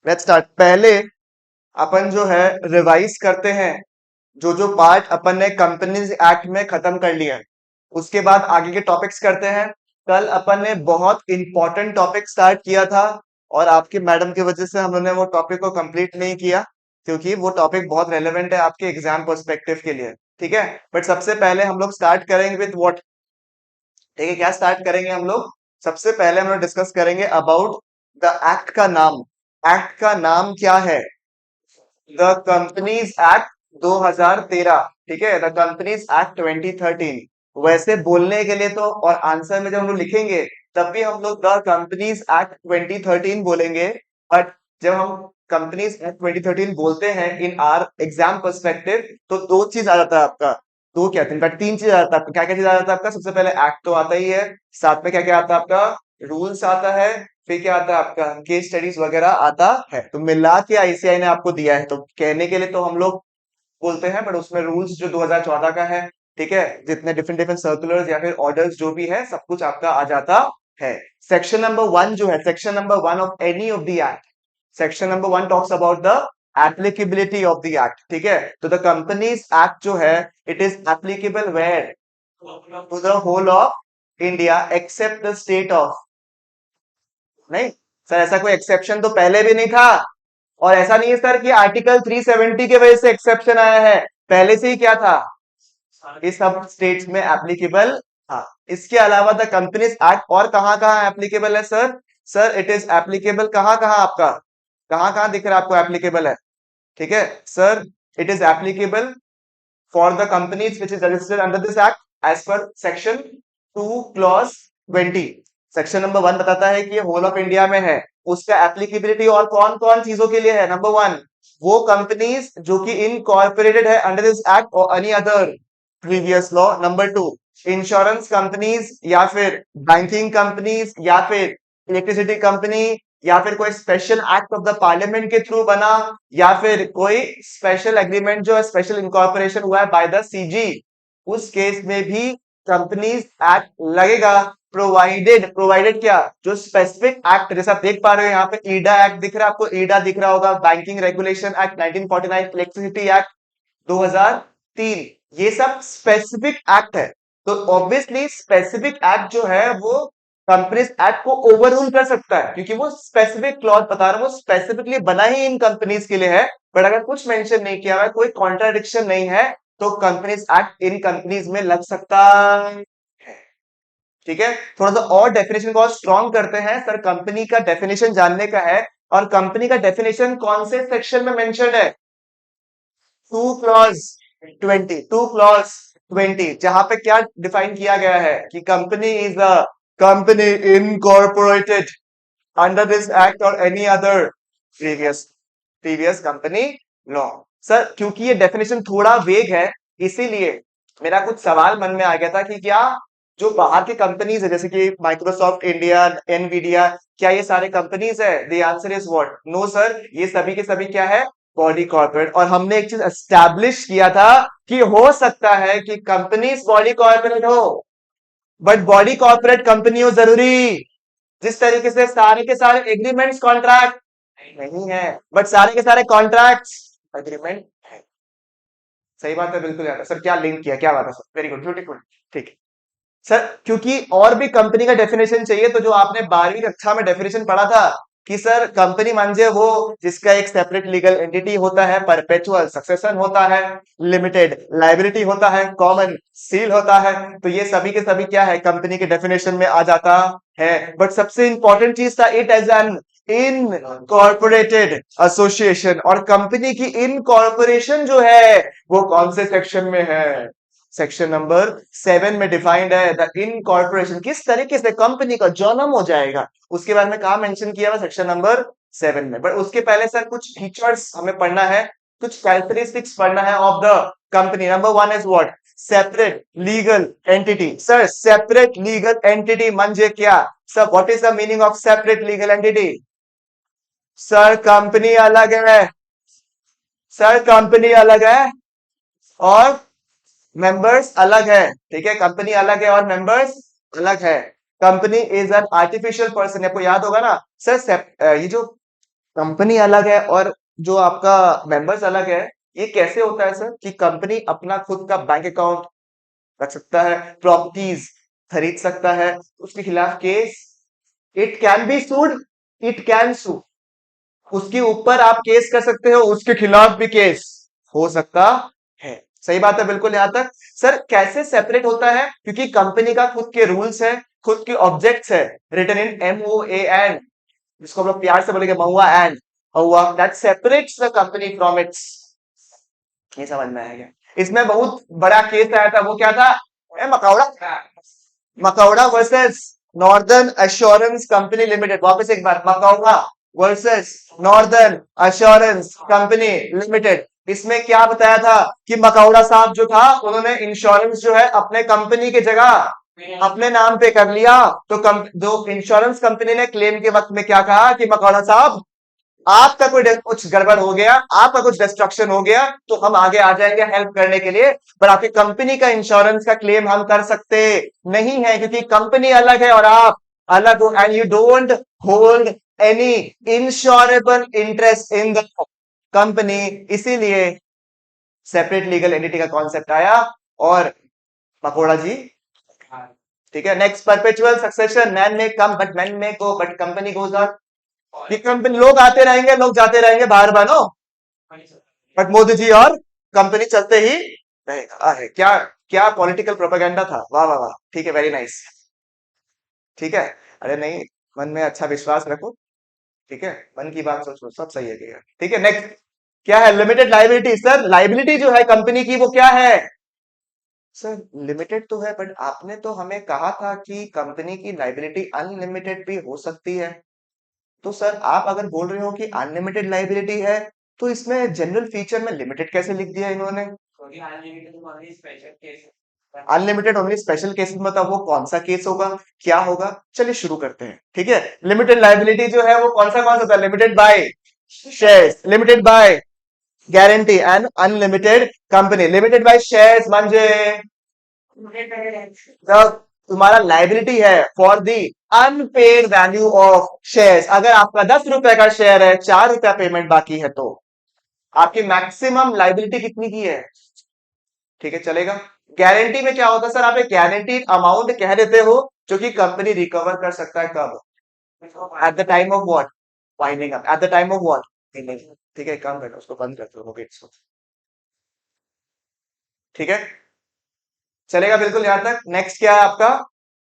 Let's start. पहले अपन जो है रिवाइज करते हैं जो जो पार्ट अपन ने कंपनीज एक्ट में खत्म कर लिया है, उसके बाद आगे के टॉपिक्स करते हैं। कल अपन ने बहुत इंपॉर्टेंट टॉपिक स्टार्ट किया था और आपकी मैडम की वजह से हम लोगों ने वो टॉपिक को कंप्लीट नहीं किया, क्योंकि वो टॉपिक बहुत रेलेवेंट है आपके एग्जाम पर्सपेक्टिव के लिए। ठीक है, बट सबसे पहले हम लोग स्टार्ट करेंगे विथ व्हाट। ठीक है, क्या स्टार्ट करेंगे हम लोग? सबसे पहले हम लोग डिस्कस करेंगे अबाउट द एक्ट का नाम। एक्ट का नाम क्या है? The companies act 2013। ठीक है, द कंपनीज एक्ट 2013। वैसे बोलने के लिए तो और आंसर में जब हम लोग लिखेंगे तब भी हम लोग द कंपनीज एक्ट 2013 बोलेंगे, बट जब हम कंपनीज एक्ट 2013 बोलते हैं इन आर एग्जाम पर्सपेक्टिव तो दो चीज आ जाता है आपका। दो क्या, तीन, तीन चीज आ जाता है आपका। क्या क्या चीज आ जाता है आपका? सबसे पहले एक्ट तो आता ही है, साथ में क्या क्या आता है आपका? रूल्स आता है, फिर क्या आता है आपका? केस स्टडीज वगैरह आता है। तो मिला के आईसीआई ने आपको दिया है, तो कहने के लिए तो हम लोग बोलते हैं, बट उसमें रूल्स जो 2014 का है, ठीक है, जितने डिफरेंट डिफरेंट सर्कुलर्स या फिर ऑर्डर्स जो भी है सब कुछ आपका आ जाता है। सेक्शन नंबर 1 जो है, section number 1 of any of the act, section number 1 talks about the applicability of the act. ठीक है, तो द कंपनीज एक्ट जो है it is applicable where? To the whole of India except the state of. नहीं sir, ऐसा कोई exception तो पहले भी नहीं था, और ऐसा नहीं है सर कि आर्टिकल 370 के वजह से एक्सेप्शन आया है, पहले से ही क्या था? ये सब स्टेट्स में एप्लीकेबल था। इसके अलावा द कंपनीज एक्ट और कहां कहां एप्लीकेबल है sir? Sir it is applicable कहां कहां आपका, कहां कहां दिख रहा है आपको एप्लीकेबल है? ठीक है sir, it is applicable for the companies which is registered under this act as per section 2 clause 20। Section number 1 बताता है कि ये होल ऑफ इंडिया में है, उसका एप्लीकेबिलिटी और कौन कौन चीजों के लिए है? नंबर 1, वो कंपनीज जो कि इनकॉर्पोरेटेड है अंडर दिस एक्ट और any other previous law. Number 2, insurance companies या फिर बैंकिंग कंपनीज या फिर इलेक्ट्रिसिटी कंपनी या फिर कोई special act of the parliament के थ्रू बना या फिर कोई स्पेशल एग्रीमेंट जो है स्पेशल इनकॉर्पोरेशन हुआ है बाय द सीजी, उस केस में भी कंपनीज एक्ट लगेगा। प्रोवाइडेड, प्रोवाइडेड क्या? जो स्पेसिफिक एक्ट, जैसे आप देख पा रहे हो यहाँ पे ईडा एक्ट दिख रहा है आपको, ईडा दिख रहा होगा, banking regulation act 1949, electricity act 2003, ये सब स्पेसिफिक एक्ट है। तो ऑब्वियसली स्पेसिफिक एक्ट जो है वो कंपनीज एक्ट को ओवररूल कर सकता है, क्योंकि वो स्पेसिफिक क्लॉज बता रहा हूं, वो स्पेसिफिकली बना ही इन कंपनीज के लिए है। बट अगर कुछ मेंशन नहीं किया हुआ है, कोई कॉन्ट्राडिक्शन नहीं है, तो कंपनीज एक्ट इन कंपनीज में लग सकता है। ठीक है, थोड़ा सा और डेफिनेशन को और स्ट्रॉन्ग करते हैं सर। कंपनी का डेफिनेशन जानने का है, और कंपनी का डेफिनेशन कौन से सेक्शन में मेंशन्ड है? 2 क्लॉज 20, जहां पे क्या डिफाइन किया गया है कि company is a company incorporated under this act और any other previous previous company law. Sir क्योंकि ये डेफिनेशन थोड़ा वेग है, इसीलिए मेरा कुछ सवाल मन में आ गया था कि क्या जो बाहर की कंपनीज है जैसे कि माइक्रोसॉफ्ट इंडिया, एनवीडिया, क्या ये सारे कंपनीज है? The answer is what? No sir, ये सभी के सभी क्या है? Body corporate. और हमने एक चीज एस्टैब्लिश किया था कि हो सकता है कि कंपनीज बॉडी कॉर्पोरेट हो, बट बॉडी कॉर्पोरेट कंपनी हो जरूरी? जिस तरीके से सारे के सारे एग्रीमेंट्स कॉन्ट्रैक्ट नहीं है, बट सारे के सारे कॉन्ट्रैक्ट्स एग्रीमेंट है। सही बात है, बिल्कुल यार सर, क्या लिंक किया, क्या बात है सर, वेरी गुड, ब्यूटीफुल। ठीक है सर, क्योंकि और भी कंपनी का डेफिनेशन चाहिए, तो जो आपने 12वीं कक्षा में डेफिनेशन पढ़ा था कि सर कंपनी मांझे वो जिसका एक सेपरेट लीगल एंटिटी होता है, परपेचुअल सक्सेशन होता है, लिमिटेड लाइबिलिटी होता है, कॉमन सील होता है, तो ये सभी के सभी क्या है? कंपनी के डेफिनेशन में आ जाता है। बट सबसे इंपॉर्टेंट चीज था it as an incorporated association, और कंपनी की इनकॉर्पोरेशन जो है वो कौन से सेक्शन में है? सेक्शन नंबर 7 में डिफाइंड है। द इनकॉर्पोरेशन किस तरीके से कंपनी का जन्म हो जाएगा उसके बारे में कहा मेंशन किया हुआ सेक्शन नंबर 7 में। बट उसके पहले सर कुछ फीचर्स हमें पढ़ना है, कुछ कैरेक्टरिस्टिक्स पढ़ना है of the company. Number 1 is what? Separate legal entity. Sir separate legal entity म्हणजे क्या? Sir what is the meaning of separate legal entity? Sir company अलग है, सर कंपनी अलग है और मेंबर्स अलग है। ठीक है, कंपनी अलग है और मेंबर्स अलग है। Company is an artificial person, आपको याद होगा ना सर। ये जो कंपनी अलग है और जो आपका मेंबर्स अलग है। ये कैसे होता है सर कि कंपनी अपना खुद का बैंक अकाउंट रख सकता है, प्रॉपर्टीज खरीद सकता है, उसके खिलाफ case, it can be sued, it can sue, उसके ऊपर आप केस कर सकते हो, उसके खिलाफ भी केस हो सकता है। सही बात है बिल्कुल यहां तक। सर कैसे सेपरेट होता है? क्योंकि कंपनी का खुद के रूल्स है, खुद के ऑब्जेक्ट्स है, रिटन इन MOAN, जिसको हम लोग प्यार से बोलेंगे Mahua and Mahua, that separates the company from its. ये समझ में आएगा। इसमें बहुत बड़ा केस आया था, वो क्या था? मकौड़ा, मकौड़ा versus northern assurance company limited. वापस एक बार, मकौड़ा versus northern assurance company limited. इसमें क्या बताया था कि मकौड़ा साहब जो था, उन्होंने इंश्योरेंस जो है अपने कंपनी की जगह अपने नाम पे कर लिया। तो जो इंश्योरेंस कंपनी ने क्लेम के वक्त में क्या कहा कि मकौड़ा साहब, आपका कोई कुछ गड़बड़ हो गया, आपका कुछ डिस्ट्रक्शन हो गया, तो हम आगे आ जाएंगे हेल्प करने के लिए, पर आपकी कंपनी का इंश्योरेंस का क्लेम हम कर सकते नहीं है, क्योंकि कंपनी अलग है और आप अलग हो, and you don't hold any insurable interest in the company. इसीलिए सेपरेट लीगल एंटिटी का कॉन्सेप्ट आया और मकोड़ा जी। ठीक है, नेक्स्ट, परपेचुअल सक्सेशन, मैन में कम बट मैन में go but company goes on. कि कंपनी, लोग आते रहेंगे, लोग जाते रहेंगे, बाहर बनो, बट मोदी जी और कंपनी चलते ही रहेगा। अरे क्या, क्या पॉलिटिकल प्रोपेगेंडा था, वाह वाह वाह। ठीक है, वेरी नाइस। ठीक है, अरे नहीं, मन में अच्छा विश्वास रखो। ठीक है, मन की बात सोचो, सब सही है। ठीक है, नेक्स्ट क्या है? Limited liability. सर लाइबिलिटी जो है कंपनी की वो क्या है? सर लिमिटेड तो है, बट आपने तो हमें कहा था कि कंपनी की लाइबिलिटी अनलिमिटेड भी हो सकती है। तो सर आप अगर बोल रहे हो कि अनलिमिटेड लाइबिलिटी है, तो इसमें जनरल फीचर में लिमिटेड कैसे लिख दिया इन्होंने? अनलिमिटेड ओनली स्पेशल केसेस, मतलब वो कौन सा केस होगा, क्या होगा? चलिए शुरू करते हैं। ठीक है, लिमिटेड लाइबिलिटी जो है वो कौन सा होता है? Limited by shares, limited by guarantee and unlimited company. Limited by shares म्हणजे जब तुम्हारा लाइबिलिटी है for the unpaid value of shares. अगर आपका 10 रुपए का शेयर है, 4 रुपया पेमेंट बाकी है, तो आपकी मैक्सिमम लाइबिलिटी कितनी की है? ठीक है, चलेगा। गारंटी में क्या होता है सर? आप एक गारंटी अमाउंट कह देते हो जो कि कंपनी रिकवर कर सकता है, कब? At the time of what? Winding up. At the time of what? ठीक है, काम करो, उसको बंद कर दो गेट्स को। ठीक है, चलेगा बिल्कुल यहां तक। नेक्स्ट क्या है आपका?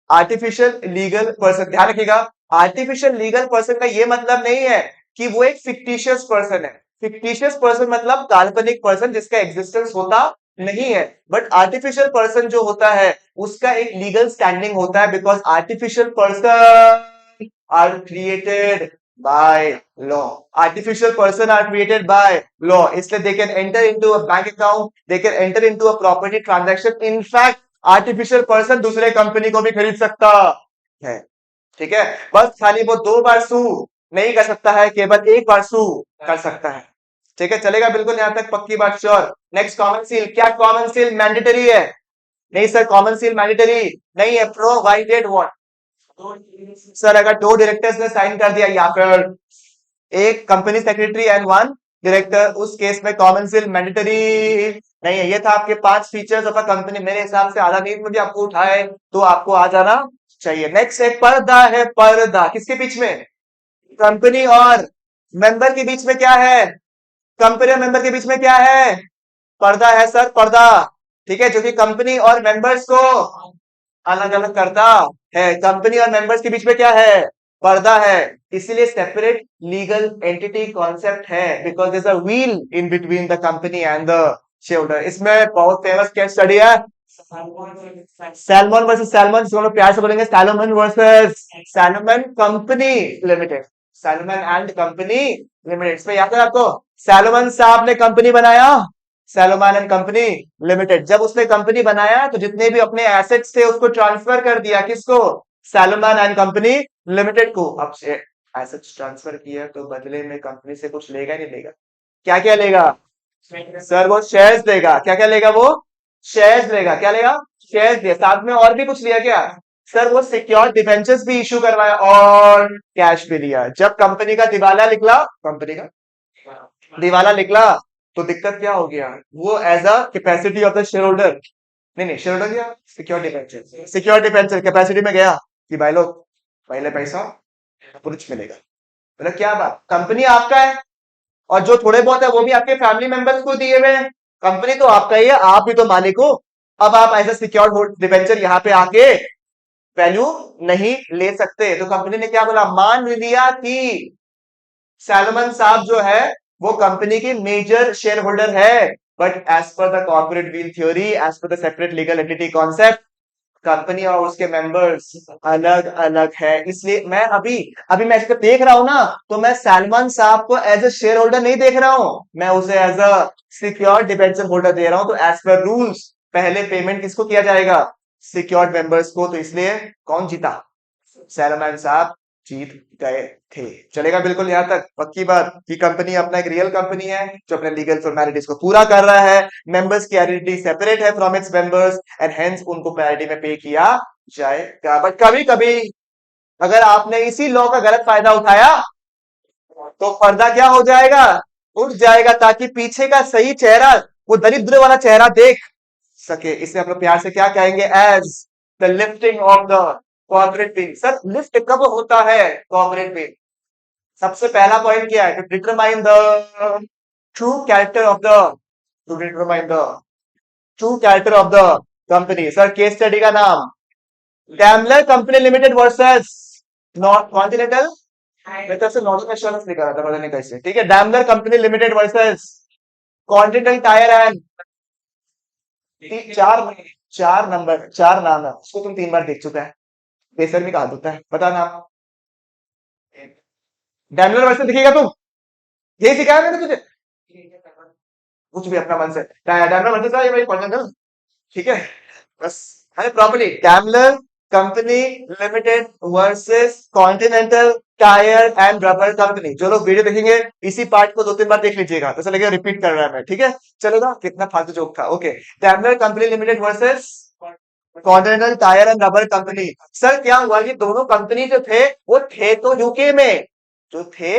Artificial legal person. ध्यान रखिएगा, आर्टिफिशियल लीगल पर्सन का ये मतलब नहीं है कि वो एक फिक्टिशियस पर्सन है। फिक्टिशियस पर्सन मतलब काल्पनिक पर्सन जिसका एग्जिस्टेंस होता नहीं है। बट आर्टिफिशियल पर्सन जो होता है उसका एक लीगल स्टैंडिंग होता है, because artificial person are created by law. Artificial person are created by law, इसलिए they can enter into a bank account, they can enter into a property transaction. In fact artificial person दूसरे company को भी खरीद सकता है। ठीक है, बस खाली वो 2 बार सू नहीं कर सकता है, केवल एक बार सू कर सकता है। ठीक है, चलेगा बिल्कुल यहां तक, पक्की बात, श्योर। Next, common seal. क्या कॉमन सील मैंडेटरी है? नहीं सर, कॉमन सील मैंडेटरी नहीं है। Provided what? सर अगर 2 डायरेक्टर्स ने साइन कर दिया या फिर एक कंपनी सेक्रेटरी एंड 1 डायरेक्टर, उस केस में कॉमन सील मैंडेटरी नहीं है। ये था आपके 5 फीचर्स ऑफ अ कंपनी। मेरे हिसाब से आधा नींद मुझे आपको उठाए तो आपको आ जाना चाहिए। नेक्स्ट एक पर्दा है। पर्दा किसके बीच में? कंपनी और मेंबर के बीच में क्या है? कंपनी और मेंबर के बीच में क्या है? पर्दा है सर, पर्दा। ठीक है, जो कि कंपनी और मेंबर्स को अलग अलग करता है। कंपनी और मेंबर्स के बीच में क्या है? पर्दा है। इसीलिए सेपरेट लीगल एंटिटी कॉन्सेप्ट है, because there's a wheel in between the company and the shareholder। इसमें बहुत फेमस केस स्टडी है, सैलमन वर्सेस सैलमन, जिसको हम लोग प्यार से बोलेंगे salmon versus salmon company limited. Salmon and company limited, इसमें याद है आपको? सैलमन साहब ने कंपनी बनाया, सैलोमन एंड कंपनी लिमिटेड। जब उसने कंपनी बनाया तो जितने भी अपने एसेट्स थे उसको ट्रांसफर कर दिया, किसको? सैलोमन एंड कंपनी लिमिटेड को। अब से एसेट्स ट्रांसफर किया तो बदले में कंपनी से कुछ लेगा नहीं लेगा? क्या क्या लेगा सर? वो शेयर्स देगा। क्या क्या लेगा वो? शेयर्स लेगा। क्या लेगा? शेयर्स दिया, साथ में और भी कुछ लिया क्या? सर वो सिक्योर्ड डिबेंचर्स भी इशू करवाया और कैश भी दिया। जब कंपनी का दिवाला निकला, कंपनी का दिवाला निकला, तो दिक्कत क्या हो गया, वो as a capacity of the share holder, नहीं शेयर होल्डर गया, सिक्योर डिबेंचर कैपेसिटी में गया कि भाई लोग पहले पैसा कुछ मिलेगा। मतलब क्या बात, कंपनी आपका है और जो थोड़े बहुत है वो भी आपके फैमिली मेंबर्स को दिए हुए हैं। कंपनी तो आपका ही है, आप भी तो मालिक हो। अब आप एज अ सिक्योर्ड डिबेंचर यहाँ पे आके वैल्यू नहीं ले सकते। तो कंपनी ने क्या बोला, मान लिया कि सैलमन साहब जो है वो कंपनी की मेजर शेयर होल्डर है, but as per the corporate veil theory, as per the separate legal entity concept, company और उसके मेंबर्स अलग अलग है। इसलिए मैं अभी अभी मैं इसको देख रहा हूं ना, तो मैं सलमान साहब को एज अ शेयर होल्डर नहीं देख रहा हूं, मैं उसे as a secured debenture holder दे रहा हूं। तो एज पर रूल्स पहले पेमेंट किसको किया जाएगा, सिक्योर्ड मेंबर्स को। तो इसलिए कौन जीता, सैलमैन साहब जीत गए थे। चलेगा बिल्कुल यहां तक पक्की बात कि कंपनी अपना एक रियल कंपनी है जो अपने लीगल फॉर्मेलिटीज को पूरा कर रहा है, मेंबर्स की आइडेंटिटी सेपरेट है from its members and hence उनको प्रायोरिटी में पे किया जाएगा। बट कभी कभी अगर आपने इसी लॉ का गलत फायदा उठाया तो पर्दा क्या हो जाएगा, उठ जाएगा, ताकि पीछे का सही चेहरा, वो दरिद्र वाला चेहरा देख सके। इसे हम लोग प्यार से क्या कहेंगे, as the lifting of the corporate विंग। सर लिफ्ट कब होता है कॉर्पोरेट विंग, सबसे पहला पॉइंट क्या है, to determine the true character of the, to determine the true character of the company. Sir case study का नाम, Daimler company limited versus not Continental, मेरी तरफ से नॉर्थ एश्योरेंस लिखा था, पता नहीं कैसे, ठीक है, Daimler company limited versus continental tyre and, चार चार नंबर, चार नाम है, उसको तुम 3 बार देख चुका है, बेसर भी कहा होता है, बता नाम। डैमलर वर्सेस दिखेगा तुम, यही सिखाया मैंने तुझे, कुछ भी अपना मन से, डैमलर वर्सेस है ये भाई कॉन्टिनेंटल, ठीक है, बस हमें properly Daimler company limited versus continental tyre and rubber company. जो लोग वीडियो देखेंगे इसी पार्ट को 2-3 बार देख लीजिएगा, तो चलेगा रिपीट कर रहा है मैं, ठीक है, चलेगा, कितना फालतू जोक था। Okay, Daimler company limited versus continental tyre and rubber company. Sir क्या हुआ, ये दोनों कंपनी जो थे वो थे तो यूके में, जो थे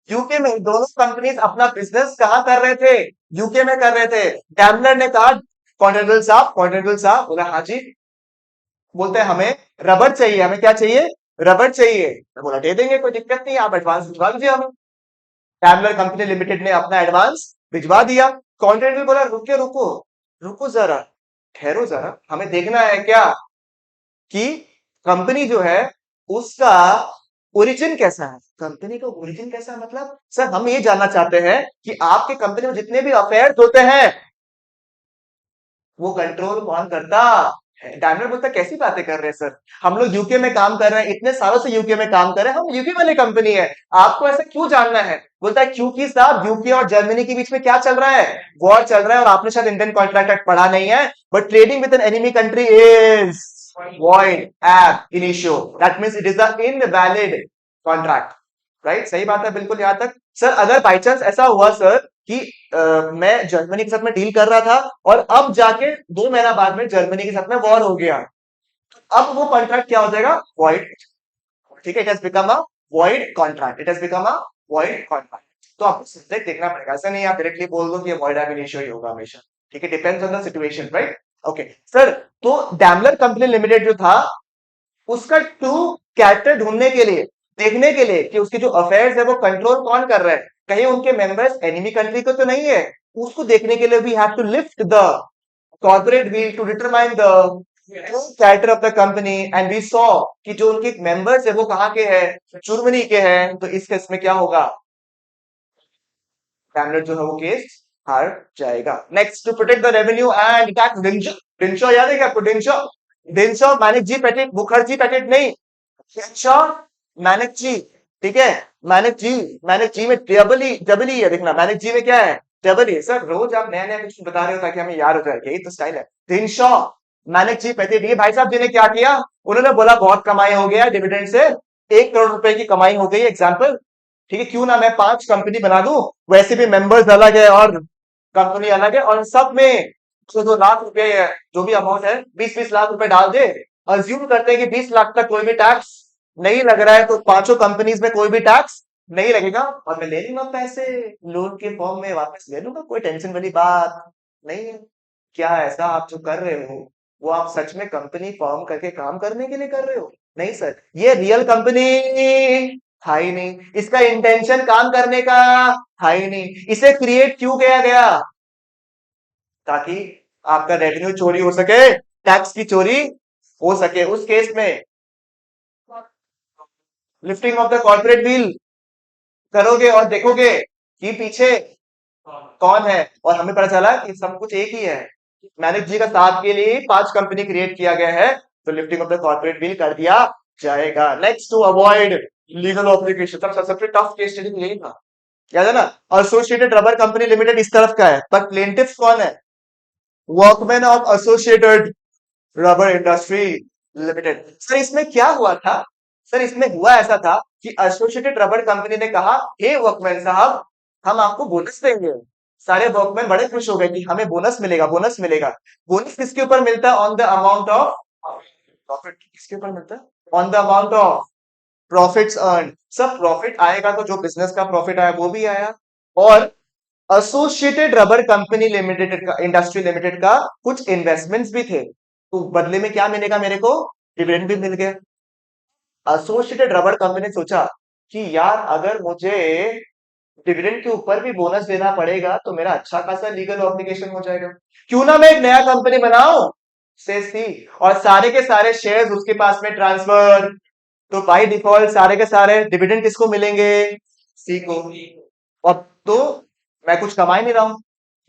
यूके में, दोनों कंपनीज अपना बिजनेस कहां कर रहे थे, यूके में कर रहे थे। डैमलर ने कहा कॉन्टिनेंटल साहब बोला हाँ जी, बोलते हैं हमें रबर चाहिए, हमें क्या चाहिए, रबर चाहिए। मैं बोला दे देंगे, कोई दिक्कत नहीं, आप एडवांस भिजवा दीजिए हमें। डैमलर कंपनी लिमिटेड ने अपना एडवांस भिजवा दिया। कॉन्टिनेंटल बोला रुको रुको रुको जरा, ठहरो जरा, हमें देखना है क्या कि कंपनी जो है उसका ओरिजिन कैसा है, कंपनी का ओरिजिन कैसा है, मतलब सर हम ये जानना चाहते हैं कि आपके कंपनी में जितने भी अफेयर्स होते हैं वो कंट्रोल कौन करता है। डैमलर बोलता कैसी बातें कर रहे हैं सर, हम लोग यूके में काम कर रहे हैं, इतने सालों से यूके में काम कर रहे हैं, हम यूके वाली कंपनी है, आपको ऐसा क्यों जानना है। बोलता है क्योंकि साहब यूके और जर्मनी के बीच में क्या चल रहा है, वॉर चल रहा है, और आपने शायद इंडियन कॉन्ट्रैक्ट एक्ट पढ़ा नहीं है, but trading with an enemy country is void ab initio, that means it is the invalid contract, right, सही बात है बिल्कुल यहां तक। सर अगर बाई चांस ऐसा हुआ सर कि मैं जर्मनी के साथ में डील कर रहा था और अब जाके 2 महीना बाद में जर्मनी के साथ में वॉर हो गया, अब वो कॉन्ट्रैक्ट क्या हो जाएगा, वॉइड, ठीक है, it has become a void contract, it has become a void contract. तो आपको सब्जेक्ट देखना पड़ेगा, ऐसा नहीं आप डायरेक्टली बोल दो कि वॉइड एब इनिशियो ही होगा हमेशा, ठीक है, depends on the situation, right. Okay sir, तो डैमलर कंपनी लिमिटेड जो था उसका ट्रू कैरेक्टर ढूंढने के लिए, देखने के लिए कि उसके जो अफेयर्स है वो कंट्रोल कौन कर रहा है, कहीं उनके मेंबर्स एनिमी कंट्री को तो नहीं है, उसको देखने के लिए we have to lift the corporate veil to determine the true character of the company, and we saw कि जो उनके मेंबर्स है वो कहाँ के हैं, जर्मनी के हैं। तो इस केस में क्या होगा, डैमलर जो है वो केस हार जाएगा। Next, to protect the revenue and tax, Dinshaw याद है क्या आपको, डिंशो, डिंशो मैनेजी पैकेट, मुखर्जी पैकेट नहीं, डिंशो मैनेजी, ठीक है, मैनेजी, मैनेजी में डबल ही है, देखना मैनेजी में क्या है, डबल ही। सर रोज आप नया नया कुछ बता रहे हो ताकि हमें याद हो जाए, यही तो स्टाइल है। डिंशो मैनेजी पैकेट, ये भाई साहब जी ने क्या किया, उन्होंने बोला बहुत कमाई हो गया डिविडेंड से, 1 करोड़ रुपए की कमाई हो गई, एग्जाम्पल, ठीक है, क्यों ना मैं 5 कंपनी बना दूं, वैसे भी मेंबर्स अलग है और कंपनी अलग है, और सब में 2 लाख रुपए जो भी अमाउंट है 20-20 लाख रुपए डाल दे, अज्यूम करते हैं कि 20 लाख तक कोई भी टैक्स नहीं लग रहा है, तो पांचों कंपनीज में कोई भी टैक्स नहीं लगेगा और मैं ले लूंगा पैसे लोन के फॉर्म में वापस ले लूंगा, कोई टेंशन वाली बात नहीं है। क्या ऐसा आप जो कर रहे हो वो आप सच में कंपनी फॉर्म करके काम करने के लिए कर रहे हो? नहीं सर, ये रियल कंपनी था ही नहीं, इसका इंटेंशन काम करने का था ही नहीं। इसे क्रिएट क्यों किया गया? ताकि आपका रेवेन्यू चोरी हो सके, टैक्स की चोरी हो सके। उस केस में lifting of the corporate wheel करोगे और देखोगे कि पीछे कौन है, और हमें पता चला कि सब कुछ एक ही है। मैनेज जी का साथ के लिए 5 कंपनी क्रिएट किया गया है, तो lifting of the corporate veil कर दिया जाएगा। Next, to avoid legal obligation, सबसे टफ केस स्टडी यही था, याद है ना? एसोसिएटेड रबर कंपनी लिमिटेड इस तरफ का है, पर प्लेंटिफ कौन है? Workman of associated rubber industry limited. Sir इसमें क्या हुआ था? सर इसमें हुआ ऐसा था कि एसोसिएटेड रबर कंपनी ने कहा, हे वर्कमैन साहब, हम आपको बोनस देंगे। सारे वर्कमैन बड़े खुश हो गए कि हमें बोनस मिलेगा, बोनस मिलेगा। बोनस किसके ऊपर मिलता है? On the amount of profit. किसके ऊपर मिलता है? On the amount of profits earn. सब प्रॉफिट आएगा तो जो बिजनेस का प्रॉफिट आया वो भी आया। और एसोसिएटेड रबर कंपनी लिमिटेड का, इंडस्ट्री लिमिटेड का कुछ इन्वेस्टमेंट्स भी थे, तो बदले में क्या मिलेगा मेरे को? डिविडेंड भी मिल गया। एसोसिएटेड रबर कंपनी ने सोचा कि यार अगर मुझे डिविडेंड के ऊपर भी बोनस देना पड़ेगा तो मेरा अच्छा खासा लीगल ऑब्लिगेशन हो जाएगा, क्यों ना मैं एक नया कंपनी बनाऊं से सी, और सारे के सारे शेयर्स उसके पास में ट्रांसफर। तो बाय डिफॉल्ट सारे के सारे डिविडेंड किसको मिलेंगे? सी को। और तो मैं कुछ कमा ही नहीं रहा हूं,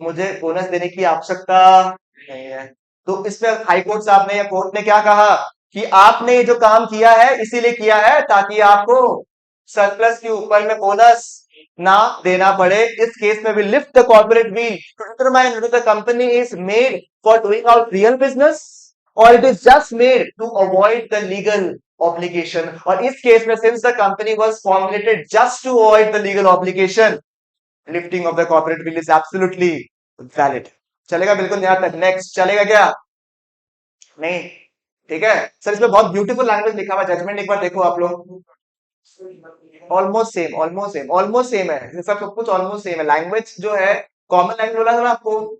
मुझे बोनस देने की आवश्यकता नहीं है। तो इसमें हाई कोर्ट साहब ने या कोर्ट ने क्या कहा कि आपने ये जो काम किया है इसीलिए किया है ताकि आपको सरप्लस के ऊपर में बोनस ना देना पड़े। इस केस में भी lift the corporate veil to determine whether the company is made for doing out real business or it is just made to avoid the legal obligation। और इस केस में since the company was formulated just to avoid the legal obligation, lifting of the corporate bill is absolutely valid. चलेगा बिल्कुल यहां तक? Next चलेगा क्या? नहीं? ठीक है सर, इसमें बहुत ब्यूटीफुल लैंग्वेज लिखा हुआ, जजमेंट एक बार देखो आप लोग। Almost same, almost same, almost same है, सब सब कुछ ऑलमोस्ट सेम है। लैंग्वेज जो है, कॉमन लैंग्वेज बोला था ना आपको,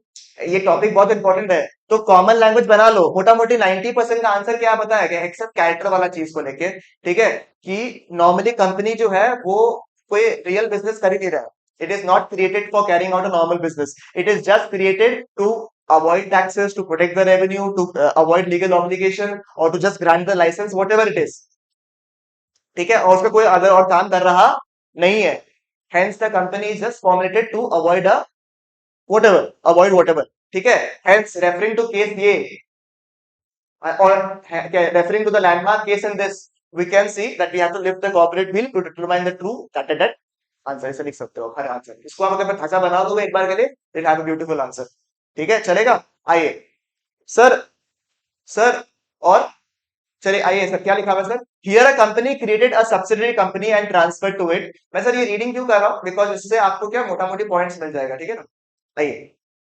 ये टॉपिक बहुत इंपॉर्टेंट है, तो कॉमन लैंग्वेज बना लो। मोटा मोटी 90% का आंसर क्या बताया गया, एक्सेप्ट कैरेक्टर वाला चीज को लेके। ठीक है कि नॉर्मली कंपनी जो है वो कोई रियल बिजनेस कर ही नहीं रहा है। It is not created for carrying out a normal business, it is just created to avoid taxes, to protect the revenue, to avoid legal obligation, or to just grant the license, whatever it is। ठीक है, और उसका कोई other और काम कर रहा नहीं है। Hence the company is just formulated to avoid a whatever, avoid whatever। ठीक है, हेंस रेफरिंग टू केस ये, और referring to the landmark case in this, we can see that we have to lift the corporate veil to determine the true that answer. ऐसे लिख सकते हो हर answer, इसको आप अगर ढांचा बना दोगे एक बार के लिए, it have a beautiful answer. ठीक है चलेगा? आइए सर, सर और चलिए आइए सर, क्या लिखा हुआ है सर? Here a company created a subsidiary company and transfer to it. मैं सर ये रीडिंग क्यों कर रहा हूं, बिकॉज इससे आपको क्या मोटा मोटी पॉइंट्स मिल जाएगा। ठीक है ना? आइए,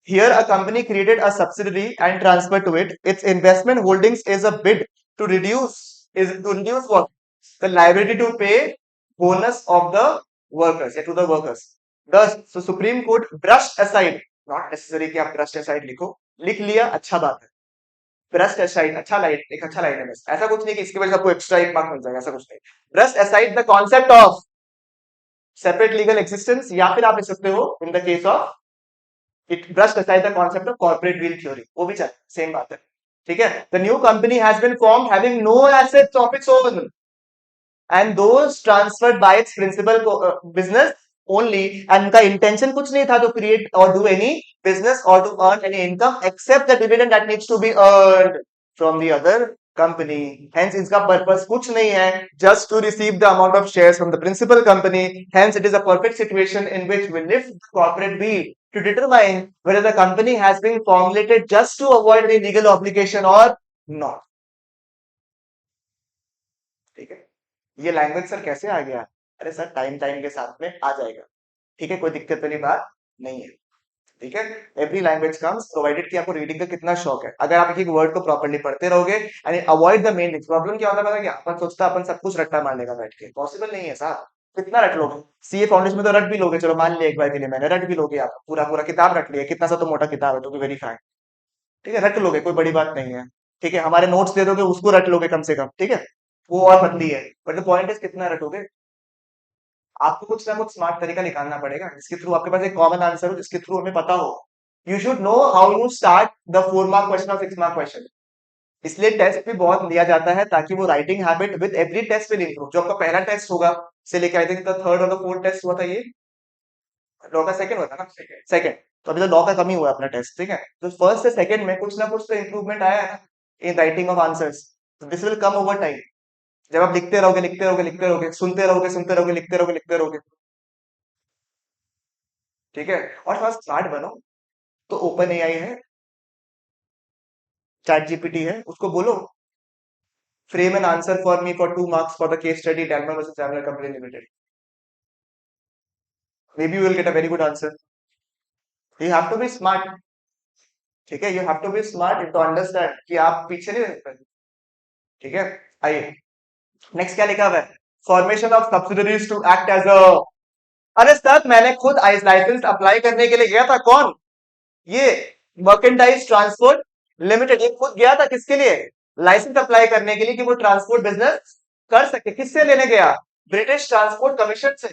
here a company created a subsidiary and transfer to it, it's investment holdings is a bid to reduce, is to reduce what? The liability to pay bonus of the workers या to the workers. Thus Supreme Court brush aside, not necessary कि आप brush aside लिखो, लिख लिया अच्छा बात है, burst aside अच्छा लाइन, एक अच्छा लाइन है, बस ऐसा कुछ नहीं कि इसकी वजह से आपको एक्स्ट्रा 1 मार्क मिल जाएगा, ऐसा कुछ नहीं। Brushed aside the concept of separate legal existence, या फिर आप लिख सकते हो in the case of it brushed aside the concept of corporate veil theory, वो भी चल सेम बात है। ठीक है, the new company has been formed having no assets of its own and those transferred by its principal business only, and उनका intention कुछ नहीं था to create or do any business or to earn any income except the dividend that needs to be earned from the other company। hence इसका purpose कुछ नहीं है, just to receive the amount of shares from the principal company। hence it is a perfect situation in which we lift the corporate bill to determine whether the company has been formulated just to avoid any legal obligation or not। ठीक है, ये language sir कैसे आ गया? अरे sir time time के साथ में आ जाएगा। ठीक है, कोई दिक्कत वाली बात नहीं है। ठीक है। एवरी लैंग्वेज कम्स प्रोवाइडेड कि आपको रीडिंग का कितना शौक है। अगर आप एक एक वर्ड को प्रॉपर्ली पढ़ते रहोगे and avoid the main problem क्या होता है पता है क्या, अपन सोचता है अपन सब कुछ रट्टा मार लेगा बैठ के, पॉसिबल नहीं है साहब। कितना रट लोगे? सीए फाउंडेशन में तो रट भी लोगे, चलो मान लिया एक बार के लिए मैंने रट भी लोगे, आप पूरा पूरा किताब रट लिया, कितना सा तो मोटा किताब है तो वेरी फाइन, ठीक है रट लोगे, कोई बड़ी बात नहीं है। ठीक है, हमारे नोट्स दे दोगे उसको रट लोगे कम से कम, ठीक है, वो और पतली है, बट द पॉइंट इज कितना रटोगे। आपको कुछ ना कुछ स्मार्ट तरीका निकालना पड़ेगा जिसके थ्रू आपके पास एक कॉमन आंसर हो, जिसके थ्रू हमें पता हो। You should know how you start the 4 mark question और 6 मार्क क्वेश्चन। इसलिए टेस्ट भी बहुत लिया जाता है ताकि वो writing habit with every test will improve. जो आपका पहला टेस्ट होगा से लेके आई थिंक द थर्ड और द फोर्थ टेस्ट हुआ था, ये लॉ का सेकंड हुआ था ना, सेकंड। तो अभी तो लॉ का कम ही हुआ है अपना टेस्ट, ठीक है। तो फर्स्ट से सेकंड में कुछ ना कुछ तो इंप्रूवमेंट आया है ना in writing of answers. This will come over time. जब आप लिखते रहोगे लिखते रहोगे लिखते रहोगे, सुनते रहोगे लिखते रहोगे लिखते रहोगे, ठीक है। और थोड़ा स्मार्ट बनो, तो ओपन एआई है, चैट जीपीटी है, उसको बोलो frame an answer for me for 2 marks for the case study Dalmia versus Jamnagar company limited, maybe you will get a very good answer. You have to be smart, ठीक है, you have to be smart to understand कि आप पीछे नहीं रह सकते, ठीक है। आइए नेक्स्ट क्या लिखा हुआ है, formation of subsidiaries to act as a, अरे सर मैंने खुद लाइसेंस अप्लाई करने के लिए गया था, कौन, ये मर्केंटाइज ट्रांसपोर्ट लिमिटेड, ये खुद गया था किसके लिए, लाइसेंस अप्लाई करने के लिए कि वो ट्रांसपोर्ट बिजनेस कर सके। किससे लेने गया, ब्रिटिश ट्रांसपोर्ट कमीशन से।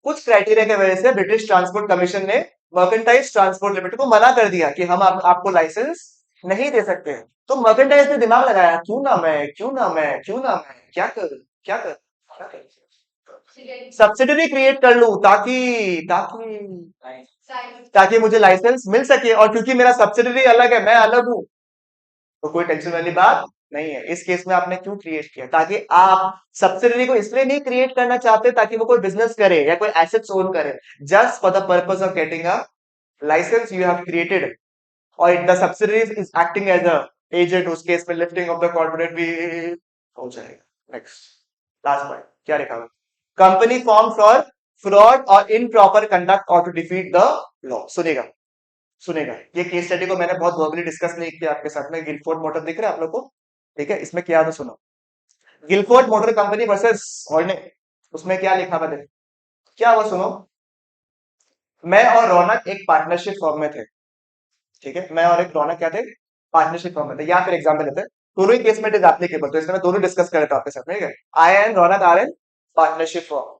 कुछ क्राइटेरिया की वजह से ब्रिटिश ट्रांसपोर्ट कमीशन ने मर्केंटाइज ट्रांसपोर्ट लिमिटेड को मना कर दिया कि हम आपको लाइसेंस नहीं दे सकते हैं। तो मर्केंटाइज ने दिमाग लगाया, क्यों ना मैं, क्यों ना मैं, क्यों ना मैं, क्या करूं, क्या करूं, क्या करूं, सब्सिडरी क्रिएट कर लूं ताकि ताकि ताकि मुझे लाइसेंस मिल सके, और क्योंकि मेरा सब्सिडरी अलग है, मैं अलग हूं, तो कोई टेंशन वाली बात नहीं है। इस केस में आपने क्यों क्रिएट किया, ताकि आप सब्सिडरी को इसलिए नहीं क्रिएट करना चाहते ताकि वो कोई बिजनेस करे या कोई एसेट्स ओन करे, just for the purpose of getting a licence you have created, और the subsidiary is acting as a agent, उस केस में लिफ्टिंग ऑफ द कॉर्पोरेट भी हो जाएगा। नेक्स्ट लास्ट पॉइंट क्या लिखा हुआ, कंपनी फॉर्म फॉर फ्रॉड और इनप्रॉपर कंडक्ट और टू डिफीट द लॉ। सुनेगा, सुनेगा, ये केस स्टडी को मैंने बहुत वर्बली डिस्कस नहीं किया आपके साथ में। गिलफोर्ड मोटर दिख रहा है आप लोग को, ठीक है, इसमें क्या था सुनो, Gilford motor company versus Horne, उसमें क्या लिखा था देखो, क्या हुआ सुनो, मैं और रौनक एक पार्टनरशिप फॉर्म में थे, ठीक है, मैं और एक रौनक क्या थे, पार्टनरशिप फॉर्म में थे। या फिर एग्जाम्पल लेते हैं, दोनों ही केस में इट इज एप्लीकेबल, तो इसमें दोनों डिस्कस कर रहे थे आपके साथ में, ठीक है। I and Raunak are in partnership form,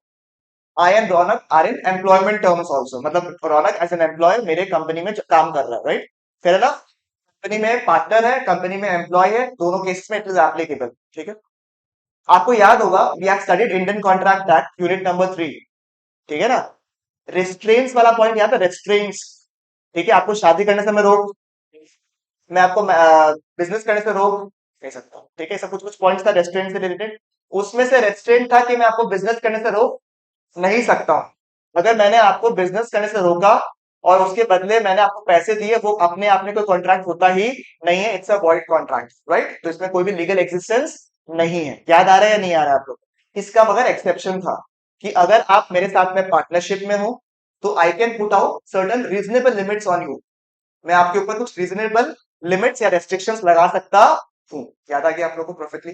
I and Raunak are in employment terms also, मतलब रौनक एज एन एम्प्लॉय मेरे कंपनी में काम कर रहा है, राइट, फिर है ना, कंपनी में पार्टनर है, कंपनी में एम्प्लॉय है, दोनों केसेस में इट इज एप्लीकेबल, ठीक है। आपको याद होगा we have studied Indian contract act unit number 3, ठीक है ना, रेस्ट्रेंट्स वाला पॉइंट याद है, रेस्ट्रेंट्स, ठीक है, आपको शादी करने से मैं रोक, मैं आपको बिजनेस करने से रोक कह सकता हूँ, ठीक है, ऐसा कुछ कुछ पॉइंट्स था रेस्ट्रेंट से रिलेटेड। उसमें से रेस्ट्रेंट था कि मैं आपको बिजनेस करने से रोक नहीं सकता हूँ। अगर मैंने आपको बिजनेस करने से रोका और उसके बदले मैंने आपको पैसे दिए, वो अपने आप में कोई कॉन्ट्रैक्ट होता ही नहीं है, it's a void contract, right. तो इसमें कोई भी लीगल एग्जिस्टेंस नहीं है। याद आ रहा है या नहीं आ रहा है आप लोग, इसका मगर एक्सेप्शन था कि अगर आप मेरे साथ में पार्टनरशिप में हो तो I can put out certain reasonable limits on you, मैं आपके ऊपर कुछ रीजनेबल लिमिट्स या रेस्ट्रिक्शंस लगा सकता हूँ। याद आ गया आप लोग को परफेक्टली।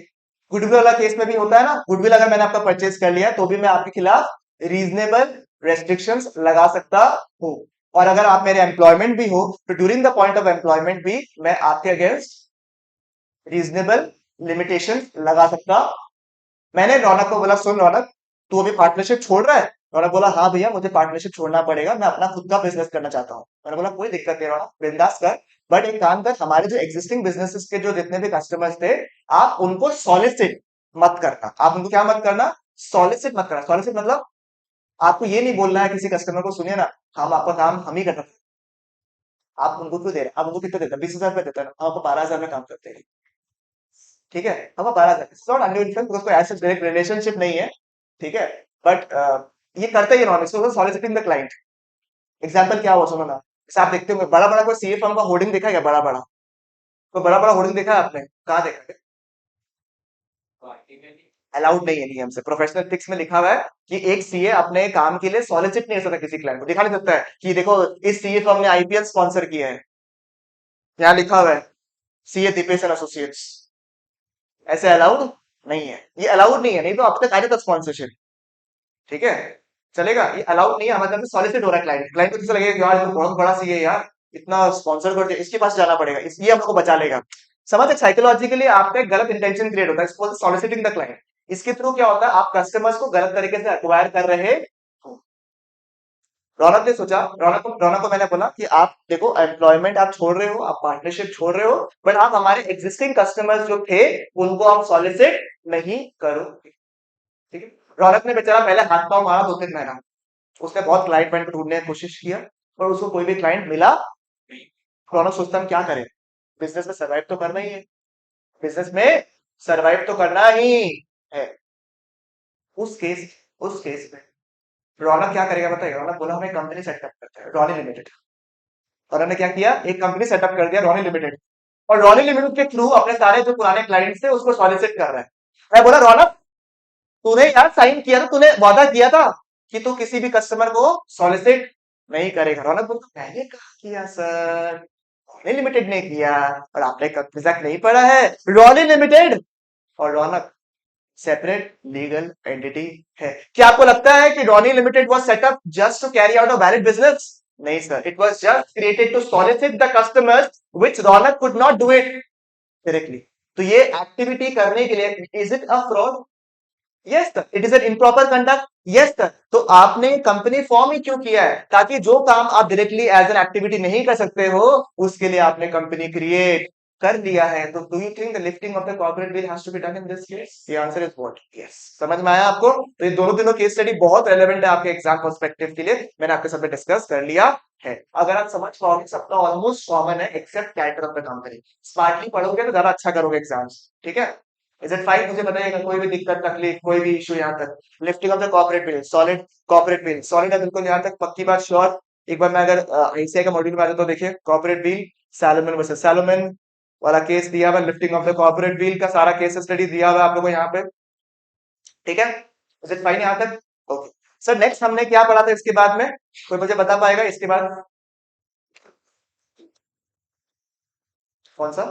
गुडविल वाला केस में भी होता है ना, गुडविल अगर मैंने आपका परचेज कर लिया तो भी मैं आपके खिलाफ रीजनेबल रेस्ट्रिक्शंस लगा सकता हूँ। और अगर आप मेरे एम्प्लॉयमेंट भी हो तो during the point of employment भी मैं आपके अगेंस्ट रीजनेबल लिमिटेशन लगा सकता। मैंने रौनक को बोला, सुन रौनक, तू अभी पार्टनरशिप छोड़ रहा है। रौनक बोला, हाँ भैया मुझे पार्टनरशिप छोड़ना पड़ेगा, मैं अपना खुद का बिजनेस करना चाहता हूँ। मैंने बोला कोई दिक्कत नहीं रौनक, बिंदास कर, बट एक काम कर, हमारे जो एग्जिस्टिंग बिजनेसेस के जो जितने भी कस्टमर्स थे, आप उनको सॉलिसिट मत करना। आप उनको क्या मत करना, सॉलिसिट मत करना। सॉलिसिट मतलब आपको ये नहीं बोलना है किसी कस्टमर को, सुनिए ना, हम आपका काम हम ही करते हैं, आप उनको क्यों दे रहे हैं, आप उनको कितने देते हैं, 20,000 रुपए देते हैं, हम आपको 12,000 में काम करते हैं, ठीक है, हम 12,000 नॉट अनयूजुअल बिकॉज कोई ऐसा डायरेक्ट रिलेशनशिप नहीं है, ठीक है, बट ये करते ही नॉन, इसको सॉलिसिटिंग द क्लाइंट। एग्जाम्पल क्या हुआ सुनो ना, जैसे आप देखते होंगे बड़ा बड़ा कोई सीए फर्म का होर्डिंग देखा है क्या, बड़ा बड़ा, तो बड़ा बड़ा होर्डिंग देखा है आपने, कहाँ देखा है, अलाउड नहीं है नियम से। प्रोफेशनल एथिक्स में लिखा हुआ है कि एक सीए अपने काम के लिए सॉलिसिट नहीं कर सकता किसी क्लाइंट को, दिखा नहीं सकता है कि देखो इस सीए फर्म ने आईपीएल स्पॉन्सर किया है, यहाँ लिखा हुआ है सीए दीपेश एंड एसोसिएट्स, ऐसे अलाउड नहीं है, ये अलाउड नहीं है, नहीं तो अब तक आ जाता स्पॉन्सरशिप। ठीक है, चलेगा, ये अलाउड नहीं है, हमारे तरफ सॉलिसिट हो रहा है क्लाइंट, क्लाइंट को जैसे लगेगा कि यार ये तो बहुत बड़ा सीए है यार, इतना स्पॉन्सर कर दिया, इसके पास जाना पड़ेगा, ये हमको बचा लेगा। समझ, साइकोलॉजिकली आपका एक गलत इंटेंशन क्रिएट होता है, सॉलिसिटिंग द क्लाइंट। इसके थ्रू क्या होता है, आप कस्टमर्स को गलत तरीके से अक्वायर कर रहे हो। रौनक ने सोचा, रौनक को मैंने बोला कि आप देखो एम्प्लॉयमेंट आप छोड़ रहे हो, आप पार्टनरशिप छोड़ रहे हो, बट आप हमारे एग्जिस्टिंग कस्टमर्स जो थे उनको आप सॉलिसिट नहीं करोगे। ठीक है, रौनक ने बेचारा पहले हाथ पांव मारा 2-3 महीना, उसने बहुत क्लाइंट वाइंट को ढूंढने की कोशिश किया, पर उसको कोई भी क्लाइंट मिला नहीं। रौनक सोचता हम क्या करें, बिजनेस में सरवाइव तो करना ही है, बिजनेस में सरवाइव तो करना ही है। उस केस उस केस में रौनक क्या करेगा बताइए, रौनक बोला हमें कंपनी सेटअप करते हैं, रॉनी लिमिटेड। और हमने क्या किया, एक कंपनी सेटअप कर दिया रॉनी लिमिटेड, और रॉनी लिमिटेड के थ्रू अपने सारे जो पुराने क्लाइंट्स थे उसको सॉलिसिट कर रहा है। मैं बोला रौनक, तूने यार साइन किया था, तूने वादा किया था कि तू किसी भी कस्टमर को सॉलिसिट नहीं करेगा। रौनक बोलता मैंने कहा किया सर, रॉनी लिमिटेड ने किया, और आपने एग्जैक्ट नहीं पढ़ा है, रॉनी लिमिटेड और रौनक सेपरेट लीगल एंटिटी है। क्या आपको लगता है कि Ronnie Limited was set up just to carry out a valid business? नहीं sir, it was just created to solicit the customers which Raunak could not do it directly. तो ये एक्टिविटी करने के लिए, is it a fraud? Yes sir, it is an improper conduct. Yes sir, तो आपने company form ही क्यों किया है, ताकि जो काम आप डायरेक्टली एज एन एक्टिविटी नहीं कर सकते हो उसके लिए आपने कंपनी क्रिएट कर लिया है। तो do you think the lifting of the corporate veil has to be done in this case? The answer is what, yes. समझ में आया आपको? तो ये दोनों तीनों केस स्टडी बहुत रेलेवेंट है आपके एग्जाम पर्सपेक्टिव के लिए, मैंने आपके साथ डिस्कस कर लिया है। अगर आप समझ पाओगे सबका ऑलमोस्ट कॉमन है except character of the company, smartly पढ़ोगे तो ज्यादा अच्छा करोगे एग्जाम्स। ठीक है, इज इट फाइन? मुझे बताइएगा कोई भी दिक्कत तकलीफ कोई भी इशू यहाँ तक। Lifting of the corporate bill, solid corporate bill, solid है बिल्कुल यहाँ तक, पक्की बात, श्योर। एक बार मैं अगर आईसीआई का मॉड्यूल में आ जाता तो देखिए corporate bill, Salomon versus Salomon वाला केस दिया हुआ, lifting of the corporate bill का सारा केस स्टडी दिया हुआ आप लोगों को यहाँ पे। ठीक है, इज इट फाइन यहाँ तक? ओके सर, नेक्स्ट हमने क्या पढ़ा था इसके बाद में, कोई मुझे बता पाएगा इसके बाद? कौन सा?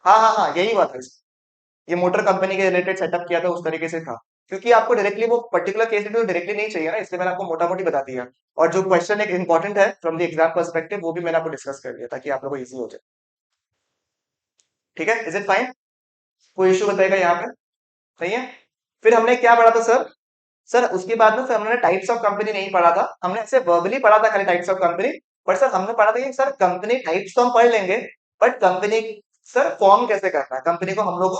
हाँ हाँ हाँ, यही बात है, ये मोटर कंपनी के रिलेटेड सेटअप किया था उस तरीके से था। क्योंकि आपको डायरेक्टली वो पर्टिकुलर केस तो डायरेक्टली नहीं चाहिए ना, इसलिए मैंने आपको मोटा मोटी बता दिया। और जो क्वेश्चन एक इंपॉर्टेंट है फ्रॉम द एग्जाम पर्सपेक्टिव वो भी मैंने आपको डिस्कस कर दिया ताकि आप लोगों को इजी हो जाए। ठीक है, इज इट फाइन? कोई इशू बताएगा यहाँ पे? सही है। फिर हमने क्या पढ़ा था सर? सर उसके बाद में फिर हमने टाइप्स ऑफ कंपनी नहीं पढ़ा था, हमने ऐसे वर्बली पढ़ा था खाली types of company. But sir हमने पढ़ा था कि सर कंपनी टाइप्स तो हम पढ़ लेंगे, बट कंपनी सर फॉर्म कैसे करना है, कंपनी को हम लोग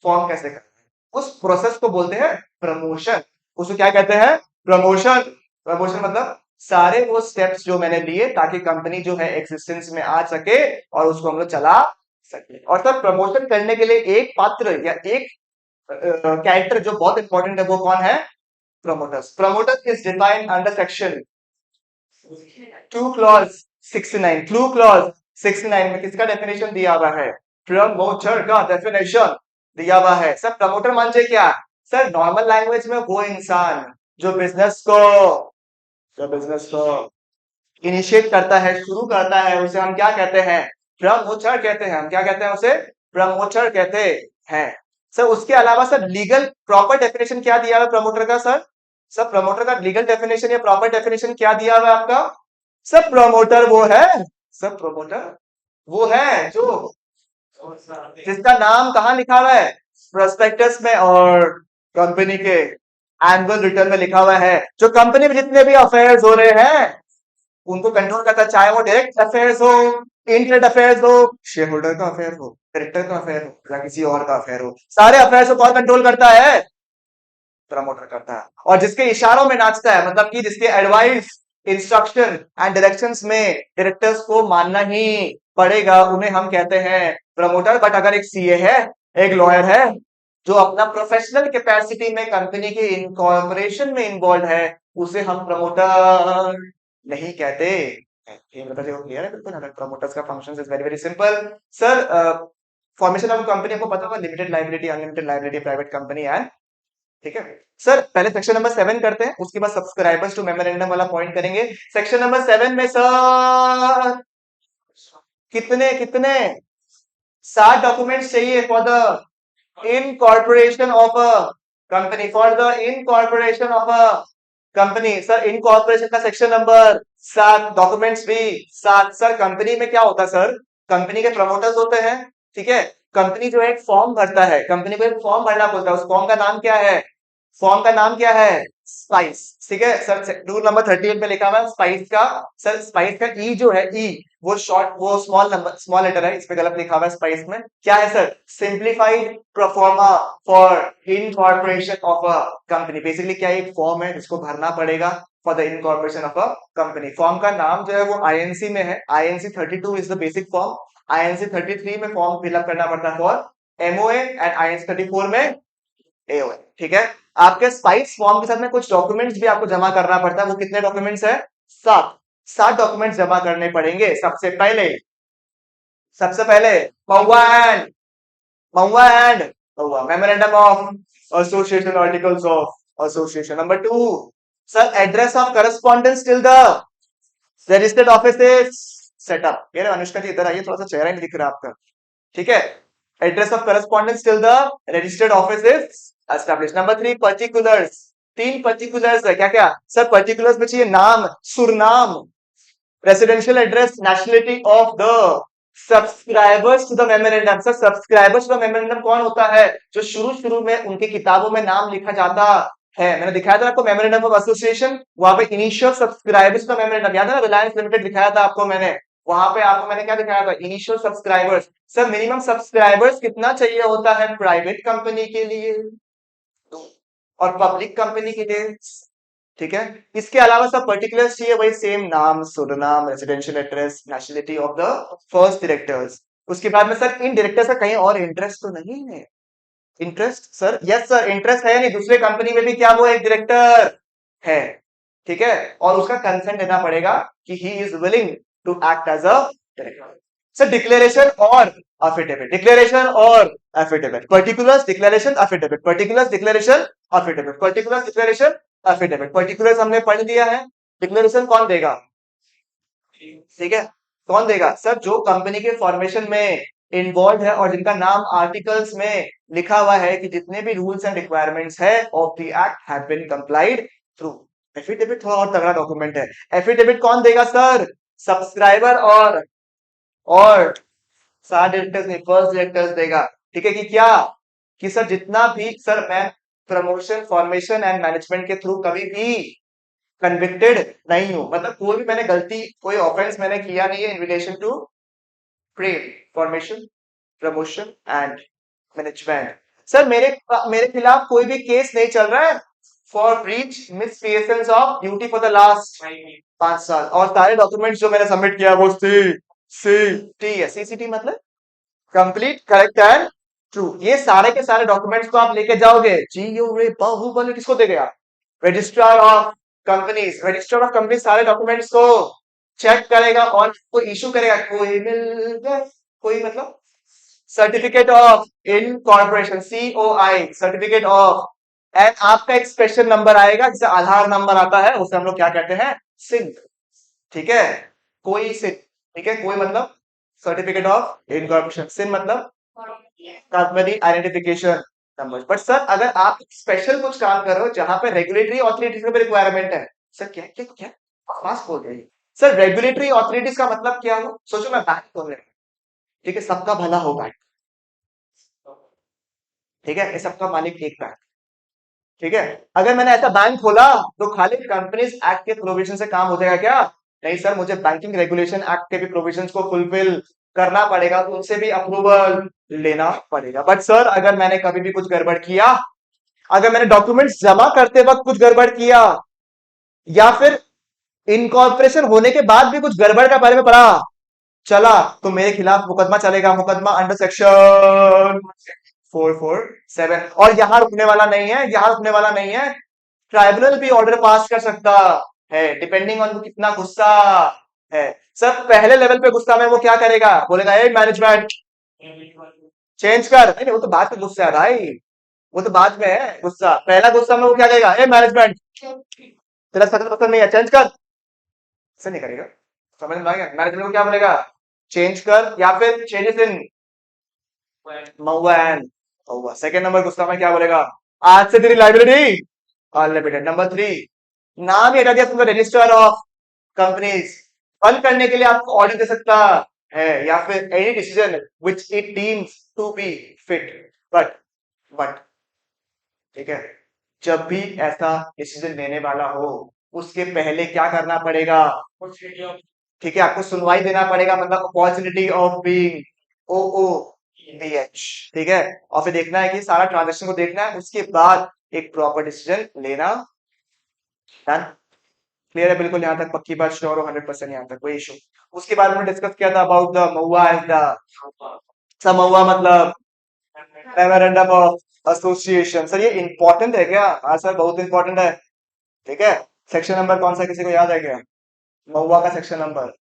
फॉर्म कैसे करना है, उस प्रोसेस को बोलते हैं प्रमोशन। उसको क्या कहते हैं? प्रमोशन। प्रमोशन मतलब सारे वो स्टेप्स जो मैंने लिए ताकि कंपनी जो है एग्जिस्टेंस में आ सके और उसको हम लोग चला सके। और सर प्रमोशन करने के लिए एक पात्र या एक कैरेक्टर जो बहुत इंपॉर्टेंट है वो कौन है? Promoters. Promoters is defined under section 2 clause 69। 2 clause 69 में किसका डेफिनेशन दिया हुआ है? प्रमोटर का डेफिनेशन दिया हुआ है। सर प्रमोटर मानते क्या? सर नॉर्मल लैंग्वेज में वो इंसान जो बिजनेस को इनिशिएट करता है, शुरू करता है, उसे हम क्या कहते हैं? प्रमोटर कहते हैं। हम क्या कहते हैं उसे? प्रमोटर कहते हैं। सर उसके अलावा सर लीगल प्रॉपर डेफिनेशन क्या दिया हुआ है प्रमोटर का सर? सर प्रमोटर का लीगल डेफिनेशन या प्रॉपर डेफिनेशन क्या दिया हुआ है आपका? सब प्रमोटर वो है, सब प्रमोटर वो है जो जिसका नाम कहाँ लिखा हुआ है? प्रोस्पेक्टस में और कंपनी के एनुअल रिटर्न में लिखा हुआ है। जो कंपनी में जितने भी अफेयर्स हो रहे हैं उनको कंट्रोल करता है, चाहे वो डायरेक्ट अफेयर्स हो, इनडायरेक्ट अफेयर्स हो, शेयर होल्डर का अफेयर हो, डायरेक्टर का अफेयर हो या किसी और का अफेयर हो, सारे अफेयर्स को कौन कंट्रोल करता है? प्रमोटर करता है। और जिसके इशारों में नाचता है, मतलब कि जिसके एडवाइस, इंस्ट्रक्शन एंड डायरेक्शंस में डायरेक्टर्स को मानना ही पड़ेगा, उन्हें हम कहते हैं प्रमोटर। बट अगर एक सीए है, एक लॉयर है जो अपना प्रोफेशनल कैपेसिटी में कंपनी के इनकॉर्पोरेशन में इन्वॉल्व है, उसे हम प्रमोटर नहीं कहते। ये मतलब क्लियर है बिल्कुल। प्रमोटर्स का function is very very simple sir. Formation of company आपको पता होगा, limited liability, unlimited liability, private company and, ठीक है सर। पहले सेक्शन नंबर 7 करते हैं, उसके बाद सब्सक्राइबर्स टू मेमोरेंडम वाला पॉइंट करेंगे। सेक्शन नंबर 7 में सर कितने कितने 7 डॉक्यूमेंट्स चाहिए for the incorporation of a company, for the incorporation of a company. Sir incorporation का सेक्शन नंबर 7, डॉक्यूमेंट्स भी 7। सर कंपनी में क्या होता है सर, कंपनी के प्रमोटर्स होते हैं, ठीक है। कंपनी जो है एक फॉर्म भरता है, कंपनी को एक फॉर्म भरना पड़ता है, उस फॉर्म का नाम क्या है, फॉर्म का नाम क्या है, स्पाइस, ठीक है सर। रूल नंबर 38 में लिखा हुआ है स्पाइस का। सर स्पाइस का ई जो है, ई वो शॉर्ट, वो स्मॉल नंबर, स्मॉल लेटर है, इस पे गलत लिखा हुआ है स्पाइस में। क्या है sir, simplified proforma for incorporation of a company. Basically क्या एक फॉर्म है जिसको भरना पड़ेगा for the incorporation of a company. Form का नाम जो है वो आईएनसी में है, INC 32 is the basic form, INC 33 में फॉर्म फिलअप करना पड़ता है फॉर एमओए, एंड आईएनसी 34 में एओए, ठीक है। आपके स्पाइस फॉर्म के साथ में कुछ डॉक्यूमेंट्स भी आपको जमा करना पड़ता है। वो कितने डॉक्यूमेंट्स है, 7 डॉक्यूमेंट्स जमा करने पड़ेंगे। सबसे पहले MoA and memorandum of association, articles of association. Number 2 sir address of correspondence till the registered office is set up. ये अनुष्का जी इधर आइए, थोड़ा सा चेहरा नहीं दिख रहा आपका, ठीक है। Address of correspondence till the registered office is establish. Number 3 particulars, 3 particulars है, क्या क्या सर, पर्टिकुलर्स में चाहिए नाम, surname, residential address, nationality of the subscribers to the memorandum. Sir subscribers to the memorandum कौन होता है, जो शुरू शुरू में उनकी किताबों में नाम लिखा जाता है। मैंने दिखाया था आपको मेमोरेंडम ऑफ एसोसिएशन, वहां पे initial subscribers to the memorandum याद है ना, रिलायंस लिमिटेड दिखाया था आपको मैंने, वहां पे आपको मैंने क्या दिखाया था, initial subscribers. Sir minimum subscribers कितना चाहिए होता है प्राइवेट कंपनी के लिए और पब्लिक कंपनी के लिए, ठीक है। इसके अलावा सब पर्टिकुलर्स चाहिए, वही सेम नाम, surname, residential address, nationality of the first directors. उसके बाद में सर इन डायरेक्टर्स का कहीं और इंटरेस्ट तो नहीं है, interest sir, yes sir interest है, नहीं दूसरे कंपनी में भी क्या वो एक डायरेक्टर है, ठीक है। और उसका कंसेंट देना पड़ेगा कि he is willing to act as a director. Sir declaration और एफिडेविट, डिक्लेरेशन और affidavit, particulars declaration affidavit, particulars declaration affidavit, particulars declaration affidavit. Particulars हमने पढ़ लिया है, डिक्लेरेशन कौन देगा, ठीक है, कौन देगा सर, जो कंपनी के फॉर्मेशन में इन्वॉल्व है और जिनका नाम आर्टिकल्स में लिखा हुआ है कि जितने भी रूल्स एंड रिक्वायरमेंट्स है of the act have been complied through. Affidavit थोड़ा और तगड़ा डॉक्यूमेंट है। एफिडेविट कौन देगा सर, सब्सक्राइबर और सारे डायरेक्टर्स नहीं, फर्स्ट डायरेक्टर्स देगा, ठीक है। कि क्या, कि सर जितना भी सर मैं प्रमोशन, फॉर्मेशन एंड मैनेजमेंट के थ्रू कभी भी कन्विक्टेड नहीं हूं, मतलब कोई भी मैंने गलती, कोई ऑफेंस मैंने किया नहीं है in relation to trade, formation, promotion and management. Sir मेरे खिलाफ कोई भी केस नहीं चल रहा है for breach misfeasances of duty for the last 5 साल, और सारे डॉक्यूमेंट्स जो मैंने सबमिट किया वो सी है, सीसीटी मतलब कंप्लीट, करेक्ट एंड ट्रू। ये सारे के सारे डॉक्यूमेंट्स को आप लेके जाओगे, जियो रे बाहुबली किसको देगा, registrar of companies, registrar of company सारे डॉक्यूमेंट्स को चेक करेगा और कोई इशू करेगा, कोई मिल गए, कोई मतलब certificate of incorporation, COI, certificate of, and आपका एक स्पेशल नंबर आएगा जिसे आधार नंबर आता है, उसे हम लोग क्या कहते हैं, सिंध, ठीक है, कोई सिंध, ठीक है, कोई मतलब सर्टिफिकेट ऑफ इनकॉर्पोरेशन, सिंध मतलब company identification number. But sir अगर आप स्पेशल कुछ काम कर रहे हो जहां पे रेगुलेटरी ऑथोरिटीज का भी रिक्वायरमेंट है, सर क्या क्या क्या फास्ट बोल रही है सर, रेगुलेटरी ऑथोरिटीज का मतलब क्या हो, सोचो मैं बैंक खोल रहा हूं, ठीक है, सबका भला हो बैंक, ठीक है, ये सबका मालिक एक बैंक, ठीक है। अगर मैंने ऐसा बैंक खोला तो खाली कंपनीज एक्ट के प्रोविजन से काम हो जाएगा क्या, नहीं सर, मुझे बैंकिंग रेगुलेशन एक्ट के भी प्रोविजंस को फुलफिल करना पड़ेगा, तो उनसे भी अप्रूवल लेना पड़ेगा। बट सर अगर मैंने कभी भी कुछ गड़बड़ किया, अगर मैंने डॉक्यूमेंट्स जमा करते वक्त कुछ गड़बड़ किया, या फिर इनकॉर्पोरेशन होने के बाद भी कुछ गड़बड़ का बारे में पढ़ा चला, तो मेरे खिलाफ मुकदमा चलेगा, मुकदमा अंडर सेक्शन 447। और यहां रुकने वाला नहीं है, यहां रुकने वाला नहीं है, ट्राइब्यूनल भी ऑर्डर पास कर सकता है डिपेंडिंग ऑन कितना गुस्सा है। सर पहले लेवल पे गुस्सा में वो क्या करेगा, बोलेगा ए मैनेजमेंट, चेंज कर। नहीं नहीं, वो तो बाद में गुस्सा है भाई, वो तो बाद में है गुस्सा। पहला गुस्सा में वो क्या कहेगा, ए मैनेजमेंट तेरा शक्ल पसंद नहीं है, चेंज कर। ऐसे नहीं करेगा, समझ में आ गया? मैनेजमेंट को क्या बोलेगा, चेंज कर, या फिर changes in Mahua and Mahua. Second number गुस्सा में क्या बोलेगा, आज से तेरी लाइब्रेरी अनलिमिटेड। नंबर थ्री, नाम ही हटा दिया तुमने रजिस्टर ऑफ कंपनीज, बंद करने के लिए आपको ऑर्डर दे सकता है, या फिर any decision which it deems to be fit. But ठीक है, जब भी ऐसा डिसीजन लेने वाला हो, उसके पहले क्या करना पड़ेगा, ठीक है, आपको सुनवाई देना पड़ेगा, मतलब opportunity of being, O O B H. ठीक है, और फिर देखना है कि सारा ट्रांजेक्शन को देखना है, उसके बाद एक प्रॉपर डिसीजन लेना। डन, क्लियर है बिल्कुल यहाँ तक, पक्की बात, श्योर हो 100% यहाँ तक, कोई इशू? उसके बाद में डिस्कस किया था about the MoA as the समहुआ, मतलब मेमोरेंडम ऑफ एसोसिएशन। सर ये इंपॉर्टेंट है क्या? हाँ सर, बहुत इंपॉर्टेंट है। ठीक है, सेक्शन नंबर कौन सा, किसी को याद है क्या? महुआ का सेक्शन नंबर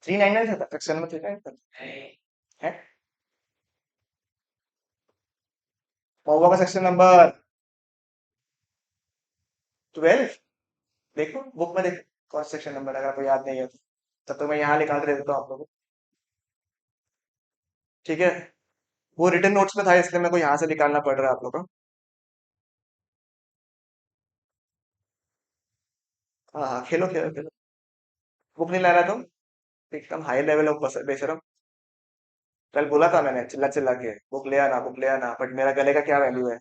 399 था, सेक्शन नंबर 399 है। महुआ का सेक्शन नंबर 12, देखो बुक में देखो कौन सेक्शन नंबर, अगर आपको याद नहीं है तो तब तो मैं यहाँ निकाल के दे देता हूँ आप लोगों को। ठीक है, वो रिटर्न नोट्स में था, इसलिए मेरे को यहाँ से निकालना पड़ रहा है आप लोगों को। हाँ हाँ, खेलो खेलो खेलो। बुक नहीं ला रहा तुम, एकदम हाई लेवल ऑफ बेशरम। कल बोला था मैंने चिल्ला चिल्ला के, बुक ले आना, बुक ले आना, बट मेरा गले का क्या वैल्यू है?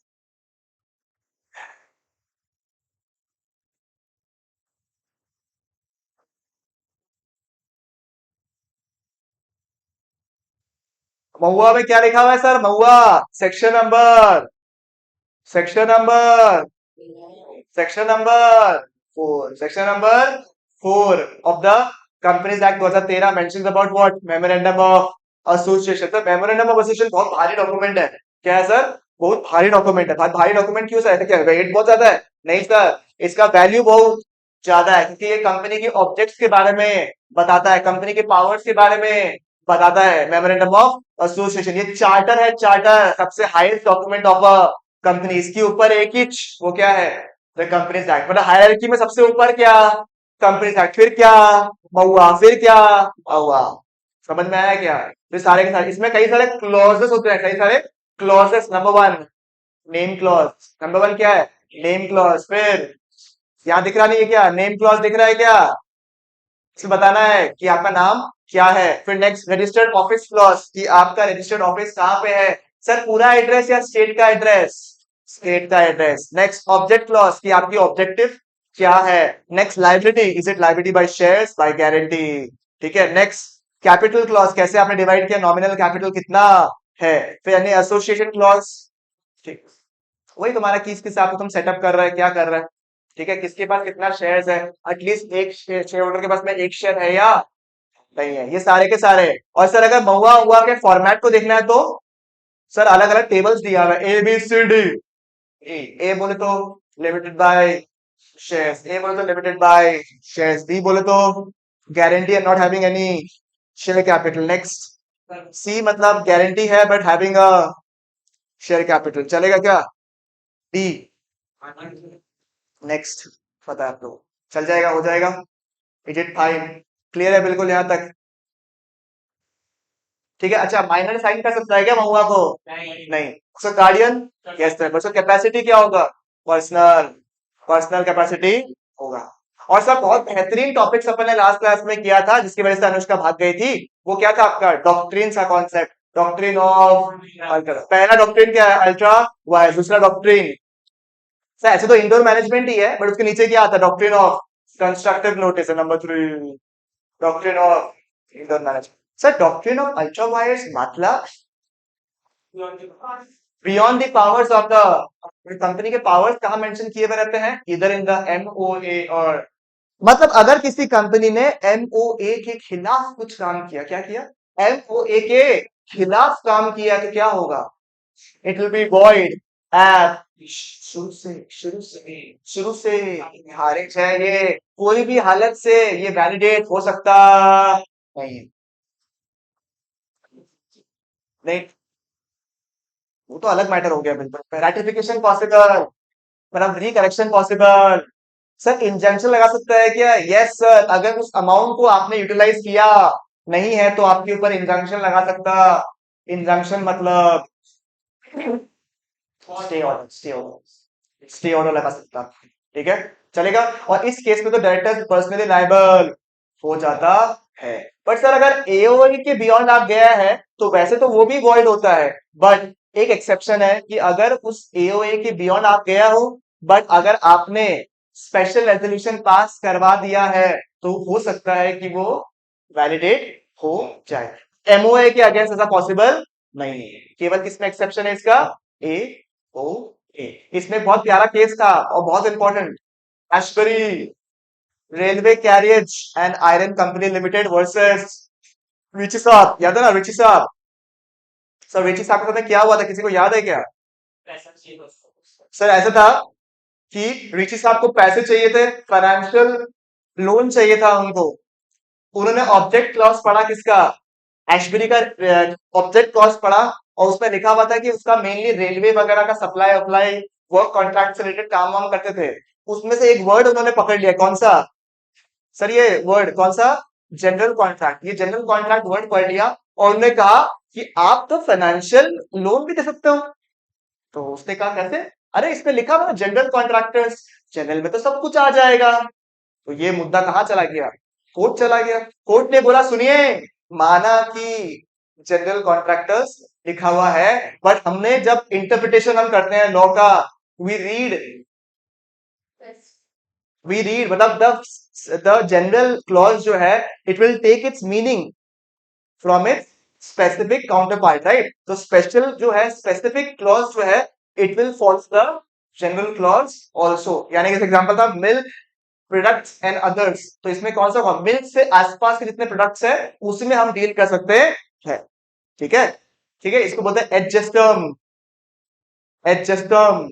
महुआ में क्या लिखा हुआ है sir, Mahua section number, section number, section number 4, section number 4 of the companies act 2013 mentions about what, memorandum of association. Sir memorandum of association बहुत भारी डॉक्यूमेंट है। क्या है सर? बहुत भारी डॉक्यूमेंट है। भारी डॉक्यूमेंट क्यों सर, क्या वेट बहुत ज्यादा है? नहीं सर, इसका वैल्यू बहुत ज्यादा है, क्योंकि ये कंपनी की ऑब्जेक्ट्स के बारे में बताता है, कंपनी के पावर्स के बारे में बताता है। मेमोरेंडम ऑफ एसोसिएशन ये चार्टर है, चार्टर सबसे highest document of a company. इसके ऊपर एक ही वो क्या है, द कंपनीज एक्ट, मतलब हायरार्की में सबसे ऊपर क्या, कंपनीज एक्ट, फिर क्या, महुआ, फिर क्या, महुआ। समझ में आया क्या? तो सारे के सारे इसमें कई सारे क्लॉजेस होते हैं, कई सारे clauses. Number one, name clause. Number one क्या है, नेम क्लॉज। फिर यहाँ दिख रहा नहीं है क्या, नेम क्लॉज दिख रहा है क्या? इसमें बताना है कि आपका नाम क्या है। फिर नेक्स्ट, रजिस्टर्ड ऑफिस क्लॉज, कि आपका रजिस्टर्ड ऑफिस कहाँ पे है। सर पूरा एड्रेस या स्टेट का एड्रेस? स्टेट का एड्रेस। नेक्स्ट, ऑब्जेक्ट क्लॉज, कि आपकी ऑब्जेक्टिव क्या है। Next, liability, is it liability by shares, by guarantee. ठीक है, नेक्स्ट, कैपिटल क्लॉज, कैसे आपने डिवाइड किया, नॉमिनल कैपिटल कितना है। फिर यानी एसोसिएशन क्लॉज, ठीक, वही तुम्हारा किस हिसाब से तुम सेटअप कर रहे हैं, क्या कर रहे हैं। ठीक है, किसके पास कितना शेयर्स है, एटलीस्ट एक शेयर होल्डर के पास में एक शेयर है या नहीं है, ये सारे के सारे। और सर अगर महुआ हुआ के फॉर्मेट को देखना है तो सर अलग अलग टेबल्स दिया हुआ है, ए बी सी डी। ए बोले तो लिमिटेड बाय शेयर्स, ए बोले तो लिमिटेड बाय शेयर्स, बी बोले तो guarantee and not having any share capital. Next, C मतलब गारंटी है but having a share capital, चलेगा क्या? डी, नेक्स्ट, पता है आप लोग, चल जाएगा, हो जाएगा। Is it fine? क्लियर है बिल्कुल यहाँ तक? ठीक है, अच्छा माइनर साइन कर सकता है क्या महुआ को? नहीं। उसका गार्डियन, यस सर। उसका कैपेसिटी क्या होगा, पर्सनल, पर्सनल कैपेसिटी होगा। और सब बहुत बेहतरीन टॉपिक्स अपन ने लास्ट क्लास में किया था, जिसकी वजह से अनुष्का भाग गई थी। वो क्या था आपका, डॉक्ट्रिन का कॉन्सेप्ट, डॉक्ट्रिन ऑफ अल्ट्रा। पहला डॉक्ट्रिन क्या है, अल्ट्रा वायर्स। दूसरा डॉक्ट्रिन, सर ऐसे तो इंडोर मैनेजमेंट ही है, बट उसके नीचे क्या आता है, डॉक्ट्रिन ऑफ कंस्ट्रक्टिव नोटिस है number 3, doctrine of indoor management. Sir doctrine of ultra vires मतलब beyond the powers of the company, के पावर्स कहाँ मेंशन किए हुए रहते हैं, इधर इन द एमओए, और मतलब अगर किसी कंपनी ने एमओए के खिलाफ कुछ काम किया, क्या किया, एमओए के खिलाफ काम किया, तो क्या होगा, it will be void at शुरू से खारिज है ये, कोई भी हालत से ये वैलिडेट हो सकता नहीं है। नहीं, वो तो अलग मैटर हो गया बिल्कुल। रेटिफिकेशन पॉसिबल, मतलब रिकरेक्शन पॉसिबल। सर इंजंक्शन लगा सकता है क्या? यस सर, अगर उस अमाउंट को आपने यूटिलाइज किया नहीं है तो आपके ऊपर इंजंक्शन लगा सकता। इंजंक्शन मतलब स्टे ऑर्डर, स्टे ऑर्डर लगा सकता। ठीक है, चलेगा। और इस केस में तो डायरेक्टर पर्सनली लायबल हो जाता है। बट सर अगर एओई के बियॉन्ड आप गया है तो वैसे तो वो भी वॉइड होता है। बट एक एक्सेप्शन है कि अगर उस एओए के बियॉन्ड आप गया हो, बट अगर आपने स्पेशल रेजोल्यूशन पास करवा दिया है तो हो सकता है कि वो वैलिडेट हो जाए। एमओए के अगेंस्ट ऐसा पॉसिबल नहीं है। केवल किसमें एक्सेप्शन है इसका? ए ओ ए। इसमें बहुत प्यारा केस था और बहुत important. Ashbury Railway Carriage and Iron Company limited versus Riche साहब, याद है ना रिची साहब? सर रिची साहब के साथ में क्या हुआ था, किसी को याद है क्या? सर ऐसा था कि रिची साहब को पैसे चाहिए थे, फाइनेंशियल लोन चाहिए था उनको। उन्होंने ऑब्जेक्ट क्लॉज पढ़ा किसका? एशबरी का ऑब्जेक्ट क्लॉज पढ़ा। और उसमें लिखा हुआ था कि उसका मेनली रेलवे वगैरह का सप्लाई अप्लाई, वर्क कॉन्ट्रैक्ट से रिलेटेड काम वाम करते थे। उसमें से एक वर्ड उन्होंने पकड़ लिया, कौन सा? सर ये वर्ड कौन सा? General contract. ये जनरल कॉन्ट्रैक्ट वर्ड पढ़ लिया और उन्होंने कहा कि आप तो फाइनेंशियल लोन भी दे सकते हो। तो उसने कहा कैसे? अरे इसमें लिखा हुआ जनरल कॉन्ट्रैक्टर्स, जनरल में तो सब कुछ आ जाएगा। तो ये मुद्दा कहाँ चला गया? कोर्ट चला गया। कोर्ट ने बोला सुनिए, माना कि जनरल कॉन्ट्रैक्टर्स लिखा हुआ है, बट हमने जब इंटरप्रिटेशन हम करते हैं लॉ का, वी रीड मतलब द जनरल क्लॉज जो है, it will take its meaning from its specific counterpart, right? तो स्पेशल जो है, स्पेसिफिक क्लॉज जो है, it will follows the general clause also. यानी कि एग्जाम्पल था मिल्क प्रोडक्ट्स एंड अदर्स, तो इसमें कौन सा होगा? मिल्क से आसपास के जितने प्रोडक्ट्स है उसमें हम डील कर सकते हैं। ठीक है, ठीक है, इसको बोलते हैं एडजस्टम। एडजस्टम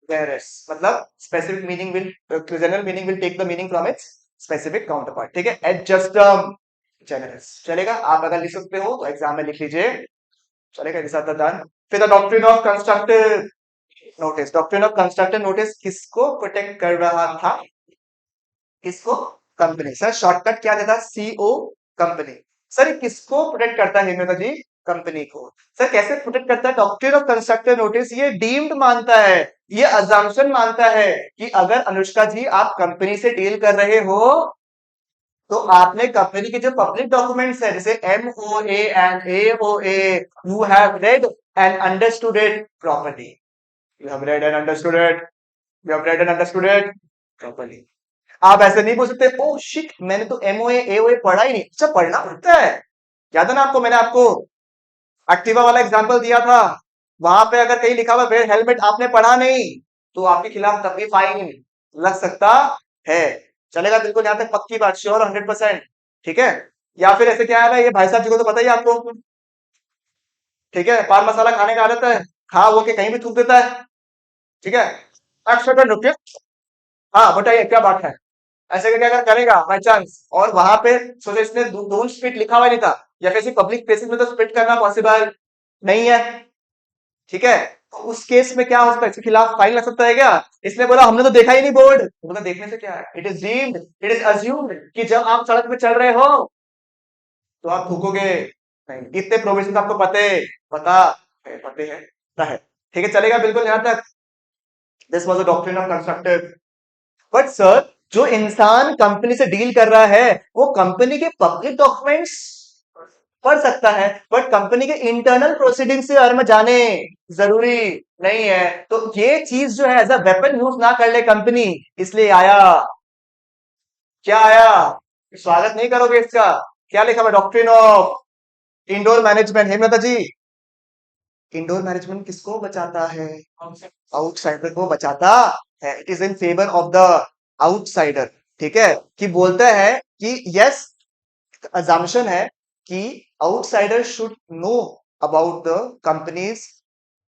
मतलब specific meaning will, general meaning will take the meaning from its specific counterpart. ठीक है, एडजस्टम जनरस। चलेगा, आप अगर लिख सकते हो तो एग्जाम में लिख लीजिए। चलेगा, दिस आर द डन। फिर the doctrine of constructive notice. Doctrine of constructive notice किसको प्रोटेक्ट कर रहा था? किसको? कंपनी। सर शॉर्टकट क्या देता? CO, company. सर ये किसको प्रोटेक्ट करता है हेमलता जी? कंपनी को। सर कैसे प्रोटेक्ट करता है? डॉक्ट्रिन ऑफ कंस्ट्रक्टिव नोटिस ये डीम्ड मानता है, ये अजम्पशन मानता है कि अगर अनुष्का जी आप कंपनी से डील कर रहे हो तो आपने कंपनी के जो पब्लिक डॉक्यूमेंट्स है जैसे MOA and AOA, you have read and understood it properly. You have read and understood it, you have read and understood it properly. आप ऐसे नहीं बोल सकते ओ शिट मैंने तो एमओए एओए पढ़ा ही नहीं। अच्छा पढ़ना पड़ता है, याद है ना आपको? मैंने आपको एक्टिवा वाला एग्जांपल दिया था। वहां पे अगर कहीं लिखा हुआ वेयर हेलमेट आपने पढ़ा नहीं तो आपके खिलाफ तब भी फाइन लग सकता है। चलेगा, बिल्कुल यहाँ तक पक्की बात, श्योर 100%। ठीक है, या फिर ऐसे क्या है ना, ये भाई साहब जी को तो पता ही है आपको। ठीक है, पान मसाला खाने का आदत है, खा वो के कहीं भी थूक देता है। ठीक है, एक सेकंड रुकिए। हाँ बताइए क्या बात है? ऐसे करके अगर करेगा बाई चांस और वहां पे सोचो इसने डोंट स्पिट लिखा हुआ नहीं था, या फिर पब्लिक प्लेसेस में तो स्पिट करना पॉसिबल नहीं है। ठीक है, तो उस केस में क्या हो सकता है? इसके खिलाफ फाइन लग सकता है क्या? इसने बोला हमने तो देखा ही नहीं बोर्ड। बोला देखने से क्या है? It is deemed, it is assumed कि जब आप सड़क पे चल रहे हो तो आप थूकोगे नहीं। इतने प्रोविजन आपको पता पते है, पता है। ठीक है, चलेगा बिल्कुल यहाँ तक। This was a doctrine of constructive. But sir जो इंसान कंपनी से डील कर रहा है वो कंपनी के पब्लिक डॉक्यूमेंट्स पढ़ सकता है, बट कंपनी के इंटरनल प्रोसीडिंग से हर में जाने जरूरी नहीं है। तो ये चीज जो है एज अ वेपन यूज ना कर ले कंपनी, इसलिए आया। क्या आया? स्वागत नहीं करोगे इसका? क्या लिखा हुआ? Doctrine of indoor management. Hemlata ji, indoor management किसको बचाता है? आउटसाइडर को बचाता है। It is in favour of the outsider. ठीक है, कि बोलता है कि यस, assumption है कि outsider should know about the company's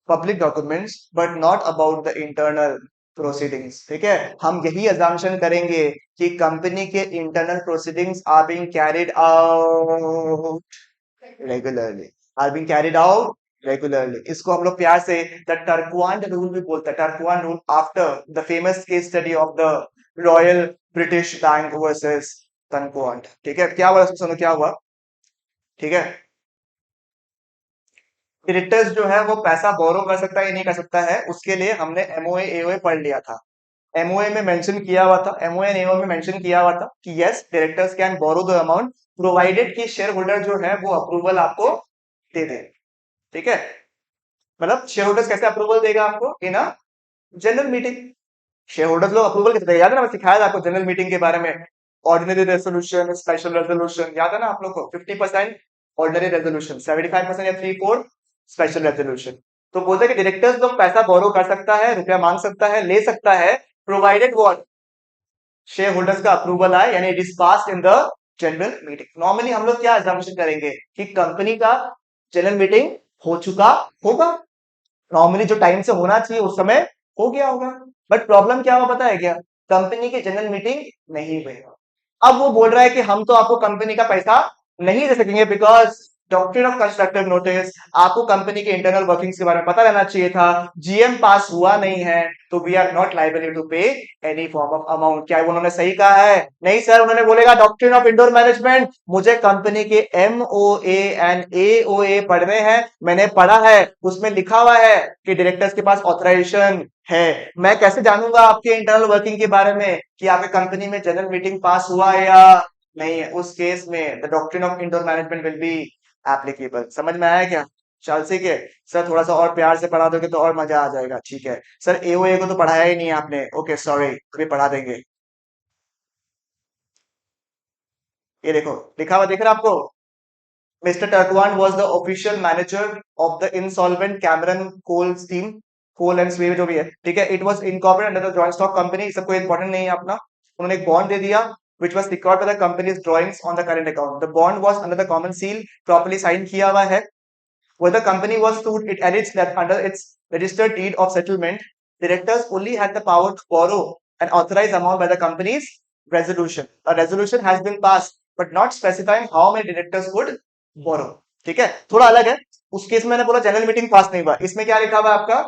public documents but not about the internal proceedings. ठीक है, हम यही assumption करेंगे कि कंपनी के internal proceedings are being carried out regularly. Are being carried out regularly. इसको हम लोग प्यार से द टर्कवांड रूल भी बोलते हैं। Turquand rule after the famous case study of the Royal British Bank versus Turquand. ठीक है, क्या हुआ सुनो, क्या हुआ? ठीक है, क्रेडिटर्स जो है वो पैसा बोरो कर सकता है या नहीं कर सकता है, उसके लिए हमने एमओए एओए पढ़ लिया था। एमओए में मेंशन किया हुआ था, एमओए एंड एओए में मेंशन किया हुआ था कि yes, directors can borrow the amount provided कि शेयर होल्डर जो है वो अप्रूवल आपको दे दे। ठीक है, मतलब शेयर होल्डर्स कैसे अप्रूवल देगा आपको? In a general meeting. Share holders लोग अप्रूवल कैसे देगा? याद है ना, मैं सिखाया था आपको जनरल मीटिंग के बारे में। ऑर्डिनरी रेजोल्यूशन, स्पेशल रेजोल्यूशन, याद है ना आप लोग को? 50% ऑर्डिनरी रेजोल्यूशन, 75% या 3/4 स्पेशल रेजोल्यूशन। तो बोलते हैं कि डायरेक्टर्स लोग पैसा बोरो कर सकता है, रुपया मांग सकता है, ले सकता है, प्रोवाइडेड व्हाट, शेयर होल्डर्स का अप्रूवल आए, यानी it is pass in the general meeting. Normally हम लोग क्या assumption करेंगे कि कंपनी का जनरल मीटिंग हो चुका होगा, नॉर्मली जो टाइम से होना चाहिए उस समय हो गया होगा। बट प्रॉब्लम क्या हुआ पता है क्या? कंपनी की जनरल मीटिंग नहीं हुई। अब वो बोल रहा है कि हम तो आपको कंपनी का पैसा नहीं दे सकेंगे because doctrine of constructive notice, आपको कंपनी के इंटरनल वर्किंग्स के बारे में पता रहना चाहिए था। जीएम पास हुआ नहीं है, तो we are not liable to pay any form of amount. क्या उन्होंने सही कहा है? नहीं सर, उन्होंने बोलेगा डॉक्ट्रिन ऑफ इंडोर मैनेजमेंट, मुझे कंपनी के एमओए एंड एओए पढ़ने हैं, मैंने पढ़ा है, उसमें लिखा हुआ है कि डायरेक्टर्स के पास ऑथराइजेशन है। मैं कैसे जानूंगा आपके इंटरनल वर्किंग के बारे में कि आपके कंपनी में जनरल मीटिंग पास हुआ है या नहीं है? उस केस में the doctrine of indoor management will be applicable. समझ में आया क्या? चल ठीक है सर, थोड़ा सा और प्यार से पढ़ा दोगे तो और मजा आ जाएगा। ठीक है सर, एओए को तो पढ़ाया ही नहीं है आपने, ओके सॉरी, अभी पढ़ा देंगे। ये देखो लिखा हुआ दिख रहा है आपको? Mr. Turkwan was the official manager of the insolvent Cameron Coal Steam, Coal and Sway जो भी है, ठीक है। It was incorporated under the joint stock company, सब कोई important नहीं है अपना। उन्होंने एक बॉन्ड दे दिया which was secured by the company's drawings on the current account. The bond was under the common seal, properly signed किया हुआ है। When the company was sued, it alleged that under its registered deed of settlement, directors only had the power to borrow an authorized amount by the company's resolution. A resolution has been passed, but not specifying how many directors could borrow. ठीक है, थोड़ा अलग है। उस case में मैंने बोला general meeting पास नहीं हुआ, इसमें क्या लिखा हुआ है आपका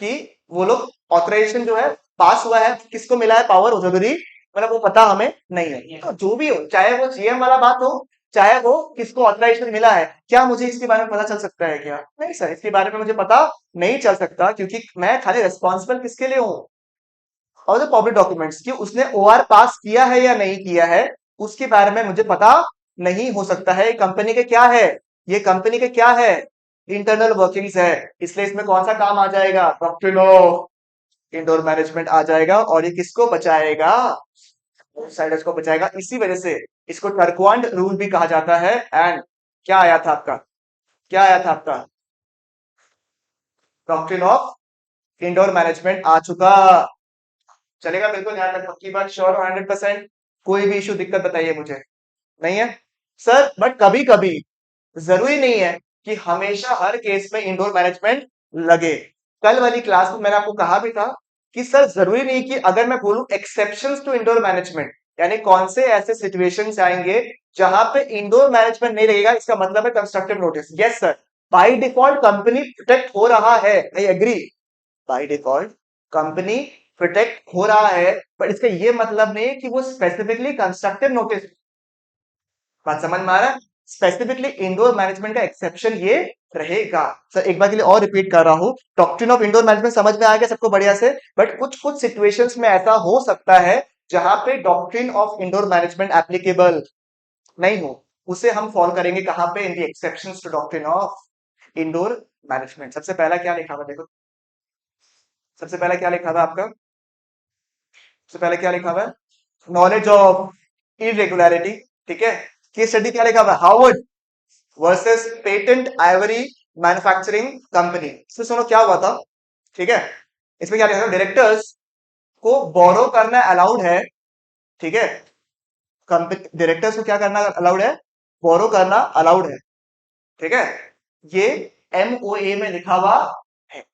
कि वो लोग ऑथराइजेशन जो है पास हुआ है, किसको मिला है पावर, वो जरूरी मतलब वो पता हमें नहीं है। तो जो भी हो, चाहे वो जीएम वाला बात हो, चाहे वो किसको ऑथराइजेशन मिला है, क्या मुझे इसके बारे में पता चल सकता है क्या? नहीं सर, इसके बारे में मुझे पता नहीं चल सकता, क्योंकि मैं खाली रिस्पॉन्सिबल किसके लिए हूँ? और जो पब्लिक डॉक्यूमेंट्स की उसने ओआर पास किया है या नहीं किया है, उसके बारे में मुझे पता नहीं हो सकता है। कंपनी के क्या है, ये कंपनी के क्या है, इंटरनल वर्किंग्स है। इसलिए इसमें कौन सा काम आ जाएगा? डॉक्ट्रिन ऑफ इंडोर मैनेजमेंट आ जाएगा, और ये किसको बचाएगा? आउटसाइडर्स को बचाएगा। इसी वजह से इसको टर्कवांड रूल भी कहा जाता है। एंड क्या आया था आपका, क्या आया था आपका? डॉक्ट्रिन ऑफ इंडोर मैनेजमेंट आ चुका। चलेगा, बिल्कुल ध्यान रखो, पक्की बात, श्योर 100%? कोई भी इशू दिक्कत बताइए मुझे। नहीं है सर, बट कभी कभी जरूरी नहीं है कि हमेशा हर केस में इंडोर मैनेजमेंट लगे। कल वाली क्लास में मैंने आपको कहा भी था कि सर जरूरी नहीं कि अगर मैं बोलूं एक्सेप्शंस टू इंडोर मैनेजमेंट, यानी कौन से ऐसे सिचुएशंस आएंगे जहां पे इंडोर मैनेजमेंट नहीं लगेगा, इसका मतलब है constructive notice. Yes sir, by default company protect हो रहा है, I agree. By default company protect हो रहा है, पर इसका ये मतलब नहीं कि वो स्पेसिफिकली कंस्ट्रक्टिव नोटिस। बात समझ में आ रहा है? स्पेसिफिकली इंडोर मैनेजमेंट का एक्सेप्शन ये रहेगा। सर एक बार के लिए और रिपीट कर रहा हूं, डॉक्ट्रिन ऑफ इंडोर मैनेजमेंट समझ में आ गया सबको बढ़िया से? बट कुछ कुछ सिचुएशंस में ऐसा हो सकता है जहां पे doctrine of indoor management applicable नहीं हो, उसे हम फॉलो करेंगे कहां पे? In the exceptions to doctrine of indoor management. सबसे पहला क्या लिखा हुआ देखो, सबसे पहला क्या लिखा हुआ आपका? सबसे पहले क्या लिखा हुआ है? Knowledge of irregularity. ठीक है, केस स्टडी क्या लिखा हुआ है? Harvard versus patent Ivory manufacturing company. इसमें सुनो क्या हुआ था, ठीक है। इसमें क्या लिखा था? डायरेक्टर्स को बोरो करना अलाउड है, ठीक है। कंपनी डायरेक्टर्स को क्या करना अलाउड है? बोरो करना अलाउड है, ठीक है। ये एमओए में लिखा हुआ है।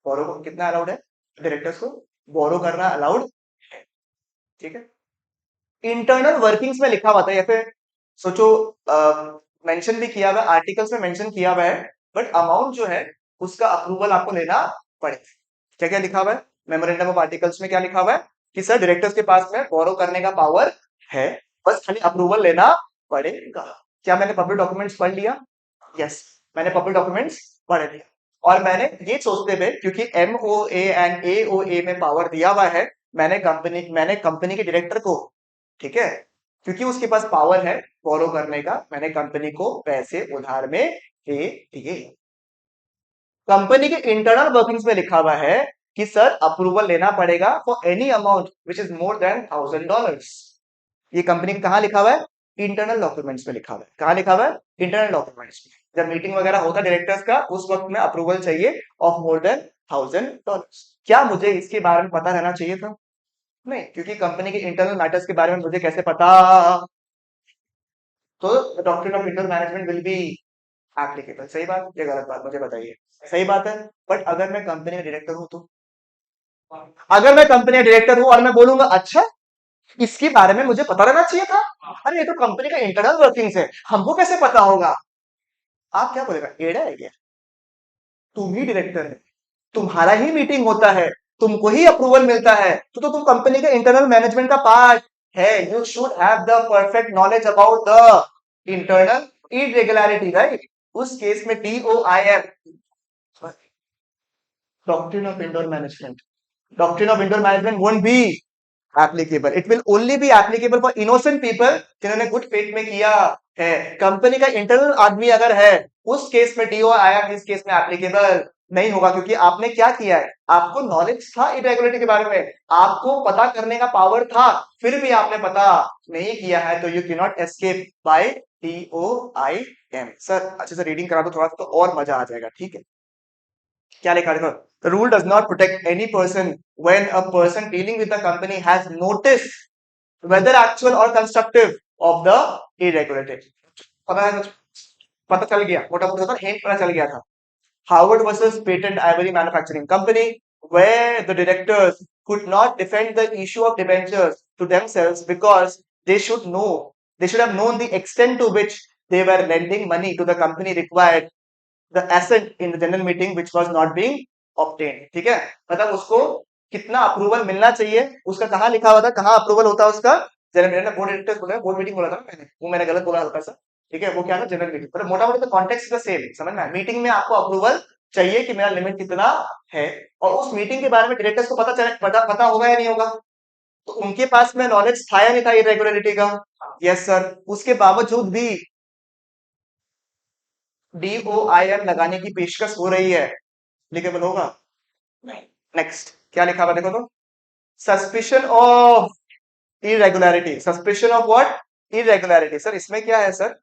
बोरो को कितना अलाउड है? डायरेक्टर्स को बोरो करना अलाउड है, ठीक है। इंटरनल वर्किंग्स में लिखा हुआ था, या फिर सोचो मेंशन भी किया हुआ है, आर्टिकल्स में मेंशन किया हुआ है, बट अमाउंट जो है उसका अप्रूवल आपको लेना पड़ेगा। क्या क्या लिखा हुआ है मेमोरेंडम ऑफ आर्टिकल्स में? क्या लिखा हुआ है कि सर डायरेक्टर्स के पास में बोरो करने का पावर है, बस खाली अप्रूवल लेना पड़ेगा। क्या मैंने पब्लिक डॉक्यूमेंट्स पढ़ लिया? यस, मैंने पब्लिक डॉक्यूमेंट्स पढ़ लिया। और मैंने ये सोचते हुए, क्योंकि एमओए एंड एओए में पावर दिया हुआ है, मैंने कंपनी के डायरेक्टर को, ठीक है, क्योंकि उसके पास पावर है बोरो करने का, मैंने कंपनी को पैसे उधार में दे दिए। कंपनी के इंटरनल वर्किंग्स में लिखा हुआ है कि सर अप्रूवल लेना पड़ेगा for any amount which is more than $1000। ये कंपनी का कहाँ लिखा हुआ है? इंटरनल डॉक्यूमेंट्स में लिखा हुआ है। कहाँ लिखा हुआ है? इंटरनल डॉक्यूमेंट्स में। जब मीटिंग वगैरह होता है डायरेक्टर्स का, उस वक्त में अप्रूवल चाहिए ऑफ मोर देन $1000। क्या मुझे इसके बारे में पता रहना चाहिए था? नहीं, क्योंकि कंपनी के इंटरनल मैटर्स के बारे में मुझे कैसे पता? तो doctrine of internal management will be applicable. सही बात या गलत बात, मुझे बताइए। सही बात है। बट अगर मैं कंपनी में डायरेक्टर हूं तो, अगर मैं कंपनी का डायरेक्टर हूं और मैं बोलूंगा अच्छा इसके बारे में मुझे पता रहना चाहिए था, अरे ये तो कंपनी का इंटरनल वर्किंग्स है, हमको कैसे पता होगा? आप क्या बोलेगा, एड़ा है क्या? तुम ही डायरेक्टर है, तुम्हारा ही मीटिंग होता है, तुमको ही अप्रूवल मिलता है, तो तुम कंपनी के इंटरनल मैनेजमेंट का पार्ट है। You should have the perfect knowledge about the internal irregularity, right? उस केस में DOIM, doctrine of indoor management, doctrine of indoor management won't be applicable. It will only be applicable for innocent people जिन्होंने good faith में किया है। Company का internal आदमी अगर है, उस केस में DOIM इस केस में एप्लीकेबल नहीं होगा, क्योंकि आपने क्या किया है, आपको नॉलेज था इरेगुलरिटी के बारे में, आपको पता करने का पावर था, फिर भी आपने पता नहीं किया है, तो you can not escape by DOIM। Sir अच्छे से रीडिंग करा दो थोड़ा सा तो और मजा आ जाएगा, ठीक है? क्या लिखा देखो, the rule does not protect any person when a person dealing with the company has noticed whether actual or constructive of the irregularity। पता है कुछ? पता चल गया, मोटा मोटा हिंट पता चल गया था। Howard versus Patent Ivory Manufacturing Company, where the directors could not defend the issue of debentures to themselves because they should have known the extent to which they were lending money to the company required the assent in the general meeting which was not being obtained। ठीक है, मतलब उसको कितना approval मिलना चाहिए, उसका कहाँ लिखा हुआ था, कहाँ अप्रूवल होता है उसका? General meeting. बोर्ड डायरेक्टर्स बोला, बोर्ड मीटिंग बोला था मैंने, वो मैंने गलत बोला हल्का सा, ठीक है? वो क्या था? General meeting. मतलब मोटा मोटी तो कॉन्टेक्स्ट का सेम समझ में आया। मीटिंग में आपको अप्रूवल चाहिए कि मेरा लिमिट कितना है, और उस मीटिंग के बारे में डायरेक्टर्स को पता होगा या नहीं होगा? तो उनके पास में नॉलेज था या नहीं था इरेगुलरिटी का? Yes sir. उसके बावजूद भी DOIM लगाने की पेशकश हो रही है, एप्लीकेबल होगा? नहीं। नेक्स्ट क्या लिखा हुआ देखो तो, suspicion of irregularity. Suspicion of what? Irregularity. Sir इसमें क्या है सर?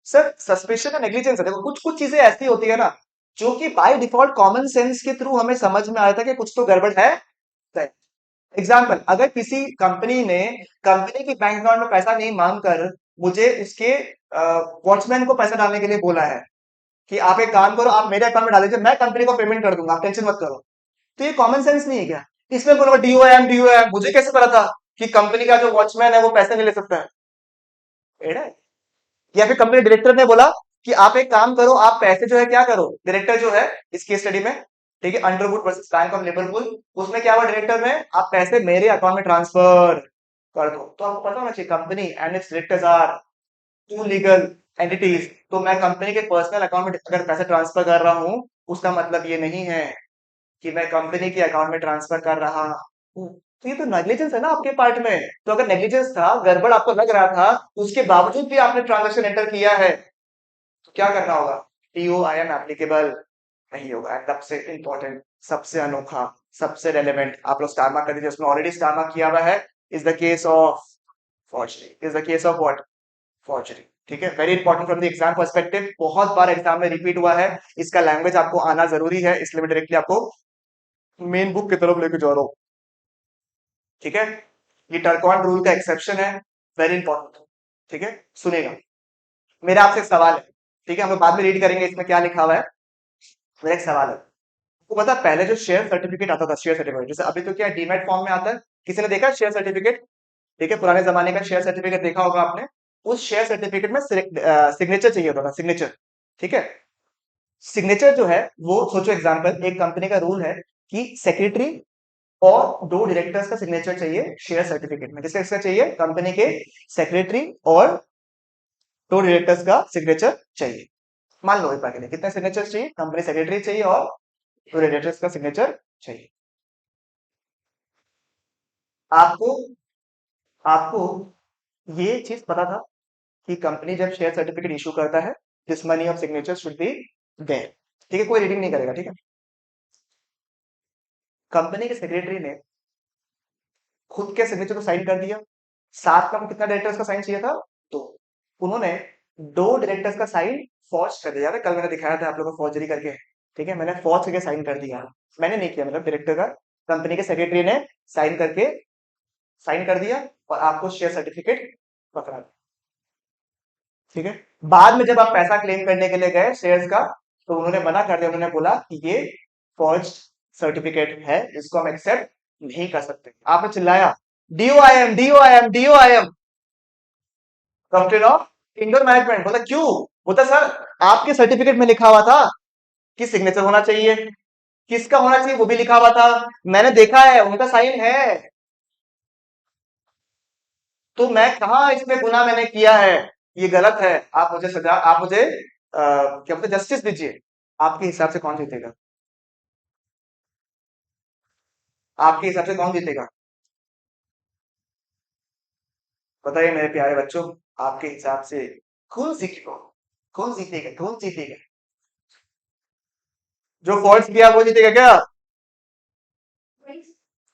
सर सस्पिशन है, नेग्लिजेंस है। देखो कुछ कुछ चीजें ऐसी होती है ना, जो कि बाय डिफॉल्ट कॉमन सेंस के थ्रू हमें समझ में आया था कि कुछ तो गड़बड़ है। एग्जाम्पल, अगर किसी कंपनी ने कंपनी की बैंक अकाउंट में पैसा नहीं मांग कर मुझे उसके वॉचमैन को पैसा डालने के लिए बोला है कि आप एक काम करो, आप मेरे अकाउंट में डाल दीजिए, मैं कंपनी को पेमेंट कर दूंगा, आप टेंशन मत करो, तो ये कॉमन सेंस नहीं है क्या? इसमें बोलो DOIM, मुझे कैसे पता था कि कंपनी का जो वॉचमैन है वो पैसे नहीं ले सकता है? एड़ा है। या फिर कंपनी डायरेक्टर ने बोला कि आप एक काम करो, आप पैसे जो है क्या करो, डायरेक्टर जो है इस केस स्टडी में, ठीक है, Underwood versus Bank of Liverpool, उसमें क्या हुआ डायरेक्टर में, आप पैसे मेरे अकाउंट में ट्रांसफर कर दो। तो आपको पता होना चाहिए company and its directors are two legal entities. तो मैं कंपनी के पर्सनल अकाउंट में अगर पैसे ट्रांसफर कर रहा हूं, उसका मतलब ये नहीं है कि मैं कंपनी के अकाउंट में ट्रांसफर कर रहा हूं। तो ये तो नेग्लिजेंस है ना आपके पार्ट में। तो अगर नेग्लिजेंस था, गड़बड़ आपको लग रहा था, उसके बावजूद भी आपने ट्रांजेक्शन एंटर किया है, तो क्या करना होगा? DOIM एप्लीकेबल नहीं होगा। एंड सबसे इंपॉर्टेंट, सबसे अनोखा, सबसे रेलेवेंट, आप लोग स्टार मार्क कर दीजिए, उसमें ऑलरेडी स्टार मार्क किया हुआ है, is the case of forgery. Is the case of what? Forgery. ठीक है, very important from the exam perspective, बहुत बार एग्जाम में रिपीट हुआ है, इसका लैंग्वेज आपको आना जरूरी है, इसलिए मैं डायरेक्टली आपको मेन बुक की तरफ लेके जा रहा हूं। ठीक है, ये टर्कॉन रूल का एक्सेप्शन है, वेरी इंपॉर्टेंट। ठीक है, सुनेगा। मेरा आपसे एक सवाल है, ठीक है, हम लोग बाद में रीड करेंगे इसमें क्या लिखा हुआ है। मेरा एक सवाल है, आपको पता है पहले जो शेयर सर्टिफिकेट आता था, शेयर सर्टिफिकेट जैसे अभी तो क्या डीमैट फॉर्म में आता है, किसी ने देखा शेयर सर्टिफिकेट? ठीक है, पुराने जमाने का शेयर सर्टिफिकेट देखा होगा आपने। उस शेयर सर्टिफिकेट में सिग्नेचर चाहिए होता था, सिग्नेचर। ठीक है। सिग्नेचर जो है वो, सोचो एग्जांपल, एक कंपनी का रूल है कि सेक्रेटरी और दो डायरेक्टर्स का सिग्नेचर चाहिए शेयर सर्टिफिकेट में। किसका किसका चाहिए? कंपनी के सेक्रेटरी और दो डायरेक्टर्स का सिग्नेचर चाहिए। मान लो एक बार के लिए कितने सिग्नेचर चाहिए? कंपनी सेक्रेटरी चाहिए और दो डायरेक्टर्स का सिग्नेचर चाहिए। आपको आपको ये चीज पता था कि कंपनी जब शेयर सर्टिफिकेट इशू करता है, this money of signature should be there. ठीक है, कोई रीडिंग नहीं करेगा। ठीक है। कंपनी के सेक्रेटरी ने खुद के सिग्नेचर को साइन कर दिया। साथ में कितना डायरेक्टर्स का साइन चाहिए था? दो। उन्होंने दो डायरेक्टर्स का साइन फॉर्ज कर दिया था। कल मैंने दिखाया था आप लोगों को फॉर्जरी करके। ठीक है, मैंने फॉर्ज करके साइन कर दिया। मैंने नहीं किया, मतलब डायरेक्टर का, कंपनी के सेक्रेटरी ने साइन करके, साइन कर दिया और आपको शेयर सर्टिफिकेट पकड़ा दिया। ठीक है। बाद में जब आप पैसा क्लेम करने के लिए गए शेयर्स का, तो उन्होंने मना कर दिया। उन्होंने बोला कि ये फॉर्ज सर्टिफिकेट है, इसको हम एक्सेप्ट नहीं कर सकते। आपने चिल्लाया DOIM DOIM DOIM, captain of indoor management. बोला क्यों? बोला सर आपके सर्टिफिकेट में लिखा हुआ था कि सिग्नेचर होना चाहिए, किसका होना चाहिए वो भी लिखा हुआ था, मैंने देखा है उनका साइन है, तो मैं कहा इसमें गुनाह मैंने किया है, ये गलत है। आप मुझे सजा, आप मुझे क्या बोलते, जस्टिस दीजिए। आपके हिसाब से कौन जीतेगा? आपके हिसाब से कौन जीतेगा? बताइए मेरे प्यारे बच्चों, आपके हिसाब से कौन जीतेगा? कौन जीतेगा? कौन जीतेगा? जो फॉल्स किया वो जीतेगा क्या?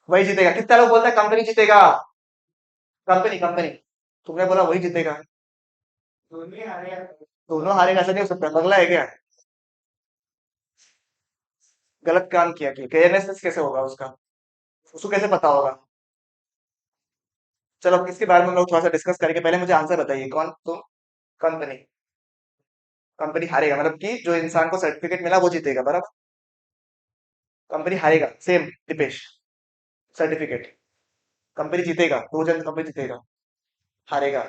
वही जीतेगा। कितना लोग बोलता है कंपनी जीतेगा? कंपनी कंपनी, तुमने बोला वही जीतेगा। दोनों हारेगा ऐसा नहीं हो सकता, बगला है क्या? गलत काम किया कि केयरलेसनेस कैसे होगा उसका? उसको कैसे पता होगा? चलो इसके बारे में हम लोग थोड़ा सा डिस्कस करेंगे। पहले मुझे आंसर बताइए, कौन तो? कंपनी। कंपनी हारेगा, मतलब कि जो इंसान को सर्टिफिकेट मिला वो जीतेगा, बराबर। कंपनी हारेगा, सेम दीपेश। सर्टिफिकेट। कंपनी जीतेगा, दो जन कंपनी जीतेगा। हारेगा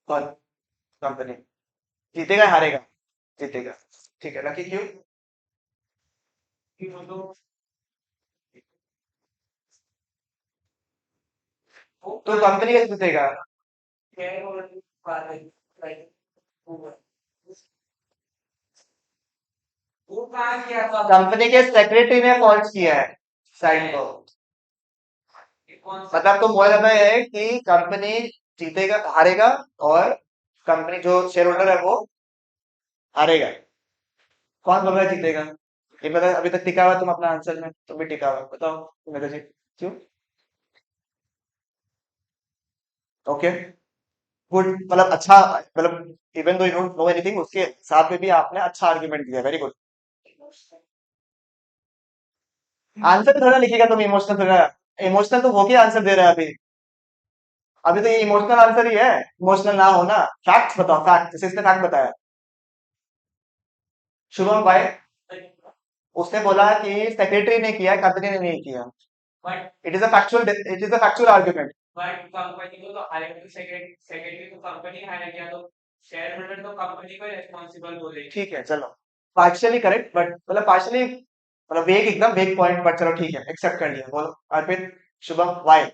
कौन? कंपनी। जीतेगा या हारेगा? जीतेगा। ठीक है, लकी क्यों? तो कंपनी कैसे जीतेगा? कंपनी के सेक्रेटरी ने फॉल्स किया है साइन को। मतलब तो बोला जाता है कि कंपनी जीतेगा, हारेगा, और कंपनी जो शेयर होल्डर है वो हारेगा। कौन बोल रहा है जीतेगा? ये पता, अभी तक टिका हुआ तुम अपना आंसर में, तुम भी टिका हुआ, बताओ मेरे जी। क्यों? ओके, गुड, मतलब अच्छा, मतलब even though you don't know anything, उसके साथ में भी आपने अच्छा आर्ग्यूमेंट दिया, वेरी गुड। आंसर थोड़ा लिखेगा तुम, इमोशनल थोड़ा। इमोशनल तो होके आंसर दे रहा है अभी। अभी तो ये इमोशनल आंसर ही है। इमोशनल ना होना। फैक्ट्स बताओ, फैक्ट, जैसे इसने फैक्ट बताया। शुभम भाई, उसने बोला कि सेक्रेटरी ने किया, कंपनी ने नहीं किया। It is a factual, it is a factual argument. ठीक है चलो, पार्शियली करेक्ट, बट मतलब पार्शियली, मतलब वेग, एकदम वेग पॉइंट, बट चलो ठीक है, एक्सेप्ट कर लिया। बोलो अर्पित, शुभम, वाई?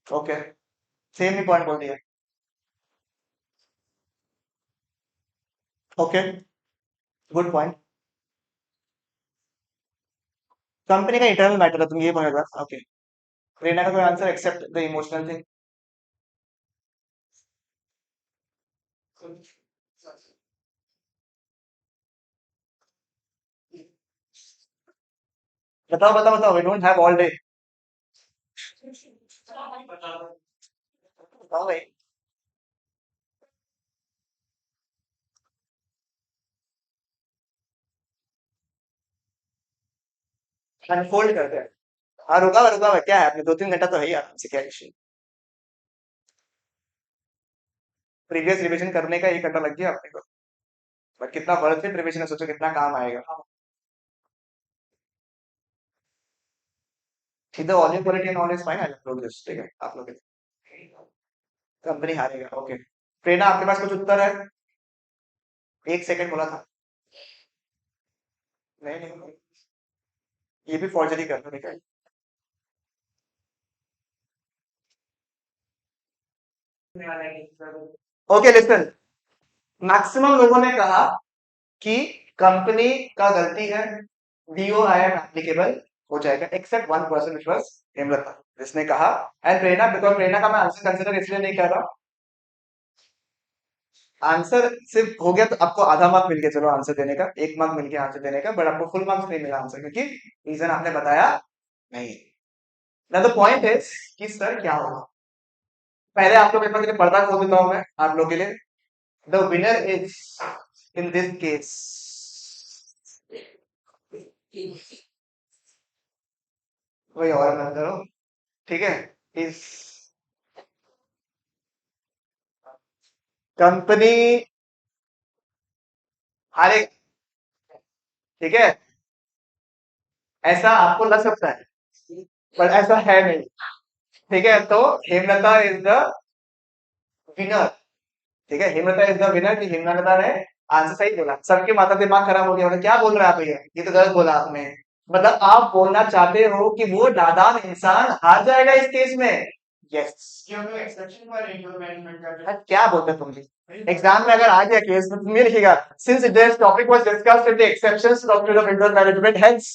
ओके, सेम ही पॉइंट बोल दिया। Okay, good point. कंपनी का इंटरनल मैटर है, तुम ये बोल रहे हो। ओके, रीना का कोई answer except the emotional thing? बताओ बताओ बताओ, we don't have all day. बताओ भाई। अनफोल्ड करते हैं। हाँ, रुका हुआ क्या है, आपने 2-3 घंटा तो है ही, आपसे क्या इशू? प्रीवियस रिवीजन करने का 1 घंटा लग गया अपने को। बट कितना वर्थ इट रिवीजन है, सोचो कितना काम आएगा। सीधा all quality and all is fine, I upload this, ठीक है आप लोग, कंपनी हारेगा, ओके। प्रेरणा आपके पास कुछ उत्तर है? 1 सेकंड बोला था। नहीं नहीं, ये भी फॉर्जरी कर रहा है। ओके लिसन, मैक्सिमम लोगों ने कहा कि कंपनी का गलती है, DOIM एप्लीकेबल हो जाएगा, एक्सेप्ट 1% विच वाज हेमलता, जिसने कहा। एंड प्रेरणा, बिकॉज प्रेरणा का मैं आंसर कंसिडर इसलिए नहीं कर रहा, आंसर सिर्फ हो गया तो आपको आधा मार्क मिल गया, चलो आंसर देने का 1 मार्क मिल गया आंसर देने का, बट आपको फुल मार्क्स नहीं मिला आंसर, क्योंकि रीजन आपने बताया नहीं। ना द पॉइंट इज कि सर क्या होगा, पहले आप लोग पेपर के लिए पर्दा खोल देता हूं मैं आप लोग के लिए। The winner is in this case, कोई और मत करो, ठीक है, इस कंपनी हारे, ठीक है, ऐसा आपको लग सकता है पर ऐसा है नहीं, ठीक है। तो हेमलता इज द विनर, ठीक है, हेमलता इज द विनर, कि हेमलता ने आंसर सही बोला। सबके माथा दिमाग खराब हो गया, मतलब क्या बोल रहे हैं आप, ये तो गलत बोला आपने, मतलब आप बोलना चाहते हो कि वो नादान इंसान हार जाएगा इस केस में? यस, क्या बोलते हो तुम जी, एग्जाम में अगर आ गया केस में तुम ये लिखेगा, since this topic was discussed in the exceptions doctrine of internal management, hence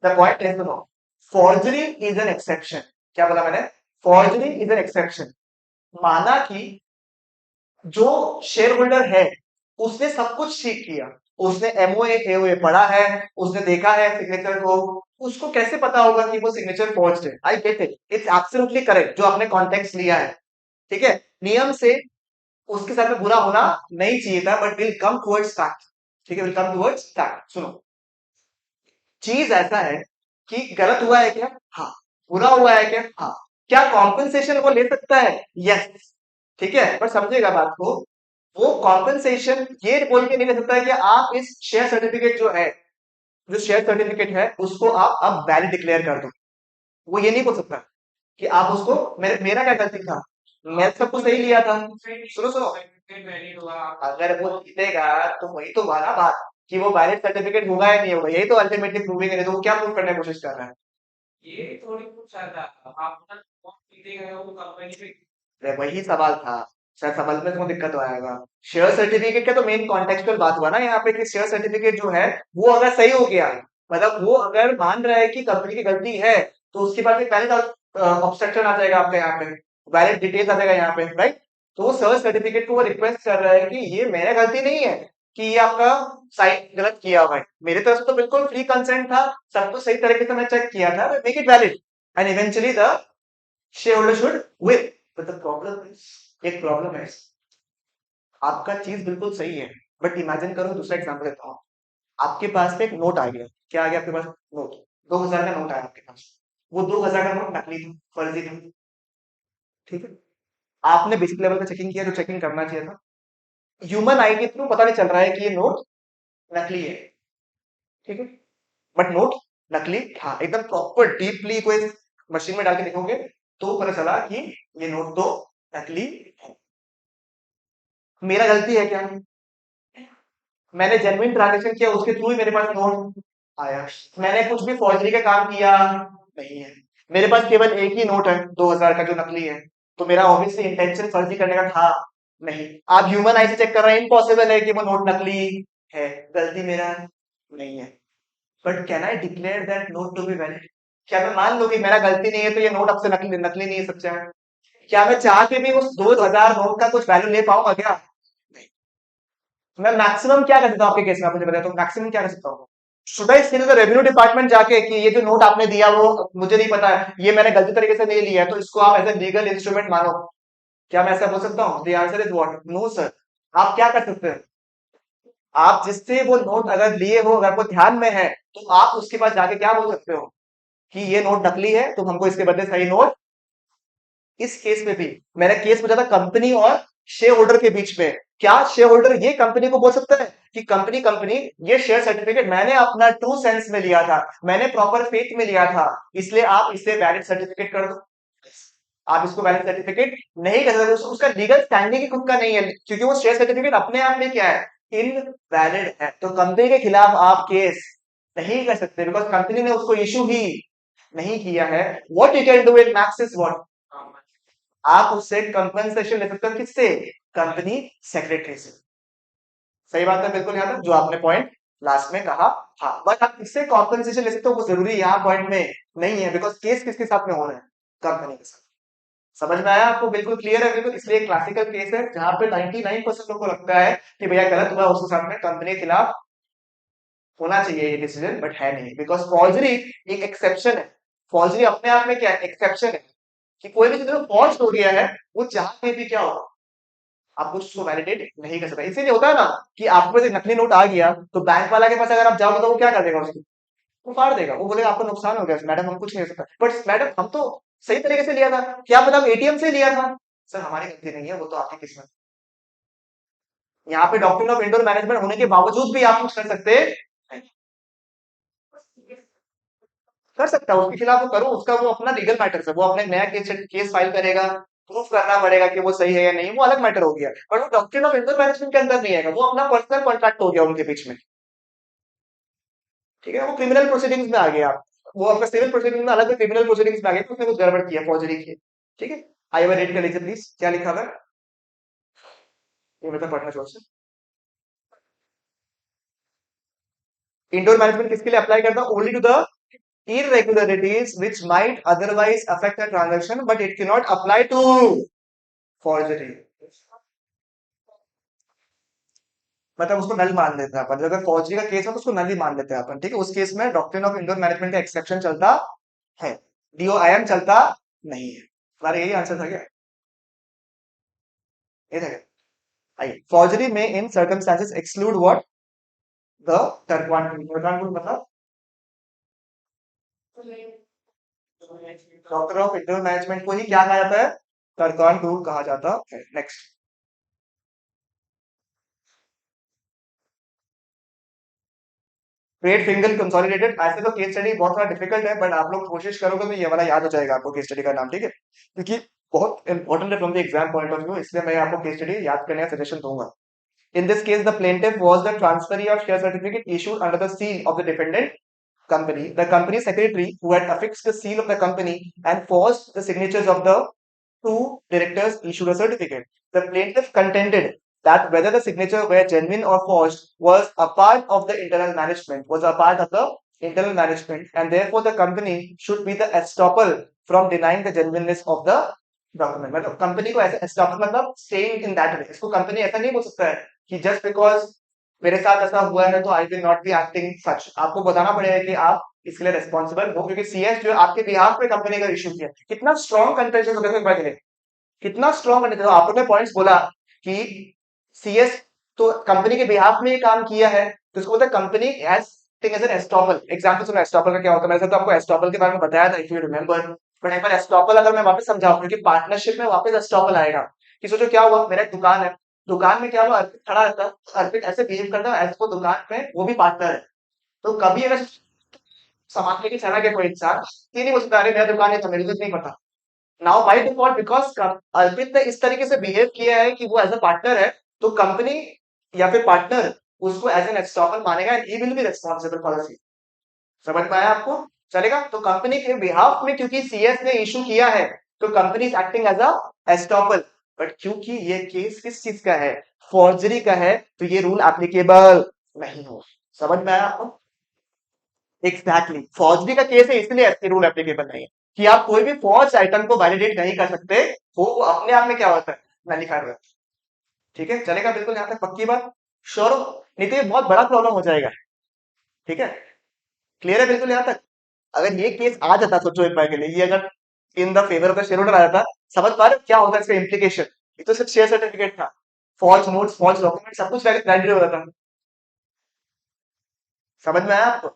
the point is no, forgery is an exception. क्या बोला मैंने? Forgery is an exception. माना कि जो शेयर होल्डर है उसने सब कुछ ठीक किया, उसने एमओए एओए पढ़ा है, उसने देखा है सिग्नेचर को, उसको कैसे पता होगा कि वो सिग्नेचर फॉर्ज्ड है? I get it, it's absolutely correct जो आपने कॉन्टेक्स्ट लिया है, ठीक है, नियम से उसके साथ में बुरा होना नहीं चाहिए था, but will come towards fact, ठीक है, विल कम टुवर्ड्स फैक्ट। सुनो, चीज ऐसा है कि गलत हुआ है क्या? हाँ। बुरा हुआ है क्या? हाँ। क्या कॉम्पेंसेशन वो ले सकता है? यस, ठीक है, पर समझेगा बात को, वो कॉम्पेंसेशन ये बोल के नहीं ले सकता है कि आप इस शेयर सर्टिफिकेट जो है, जो शेयर सर्टिफिकेट है उसको आप अब वैलिड डिक्लेयर कर दो, वो ये नहीं बोल सकता कि आप उसको, मेरा क्या गलती था, मैं सब कुछ सही लिया था। सुनो सुनो, अगर वो जीतेगा तो वही तो वाला बात, कि वो वैलिड सर्टिफिकेट होगा या नहीं होगा, यही तो अल्टीमेटली प्रूविंग है, तो वो क्या प्रूव करने की कोशिश कर रहा है? अरे वही सवाल था, शायद सवाल में तुम्हें दिक्कत आएगा। शेयर सर्टिफिकेट का तो मेन कॉन्टेक्चुअल बात हुआ ना यहाँ पे, कि शेयर सर्टिफिकेट जो है वो अगर सही हो गया, मतलब वो अगर मान रहा है कि कंपनी की गलती है, तो उसके बाद में पहले ऑब्स्ट्रक्शन आ जाएगा आपके यहाँ पे, वैलिड डिटेल्स आ जाएगा यहाँ पे, राइट। तो वो शेयर सर्टिफिकेट को वो रिक्वेस्ट कर रहा है कि ये मेरा गलती नहीं है कि ये आपका साइट गलत किया हुआ है, मेरी तरफ से तो बिल्कुल फ्री कंसेंट था, सब कुछ सही तरीके से मैं चेक किया था, make it valid and eventually the shareholder should win. But the problem is, एक प्रॉब्लम है, आपका चीज बिल्कुल सही है, बट इमेजिन करो, दूसरा एग्जांपल देता हूँ, आपके पास में एक नोट आ गया, क्या आ गया आपके पास? नोट, 2000 का नोट आया आपके पास, वो 2000 का नोट नकली था, फर्जी था, ठीक है, आपने बेसिक लेवल पे चेकिंग किया जो चेकिंग करना चाहिए था, ह्यूमन आई के थ्रू पता नहीं चल रहा है कि ये नोट नकली है, ठीक है, बट नोट नकली था, एकदम प्रॉपर डीपली कोई मशीन में डाल के देखोगे तो पता चला कि ये नोट तो नकली है। मेरा गलती है क्या? मैंने जेन्युइन ट्रांजेक्शन किया, उसके थ्रू ही मेरे पास नोट आया, मैंने कुछ भी फॉर्जरी का काम किया नहीं है, मेरे पास केवल एक ही नोट है 2000 का जो नकली है, तो मेरा ऑब्वियसली इंटेंशन फर्जी करने का था नहीं। आप ह्यूमन आई से चेक कर रहे हैं, इम्पॉसिबल है कि वो नोट नकली है, गलती मेरा नहीं है, but can I declare that note to be valid? क्या मैं मान लूं कि मेरा गलती नहीं है तो ये नोट अब से नकली नकली नहीं है सच्चा है? क्या मैं चाह के भी उस 2000 नोट का कुछ वैल्यू ले पाऊंगा क्या? मैं मैक्सिमम क्या कर सकता हूँ आपके केस में, आप मुझे बताओ तो मैक्सिमम क्या कर सकता हूँ? Should I see the revenue department जाके कि ये जो नोट आपने दिया वो मुझे नहीं पता है, ये मैंने गलती तरीके से नहीं लिया है, तो इसको आप एज ए लीगल इंस्ट्रूमेंट मानो? क्या मैं ऐसा बोल सकता हूँ? The answer is what? No sir. आप क्या कर सकते हैं? आप जिससे वो नोट अगर लिए हो, अगर वो ध्यान में है, तो आप उसके पास जाके क्या बोल सकते हो कि ये नोट नकली है, तुम हमको इसके बदले सही नोट। इस केस में भी मैंने केस पूछा था कंपनी और शेयर होल्डर के बीच में, क्या शेयर होल्डर ये कंपनी को बोल सकता है कि कंपनी कंपनी ये शेयर सर्टिफिकेट मैंने अपना ट्रू सेंस में लिया था, मैंने प्रॉपर फेथ में लिया था, इसलिए आप इसे वैलिड सर्टिफिकेट कर दो? आप इसको वैलिड सर्टिफिकेट नहीं कर सकते, उसका लीगल स्टैंडिंग ही खुद का नहीं है, क्योंकि वो शेयर सर्टिफिकेट अपने आप में क्या है, इनवैलिड है। तो कंपनी के खिलाफ आप केस नहीं कर सकते, बिकॉज कंपनी ने उसको इशू ही नहीं किया है। What you can do in max is what, आप उससे कंपनसेशन ले सकते हो, किससे? कंपनी सेक्रेटरी से। सही बात है बिल्कुल, यहाँ तक जो आपने पॉइंट लास्ट में कहा। हाँ, बट आप इससे कॉम्पनसेशन ले सकते हो, वो जरूरी यहाँ पॉइंट में नहीं है, बिकॉज केस किसके साथ में हो रहा है? कंपनी के साथ। समझ में आया आपको? बिल्कुल क्लियर है बिल्कुल। इसलिए क्लासिकल केस है जहां पे 99% लोगों को लगता है कि भैया गलत हुआ, उसके साथ में कंपनी के खिलाफ होना चाहिए ये डिसीजन, बट है नहीं, बिकॉज फॉर्जरी एक एक्सेप्शन है। फॉर्जरी अपने आप में क्या है? एक्सेप्शन है, कि कोई भी चीज फॉर्ज हो गया है, वो चाह के भी क्या होगा, आप कुछ उसको वैलिडेट नहीं कर सकते। इसीलिए होता है ना कि आपके पास एक नकली नोट आ गया, तो बैंक वाला के पास अगर आप जाओगे तो वो क्या कर देगा उसको? वो फाड़ देगा, वो बोलेगा आपको नुकसान हो गया मैडम, हम कुछ नहीं कर सकता। बट मैडम हम तो सही तरीके से लिया था, क्या पता हम एटीएम से लिया था। सर हमारी गलती नहीं है, वो तो आपकी किस्मत। यहाँ पे डॉक्ट्रिन ऑफ इंडोर मैनेजमेंट होने के बावजूद भी आप कुछ कर सकते हैं? कर सकता है, उसके खिलाफ वो करो, उसका वो अपना लीगल मैटर है, वो अपने नया केस फाइल करेगा, प्रूफ करना पड़ेगा कि वो सही है या नहीं, वो अलग मैटर हो गया। पर वो डॉक्ट्रिन ऑफ इंडोर मैनेजमेंट के अंदर नहीं आएगा, वो अपना पर्सनल कॉन्ट्रैक्ट हो गया उनके बीच में। ठीक है, वो क्रिमिनल प्रोसीडिंग्स में आ गया आप, वो आपका सिविल प्रोसीडिंग्स में अलग है, क्रिमिनल प्रोसीडिंग्स में आ गया कि उसने कुछ गड़बड़ किया, फॉर्जरी की। ठीक है, आइए बार रेड कर लीजिए प्लीज, क्या लिखा हुआ है ये मतलब पढ़ना जोर से। इंडोर मैनेजमेंट किसके लिए अप्लाई करता है? Only to the irregularities which might otherwise affect a transaction, but it cannot apply to forgery। मतलब उसको नल मान लेते हैं अपन, अगर फौजी का केस है तो उसको नल ही मान लेते हैं अपन। ठीक है, उस केस में डॉक्ट्रिन ऑफ इंडोर मैनेजमेंट का एक्सेप्शन चलता है, डीओआईएम चलता नहीं है। हमारा यही आंसर था क्या? ये था क्या? आइए, फॉर्जरी में in circumstances exclude what? The Turquand rule. मतलब डॉक्टर ऑफ इंडोर मैनेजमेंट को ही क्या कहा जाता है? टर्कवान रूल कहा जाता है। Next, trade finger consolidated. ऐसे तो केस स्टडी बहुत थोड़ा डिफिकल्ट है, बट आप लोग कोशिश करोगे तो ये वाला याद हो जाएगा आपको, केस स्टडी का नाम। ठीक है, क्योंकि बहुत इंपॉर्टेंट है from the exam point of view, इसलिए मैं आपको केस स्टडी याद करने का सजेशन दूंगा। In this case, the plaintiff was the transferee of share certificate issued under the seal of the defendant company. The company secretary who had affixed the seal of the company and forged the signatures of the two directors issued a certificate. The plaintiff contended that whether the signature were genuine or forged was a part of the internal management, and therefore the company should be the estoppel from denying the genuineness of the document. मतलब company को ऐसे एस्टॉप मतलब staying in that way, इसको company ऐसा नहीं बोल सकता है कि जस्ट बिकॉज मेरे साथ ऐसा हुआ है तो I will not be acting such. आपको बताना पड़ेगा कि आप इसके लिए रिस्पॉन्सिबल हो, क्योंकि सीएस जो आपके बिहाफ पे कंपनी का इशू किया। कितना स्ट्रॉन्ग कंटेंशन होगा एक बार के लिए, कितना स्ट्रॉन्ग कंटेंशन। आपने पॉइंट्स बोला कि सीएस तो कंपनी के बिहाफ में ही काम किया है, तो इसको बोलते हैं company has as an estoppel. Example सुनो एस्टॉपल का क्या होता है, मैंने तो आपको एस्टॉपल के बारे में बताया था, इफ यू रिमेंबर। बट एक बार एस्टॉपल अगर मैं वापस समझाऊं, क्योंकि पार्टनरशिप में वापस एस्टॉपल आएगा कि सोचो क्या हुआ, मेरा एक दुकान है, दुकान में क्या हुआ, अर्पित खड़ा रहता है, अर्पित ऐसे बिहेव करता है ऐसे, वो दुकान में वो भी पार्टनर है। तो कभी अगर सामान लेके चला गया कोई इंसान, ये नहीं हो सकता अरे मेरा दुकान है तो मेरे को नहीं पता। नाउ बाय डिफॉल्ट बिकॉज अर्पित ने इस तरीके से बिहेव किया है कि वो एज अ पार्टनर है, तो कंपनी या फिर पार्टनर उसको एज एन एस्टॉपल मानेगा and he will be responsible for the. समझ में आया आपको? चलेगा, तो कंपनी के बिहाफ में क्योंकि सीएस ने इशू किया है, तो company is acting as a estoppel. But क्योंकि ये केस किस चीज का है? फॉर्जरी का है, तो ये रूल एप्लीकेबल नहीं हो। समझ में आया आपको? एग्जैक्टली, फॉर्जरी का केस है इसलिए ऐसे रूल एप्लीकेबल नहीं है, कि आप कोई भी फॉर्ज आइटम को वैलिडेट नहीं कर सकते, वो अपने आप में क्या होता है? नलिफाइड होता है। ठीक है, चलेगा बिल्कुल यहाँ तक पक्की बात? श्योर हो? नहीं तो ये बहुत बड़ा प्रॉब्लम हो जाएगा। ठीक है, क्लियर है बिल्कुल यहाँ तक? अगर ये केस आ जाता, सोचो एक बार के लिए, ये अगर in the favour of the share holder आ जाता, समझ पा रहे हो क्या होता है इसका इम्प्लीकेशन? ये तो सिर्फ शेयर सर्टिफिकेट था, फॉल्स नोट्स फॉल्स डॉक्यूमेंट सब कुछ वैलिड हो जाता। समझ में आया आपको?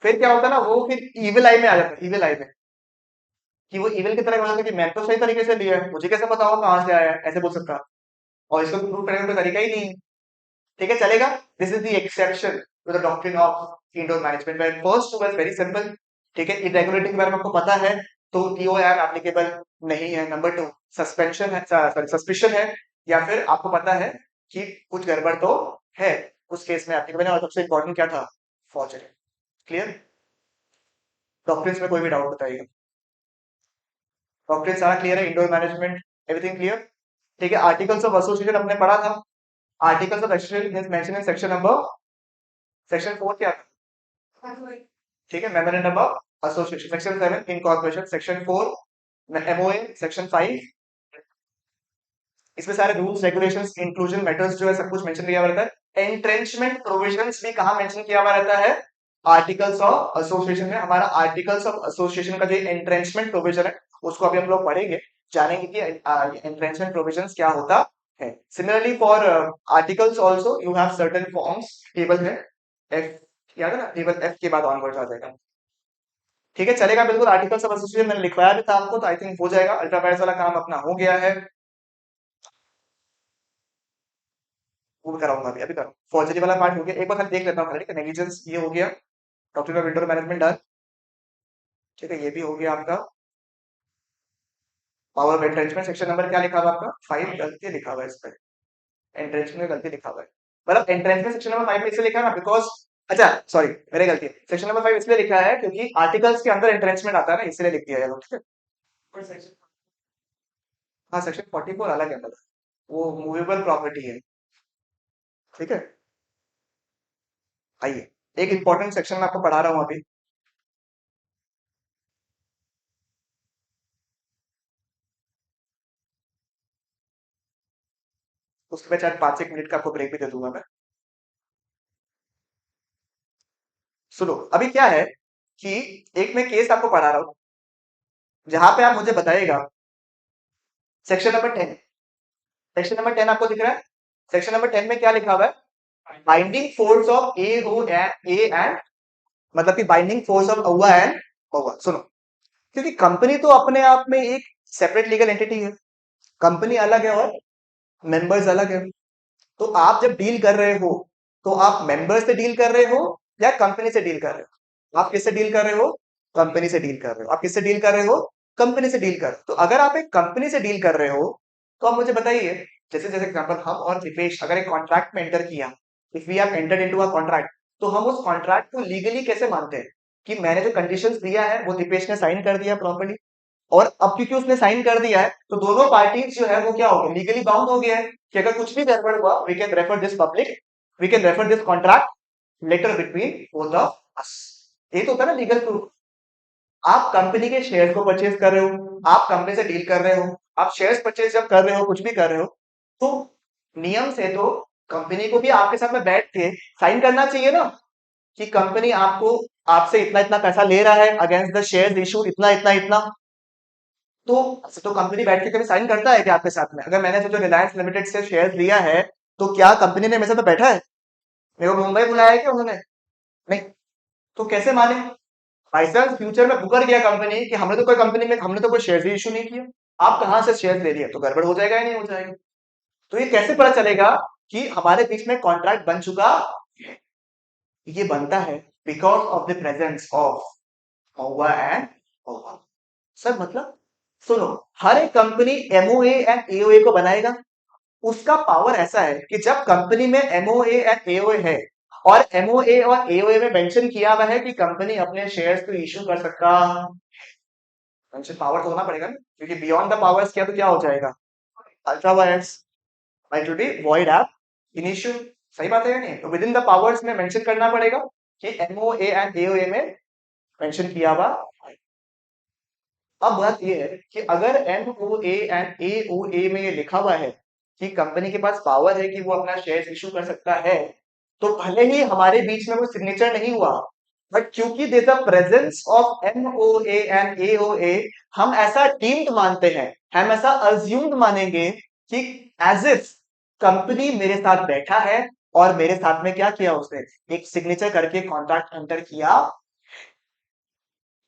फिर क्या होता ना, वो फिर इविल आई में आ जाता, इविल आई में, कि वो इविल की तरह हो जाता कि मैं तो सही तरीके से लिया है, मुझे कैसे पता होगा कहां से आया है, ऐसे बोल सकता। और इसको प्रूव करने का कोई तरीका ही नहीं है। ठीक है, चलेगा। This is the exception to the doctrine of indoor management where first two was very simple. ठीक है, इरेगुलरिटी के बारे में आपको पता है तो टीओआर एप्लीकेबल नहीं है। नंबर टू, सस्पेंशन है, सॉरी सस्पिशन है, या फिर आपको पता है कि कुछ गड़बड़ तो है, उस केस में एप्लीकेबल है। और सबसे इंपॉर्टेंट क्या था, फॉर्जरी। क्लियर? डॉक्ट्रिन्स में कोई भी डाउट बताइए। डॉक्ट्रिन सारा क्लियर है, इंडोर मैनेजमेंट एवरीथिंग क्लियर। ठीक है, आर्टिकल्स ऑफ एसोसिएशन हमने पढ़ा था। Articles of association is mention in section number, section 4 क्या था? ठीक है, memorandum of association section 7, incorporation section 4, MOA section 5। इसमें सारे रूल्स रेगुलेशंस इंक्लूजन मैटर्स जो है सब कुछ मेंशन किया हुआ रहता है। एंट्रेंचमेंट प्रोविजंस भी कहां मेंशन किया हुआ रहता है? आर्टिकल्स ऑफ एसोसिएशन में। हमारा आर्टिकल्स ऑफ एसोसिएशन का जो एंट्रेंचमेंट प्रोविजन है उसको अभी हम लोग पढ़ेंगे, जानेंगे कि एंट्रेंचमेंट प्रोविजंस क्या होता है। Similarly for articles also you have certain forms, table है एफ, याद है ना, टेबल एफ के बाद ऑनवर्ड आ जाएगा। ठीक है, चलेगा बिल्कुल। आर्टिकल्स ऑफ एसोसिएशन मैंने लिखवाया भी था आपको, तो आई थिंक हो जाएगा। अल्ट्रा वायरस वाला काम अपना हो गया है, वो भी कराऊंगा अभी, अभी करूँ। फॉर्जरी वाला पार्ट हो गया, एक बार खाली देख लेता हूँ खाली। नेग्लिजेंस ये हो गया, doctrine of indoor management done. ठीक है, ये भी हो गया आपका। Power of entrenchment section number क्या लिखा हुआ आपका? 5 गलती लिखा हुआ है इस पे, एंट्रेंचमेंट में गलती लिखा हुआ है। मतलब एंट्रेंचमेंट सेक्शन नंबर 5 में इसलिए लिखा है ना, बिकॉज, अच्छा सॉरी मेरी गलती है, सेक्शन नंबर 5 इसलिए लिखा है क्योंकि आर्टिकल्स के अंदर एंट्रेंचमेंट आता है ना, इसलिए लिख दिया है लोग। ठीक है, हाँ सेक्शन 44 अलग है, मतलब वो मूवेबल प्रॉपर्टी है। ठीक है, आइए एक इंपॉर्टेंट सेक्शन में आपको पढ़ा रहा हूँ अभी। उसके बाद शायद 5 एक मिनट का आपको ब्रेक भी दे दूंगा मैं। सुनो, अभी क्या है कि एक मैं केस आपको पढ़ा रहा हूँ जहां पे आप मुझे बताइएगा। सेक्शन नंबर 10, सेक्शन नंबर 10 आपको दिख रहा है? सेक्शन नंबर 10 में क्या लिखा हुआ है? Binding force of A and, मतलब कि बाइंडिंग फोर्स ऑफ औवा एंड औवा। सुनो, क्योंकि कंपनी तो अपने आप में एक सेपरेट लीगल एंटिटी है, कंपनी अलग है और मेंबर्स अलग है। तो आप जब डील कर रहे हो तो आप मेंबर से डील कर रहे हो या कंपनी से डील कर रहे हो? आप किससे डील कर रहे हो? कंपनी से डील कर रहे हो। आप किससे डील कर रहे हो? कंपनी से डील कर रहे हो। तो अगर आप एक कंपनी से डील कर रहे हो तो आप मुझे बताइए, जैसे जैसे एग्जांपल हम और दीपेश अगर एक कॉन्ट्रैक्ट में एंटर किया, if we have entered into a contract, तो हम उस कॉन्ट्रैक्ट को लीगली कैसे मानते हैं कि मैंने जो कंडीशंस दिया है वो दीपेश ने साइन कर दिया प्रॉपर्ली। और अब क्योंकि उसने साइन कर दिया है तो दोनों पार्टीज जो है वो क्या हो गए, लीगली बाउंड हो गया है कि अगर कुछ भी गड़बड़ हुआ we can refer this public, we can refer this contract letter between both of us. ये तो होता है ना लीगल प्रूफ। आप कंपनी के शेयर को परचेज कर रहे हो, आप कंपनी से डील कर रहे हो, आप शेयर्स परचेज जब कर रहे हो, कुछ भी कर रहे हो, तो नियम से तो कंपनी को भी आपके साथ में बैठ के साइन करना चाहिए ना कि कंपनी आपको, आपसे इतना इतना पैसा ले रहा है अगेंस्ट द शेयर इशू, इतना इतना इतना। तो कंपनी बैठ के कभी साइन करता है क्या आपके साथ में? अगर मैंने सोचो रिलायंस लिमिटेड से शेयर लिया है तो क्या कंपनी ने मेरे साथ में बैठा है, मेरे को मुंबई बुलाया है क्या उन्होंने? नहीं। तो कैसे माने? भाई साहब फ्यूचर में मुकर गया कंपनी कि हमने तो कोई कंपनी में, हमने तो कोई शेयर ही इशू नहीं किया, आप कहां से शेयर ले लिए, तो गड़बड़ हो जाएगा या नहीं हो जाएगा? तो ये कैसे पता चलेगा कि हमारे बीच में कॉन्ट्रैक्ट बन चुका है? ये बनता है because of the presence of ओवा एंड ओवा। सर मतलब, सुनो, हर एक कंपनी एमओए एंड एओए को बनाएगा। उसका पावर ऐसा है कि जब कंपनी में एमओए एंड एओए है और एमओए और एओए में मेंशन किया हुआ है कि कंपनी अपने शेयर्स को इशू कर सकता, मेंशन पावर तो होना पड़ेगा ना, क्योंकि बियॉन्ड द पावर्स किया तो क्या हो जाएगा? Ultra vires might be void app in issue. सही बात है या नहीं? तो विद इन द पावर्स में मेंशन करना पड़ेगा कि एमओए एंड एओए में मेंशन किया हुआ। अब बात ये है कि अगर एमओए एंड एओए में ये लिखा हुआ है कि कंपनी के पास पावर है कि वो अपना शेयर इशू कर सकता है, तो भले ही हमारे बीच में वो सिग्नेचर नहीं हुआ, बट क्योंकि there the presence of MOA and AOA, हम ऐसा डीम्ड मानते हैं, हम ऐसा अज्यूम्ड मानेंगे कि एज इफ कंपनी मेरे साथ बैठा है और मेरे साथ में क्या किया, उसने एक सिग्नेचर करके कॉन्ट्रैक्ट एंटर किया।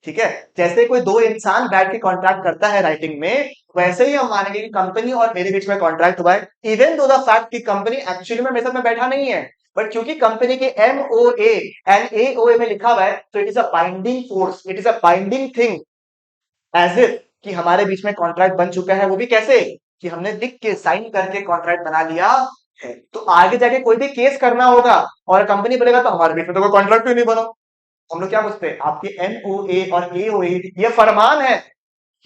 ठीक है, जैसे कोई दो इंसान बैठ के कॉन्ट्रैक्ट करता है राइटिंग में, वैसे ही हम मानेंगे कि कंपनी और मेरे बीच में कॉन्ट्रैक्ट हुआ है, इवन दो द फैक्ट कि कंपनी एक्चुअली में मेरे साथ में बैठा नहीं है, बट क्योंकि कंपनी के MOA एंड AOA में लिखा हुआ है, तो it is a binding force, it is a binding thing, as if कि हमारे बीच में कॉन्ट्रैक्ट बन चुका है। वो भी कैसे कि हमने लिख के साइन करके कॉन्ट्रैक्ट बना लिया है। तो आगे जाके कोई भी केस करना होगा और कंपनी बोलेगा तो हमारे बीच में तो कोई कॉन्ट्रैक्ट ही नहीं बना, हम लोग क्या पूछते हैं, आपके MOA और AOA ये फरमान है,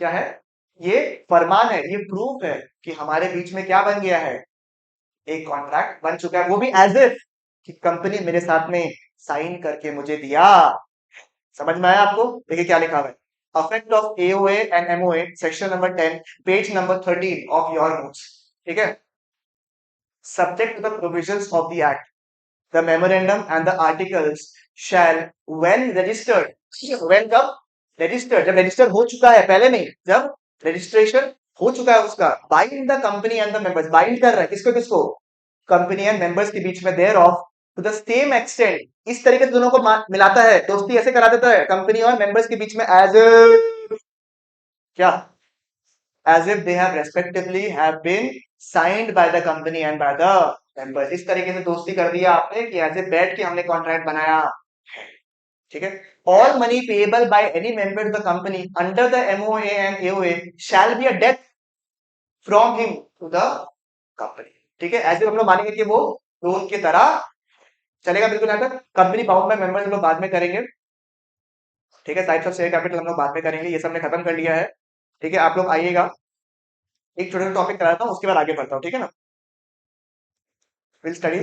क्या है, ये फरमान है, ये प्रूफ है कि हमारे बीच में क्या बन गया है, एक कॉन्ट्रैक्ट बन चुका है, वो भी एज इफ कि कंपनी मेरे साथ में साइन करके मुझे दिया। समझ में आया आपको? देखिए क्या लिखा हुआ है, affect of AOA and MOA, section number 10, page number 13 of your notes. ठीक है, subject to the provisions of the act, the memorandum and the articles shall when registered, when कब registered, जब register हो चुका है, पहले नहीं, जब registration हो चुका है उसका, bind the company and the members, bind कर रहा है किसको किसको, कंपनी एंड मेंबर्स के बीच में thereof to the same extent, इस तरीके से दोनों को मिलाता है, दोस्ती ऐसे करा देता है कंपनी और मेंबर्स के बीच में, एज क्या, as if they have respectively have been signed by the company and by the members, इस तरीके से दोस्ती कर दिया आपने कि ऐसे बैठ के हमने कॉन्ट्रैक्ट बनाया। ठीक है, all money payable by any member of the company under the MOA and AOA shall be a debt from him to the company। ठीक है, ऐसे हम लोग मानेंगे कि वो लोन की तरह चलेगा, बिल्कुल यहाँ तक कंपनी बाउंड बाय मेंबर्स हम लोग बाद में करेंगे। ठीक है, टाइप्स ऑफ शेयर कैपिटल हम लोग बाद में करेंगे, ये सब ने खत्म कर लिया है। ठीक है, आप लोग आइएगा, एक छोटा सा टॉपिक कराता हूँ, उसके बाद आगे बढ़ता हूँ, ठीक है ना। विल स्टडी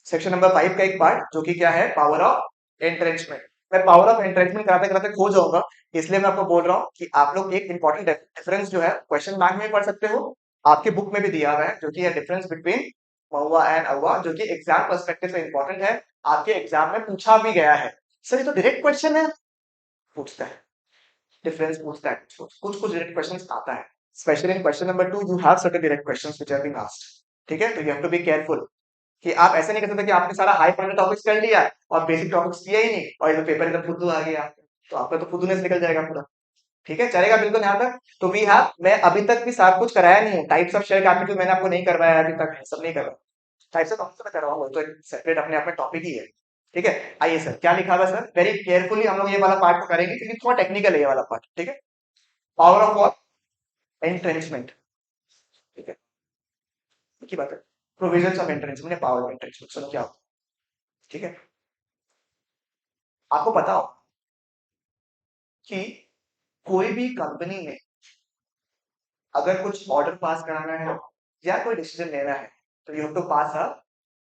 सेक्शन नंबर 5 का एक पार्ट जो कि क्या है, पावर ऑफ एंट्रेंचमेंट। मैं पावर ऑफ एंट्रेंचमेंट कराते कराते खो जाऊंगा, इसलिए मैं आपको बोल रहा हूँ कि आप लोग एक इंपॉर्टेंट डिफरेंस जो है क्वेश्चन बैंक में पढ़ सकते हो, आपके बुक में भी दिया हुआ है, जो कि है डिफरेंस बिटवीन महुआ एंड अहुआ, जो कि एग्जाम पर्सपेक्टिव से इंपॉर्टेंट है, आपके एग्जाम में पूछा भी गया है। सर ये तो डायरेक्ट क्वेश्चन है, पूछता है डिफरेंस, पूछता है कुछ कुछ डायरेक्ट क्वेश्चन आता है, specially in question number 2 you have certain direct questions which have been asked. ठीक है, तो you have to be careful कि आप ऐसे नहीं कर सकते कि आपने सारा हाई पॉइंट टॉपिक्स कर लिया और बेसिक टॉपिक्स किया ही नहीं और इधर पेपर एकदम फुद्दू आ गया, तो आपका तो फुद्दूनेस निकल जाएगा पूरा। ठीक है, चलेगा बिल्कुल यहाँ तक। तो वी हैव, मैं अभी तक भी सब कुछ कराया नहीं हूँ, टाइप्स ऑफ शेयर कैपिटल मैंने आपको नहीं करवाया अभी तक, सब नहीं करवाया, टाइप्स ऑफ कौन मैं करवाऊंगा, तो एक सेपरेट अपने आप में टॉपिक ही है। ठीक है, आइए सर क्या लिखा हुआ है सर, वेरी केयरफुली हम लोग ये वाला पार्ट को करेंगे क्योंकि थोड़ा टेक्निकल है ये वाला पार्ट। ठीक है, पावर ऑफ वॉट, एंट्रेंचमेंट। ठीक है, की बात है, provisions of entrenchment, power of entrenchment, सुनो क्या होता है। ठीक है, आपको पता हो कि कोई भी कंपनी में अगर कुछ ऑर्डर पास कराना है या कोई डिसीजन लेना है, तो you have to pass a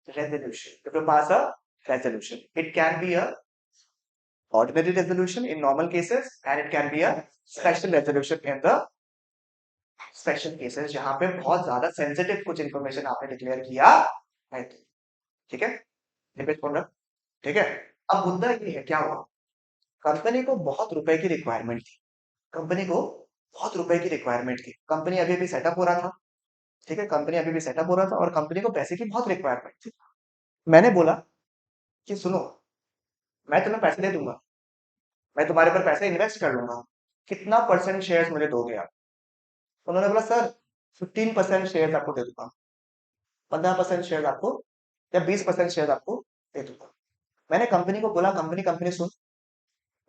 resolution, you have to pass a resolution. It can be a ordinary resolution in normal cases and it can be a special resolution in the special cases जहां पे बहुत ज्यादा sensitive कुछ information आपने declare किया है। ठीक है, रिपीट बोल रहा, ठीक है। अब मुद्दा ये है, क्या हुआ, कंपनी को बहुत रुपए की रिक्वायरमेंट थी, कंपनी को बहुत रुपए की रिक्वायरमेंट थी, कंपनी अभी भी सेटअप हो रहा था। ठीक है, कंपनी अभी भी सेटअप हो रहा था और कंपनी को पैसे की बहुत रिक्वायरमेंट थी। मैंने बोला कि सुनो, मैं तुम्हें पैसे दे दूंगा, मैं तुम्हारे पर पैसे इन्वेस्ट कर लूंगा, कितना परसेंट शेयर्स मुझे दोगे आप? उन्होंने बोला सर 15% शेयर आपको दे दूंगा, 15% शेयर आपको, या 20% शेयर आपको दे दूंगा। मैंने कंपनी को बोला, कंपनी कंपनी सुन,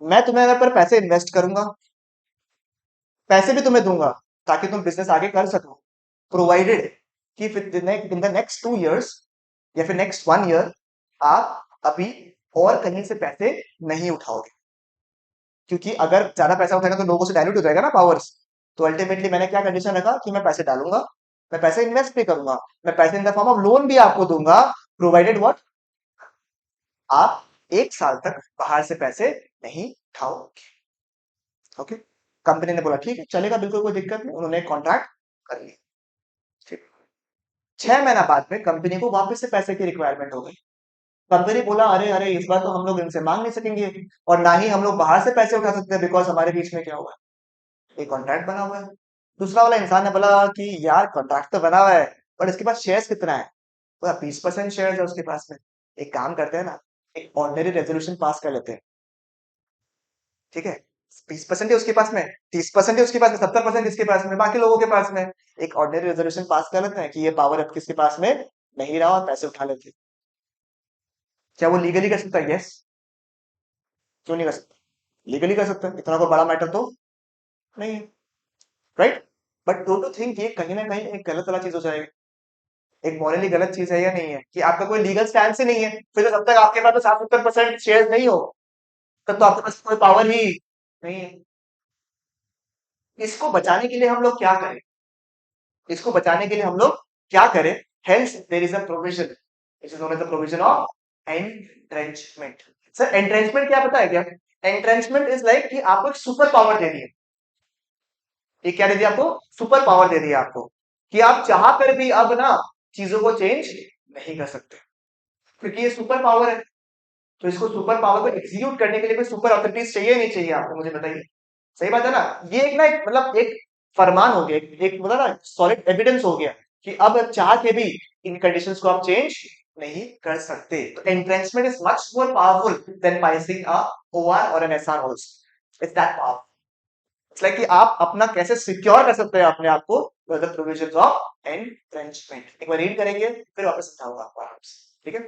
मैं तुम्हारे पर पैसे इन्वेस्ट करूंगा, पैसे भी तुम्हें दूंगा ताकि तुम बिजनेस आगे कर सको, प्रोवाइडेड कि इन द नेक्स्ट 2 इयर्स या फिर नेक्स्ट 1 ईयर आप अभी और कहीं से पैसे नहीं उठाओगे, क्योंकि अगर ज्यादा पैसा उठाएगा तो लोगों से डायल्यूट हो जाएगा ना पावर्स। तो अल्टीमेटली मैंने क्या कंडीशन रखा कि मैं पैसे डालूंगा, मैं पैसे इन्वेस्ट भी करूंगा, मैं पैसे in the form of loan भी आपको दूंगा, प्रोवाइडेड व्हाट, आप 1 साल तक बाहर से पैसे नहीं उठाओगे। ओके, कंपनी ने बोला ठीक है चलेगा, बिल्कुल कोई दिक्कत नहीं, उन्होंने कॉन्ट्रैक्ट कर लिया। ठीक, 6 महीना बाद में कंपनी को वापस से पैसे की रिक्वायरमेंट हो गई। कंपनी बोला अरे अरे इस बार तो हम लोग इनसे मांग नहीं सकेंगे और ना ही हम लोग बाहर से पैसे उठा सकते हैं, बिकॉज हमारे बीच में क्या हुआ है, एक कॉन्ट्रैक्ट बना हुआ है। दूसरा वाला इंसान ने बोला कि यार कॉन्ट्रैक्ट तो बना हुआ है पर इसके पास शेयर्स कितना है, बोला 20% शेयर है उसके पास में, एक काम करते हैं ना, एक ऑर्डिनरी रेजोल्यूशन पास कर लेते हैं। ठीक है, 20% है उसके पास में, 30% है उसके पास में, 70% इसके पास में, बाकी लोगों के पास में। एक ऑर्डिनरी रेजोल्यूशन पास कर लेते हैं कि ये पावर अब किसके पास में नहीं रहा और पैसे उठा लेते हैं। क्या वो लीगली कर सकता है? यस। क्यों नहीं कर सकता? लीगली कर सकता है, इतना कोई बड़ा मैटर तो नहीं है, right? But don't you think ये कहीं ना कहीं एक गलत वाला चीज हो जाएगी? एक मॉरली गलत चीज है या नहीं है कि आपका कोई लीगल स्टैंड से नहीं है, फिर तो जब तक आपके पास तो 70% शेयर नहीं हो तब तो आपके पास कोई पावर ही नहीं है। इसको बचाने के लिए हम लोग क्या करें? इसको बचाने के लिए हम लोग क्या करें? Hence there is a provision which is known as the provision of entrenchment. Sir entrenchment क्या पता है क्या? एंट्रेंचमेंट इज लाइक कि आपको एक सुपर पावर दे दी है। ये क्या दे दिया आपको? सुपर पावर दे दिया आपको कि आप चाह कर भी अब ना चीजों को चेंज नहीं कर सकते, क्योंकि ये सुपर पावर है। तो इसको सुपर पावर को एग्जीक्यूट करने के लिए कोई सुपर अथॉरिटीज चाहिए नहीं चाहिए आपको? मुझे बताइए। सही बात है ना? ये एक ना एक मतलब एक फरमान हो गया, एक मतलब ना सॉलिड एविडेंस हो गया कि अब चाह के भी इन कंडीशंस को आप चेंज नहीं कर सकते। तो entrenchment is much more powerful than passing a OR और an SR also. It's that powerful. It's like कि आप अपना कैसे सिक्योर कर सकते हैं अपने आप को with the provisions of entrenchment. एक बार रीड करेंगे फिर वापस समझाऊंगा आपको आराम से, ठीक है?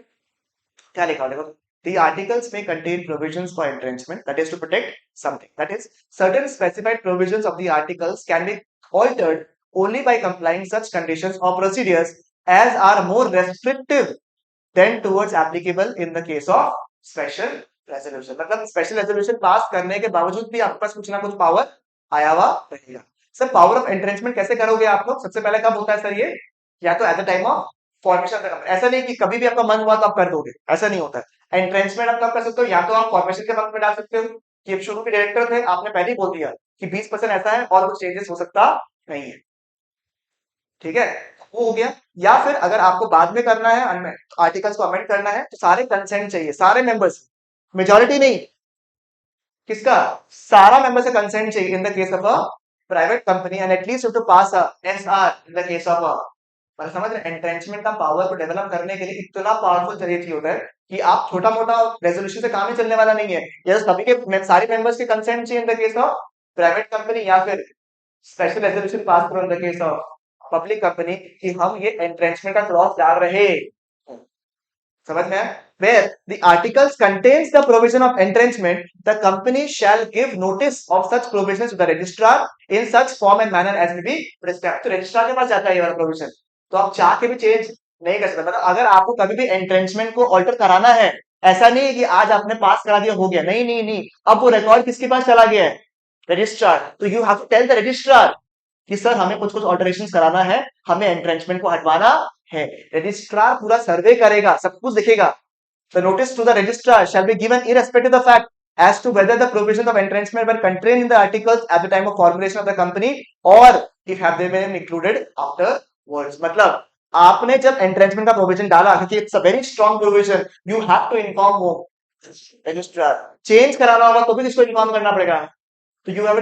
क्या लिखा हुआ देखो। The articles may contain provisions for entrenchment, that is to protect something. That is, certain specified provisions of the articles can be altered only by complying such conditions or procedures as are more restrictive than towards applicable in the case of special resolution. मतलब special resolution पास करने के बावजूद भी आपके पास कुछ ना कुछ power आया हुआ रहेगा। सर पावर ऑफ एंट्रेंचमेंट कैसे करोगे आप लोग? सबसे पहले कब होता है सर ये? या तो at the time of formation of the company. ऐसा नहीं कि कभी भी आपका मन हुआ तो आप कर दोगे, ऐसा नहीं होता है। एंट्रेंचमेंट आप कब कर सकते हो? या तो आप फॉर्मेशन के वक्त में डाल सकते हो कि अब शुरू के डायरेक्टर थे, आपने पहले ही बोल दिया कि 20% ऐसा है और कुछ चेंजेस हो सकता नहीं है, ठीक है? वो हो गया। या फिर अगर आपको बाद में करना है, आर्टिकल्स को अमेंड करना है, तो सारे कंसेंट चाहिए, सारे मेंबर्स, मेजॉरिटी नहीं। किसका? सारा मेंबर से कंसेंट चाहिए in the case of a private company and at least you to pass a SR in the case of a. मतलब समझ रहे? एंट्रेंचमेंट का पावर को डेवलप करने के लिए इतना पावरफुल तरीके होता है कि आप छोटा मोटा रेजोल्यूशन से काम ही चलने वाला नहीं है। या तो सभी के सारे मेंबर्स के कंसेंट चाहिए in the case of private company, या फिर स्पेशल रेजोल्यूशन पास करो इन the case of public company कि हम ये एंट्रेंचमेंट का क्लॉज डाल रहे हैं। समझ में आया? Where the articles contains the provision of entrenchment, the company shall give notice of such provisions to the registrar in such form and manner as may be prescribed. तो रजिस्ट्रार के पास जाता है ये वाला प्रोविजन, तो आप चाह के भी चेंज नहीं कर सकते। मतलब अगर आपको कभी भी एंट्रेंचमेंट को ऑल्टर कराना है, ऐसा नहीं है कि आज आपने पास करा दिया हो गया, नहीं नहीं नहीं, अब वो रिकॉर्ड किसके पास चला गया है? रजिस्ट्रार। तो you have to tell the registrar कि सर हमें कुछ कुछ ऑल्टरेशन कराना है, हमें एंट्रेंचमेंट को हटवाना है। रजिस्ट्रार पूरा सर्वे करेगा, सब कुछ देखेगा। The notice to the registrar shall be given irrespective of the fact as to whether the provisions of entrenchment were contained in the articles at the time of formation of the company or if have they been included afterwards. मतलब आपने जब entrenchment का provision डाला, क्योंकि it's a very strong provision, you have to inform वो registrar। change कराना होगा तो भी इसको inform करना पड़ेगा। तो you have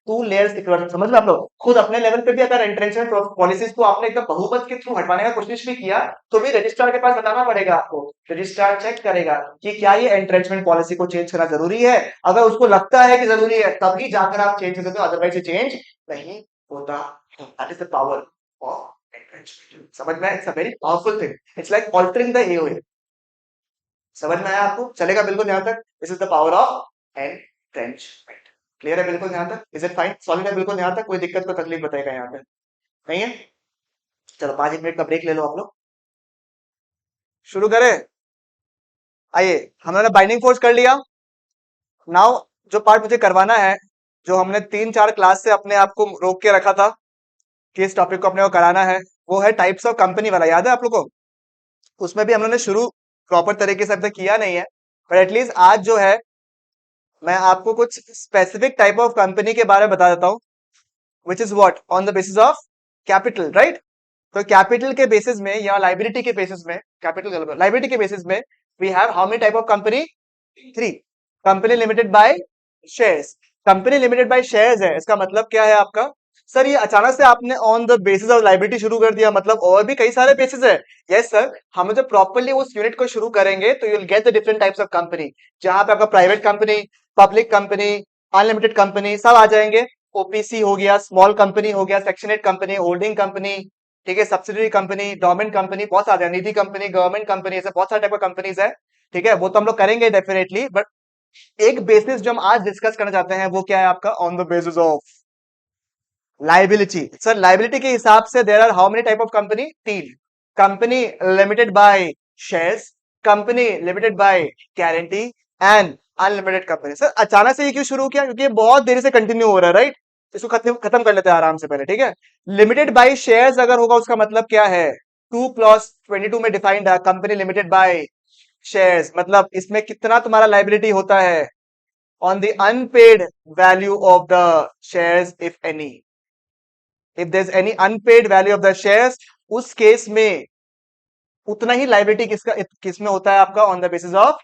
two layers security. समझ में आप लोग? खुद अपने लेवल पे भी अगर एंट्रेंचमेंट पॉलिसीज को आपने एकदम बहुमत के थ्रू हटवाने का कोशिश भी किया तो भी रजिस्ट्रार के पास बताना पड़ेगा आपको। रजिस्ट्रार चेक करेगा कि क्या ये एंट्रेंचमेंट पॉलिसी को चेंज करना जरूरी है। अगर उसको लगता है कि जरूरी है तभी जाकर आप चेंज कर सकते हो, अदरवाइज ये चेंज नहीं होता। That is the power of entrenchment. समझ में? It's a very powerful thing, it's like altering the AOA. समझ में आया आपको? चलेगा बिल्कुल यहाँ तक? This is the power of entrenchment. Clear है बिल्कुल यहाँ तक? Is it fine? सॉलिड है बिल्कुल यहाँ तक? कोई दिक्कत कोई तकलीफ बताएगा यहाँ पे? नहीं है? चलो 5 मिनट का ब्रेक ले लो आप लोग, शुरू करें। आइए, हमने बाइंडिंग फोर्स कर लिया। नाउ जो पार्ट मुझे करवाना है, जो हमने 3-4 क्लास से अपने आप को रोक के रखा था कि इस टॉपिक को अपने को कराना है, वो है टाइप्स ऑफ कंपनी वाला। याद है आप लोग को? उसमें भी हम लोगों ने शुरू प्रॉपर तरीके से अब तक किया नहीं है, पर एटलीस्ट आज जो है मैं आपको कुछ स्पेसिफिक टाइप ऑफ कंपनी के बारे में बता देता हूँ, which is what on the basis of capital, right? तो कैपिटल के बेसिस में या लाइबिलिटी के बेसिस में, कैपिटल लाइबिलिटी के बेसिस में we have how many type of company? 3। Company limited by shares. Company limited by shares है, इसका मतलब क्या है आपका? सर ये अचानक से आपने on the basis of liability शुरू कर दिया, मतलब और भी कई सारे बेसिस है। यस सर, हम जब प्रॉपर्ली उस यूनिट को शुरू करेंगे तो you will get the different types of company, जहां पे आपका private company, public company, unlimited company सब आ जाएंगे। ओपीसी हो गया, स्मॉल कंपनी हो गया, सेक्शन 8 कंपनी, होल्डिंग कंपनी, ठीक है, सब्सिडरी कंपनी, डोमेन कंपनी, बहुत सारे, निधि कंपनी, गवर्नमेंट कंपनी, ऐसे बहुत सारे टाइप का कंपनीज है। ठीक है, वो तो हम लोग करेंगे डेफिनेटली, बट एक बेसिस जो हम आज डिस्कस करना चाहते हैं वो क्या है आपका, on the basis of liability. Sir liability के हिसाब से there are how many type of company, तीन। Company limited by shares, company limited by guarantee, and unlimited company. Sir अचानक से ये क्यों शुरू किया, क्योंकि ये बहुत देरी से कंटिन्यू हो रहा है, राइट? इसको खत्म खत्म कर लेते हैं आराम से पहले, ठीक है। लिमिटेड बाय शेयर्स अगर होगा उसका मतलब क्या है, 2 + 22 में डिफाइंड है, कंपनी लिमिटेड बाय शेयर्स, मतलब इसमें कितना तुम्हारा लाइबिलिटी होता है, on the unpaid value of the shares if any, if there is any unpaid value of the shares, उस केस में उतना ही लाइबिलिटी किसका किसमें होता है आपका, on the basis of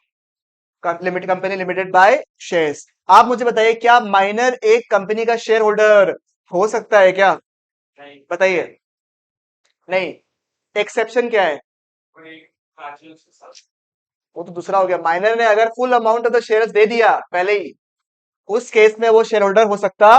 limited, company limited by shares. आप मुझे बताइए क्या माइनर एक कंपनी का शेयर होल्डर हो सकता है क्या? नहीं, बताइए। नहीं, एक्सेप्शन क्या है? वो तो दूसरा हो गया, माइनर ने अगर full amount of the shares दे दिया पहले ही, उस केस में वो शेयर होल्डर हो सकता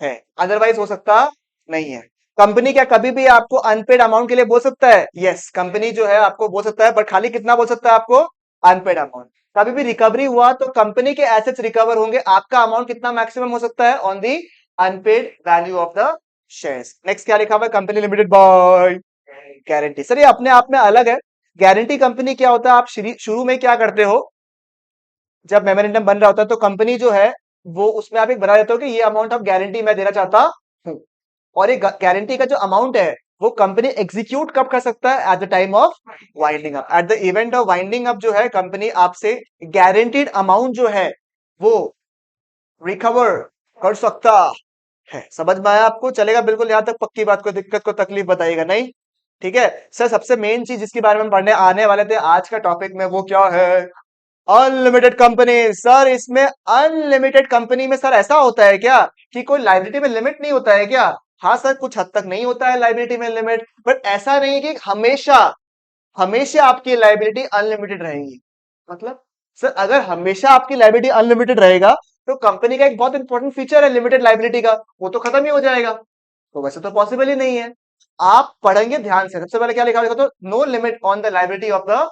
है, अदरवाइज हो सकता नहीं है। कंपनी क्या कभी भी आपको अनपेड अमाउंट के लिए बोल सकता है? यस, कंपनी जो है आपको बोल सकता है, बट खाली कितना बोल सकता है आपको, अनपेड अमाउंट। कभी भी रिकवरी हुआ तो कंपनी के एसेट्स रिकवर होंगे, आपका अमाउंट कितना मैक्सिमम हो सकता है, on the unpaid value of the shares. Next क्या लिखा हुआ है, company limited by guarantee. Sir ये अपने आप में अलग है। गारंटी कंपनी क्या होता है, आप शुरू में क्या करते हो, जब मेमोरेंडम बन रहा होता है तो कंपनी जो है वो उसमें आप एक बता देते हो कि ये अमाउंट ऑफ गारंटी मैं देना चाहता हूं, और ये गारंटी का जो अमाउंट है वो कंपनी एग्जीक्यूट कब कर सकता है, at the time of winding up. At the event of winding up जो है कंपनी आपसे गारंटीड अमाउंट जो है वो रिकवर कर सकता है। समझ में आया आपको? चलेगा बिल्कुल यहां तक पक्की बात, को दिक्कत को तकलीफ बताइएगा नहीं? ठीक है सर, सबसे मेन चीज जिसके बारे में हम पढ़ने आने वाले थे आज का टॉपिक में वो क्या है, अनलिमिटेड कंपनी। सर इसमें अनलिमिटेड कंपनी में सर ऐसा होता है क्या कि कोई लाइबिलिटी में लिमिट नहीं होता है क्या? हाँ सर, कुछ हद तक नहीं होता है लाइबिलिटी में लिमिट, बट ऐसा नहीं है कि हमेशा हमेशा आपकी लाइबिलिटी अनलिमिटेड रहेगी। मतलब सर अगर हमेशा आपकी लाइबिलिटी अनलिमिटेड रहेगा तो कंपनी का एक बहुत इंपॉर्टेंट फीचर है लिमिटेड लाइबिलिटी का, वो तो खत्म ही हो जाएगा। तो वैसे तो पॉसिबल ही नहीं है। आप पढ़ेंगे ध्यान से, सबसे पहले क्या लिखा लिखा, तो no limit on the liability of the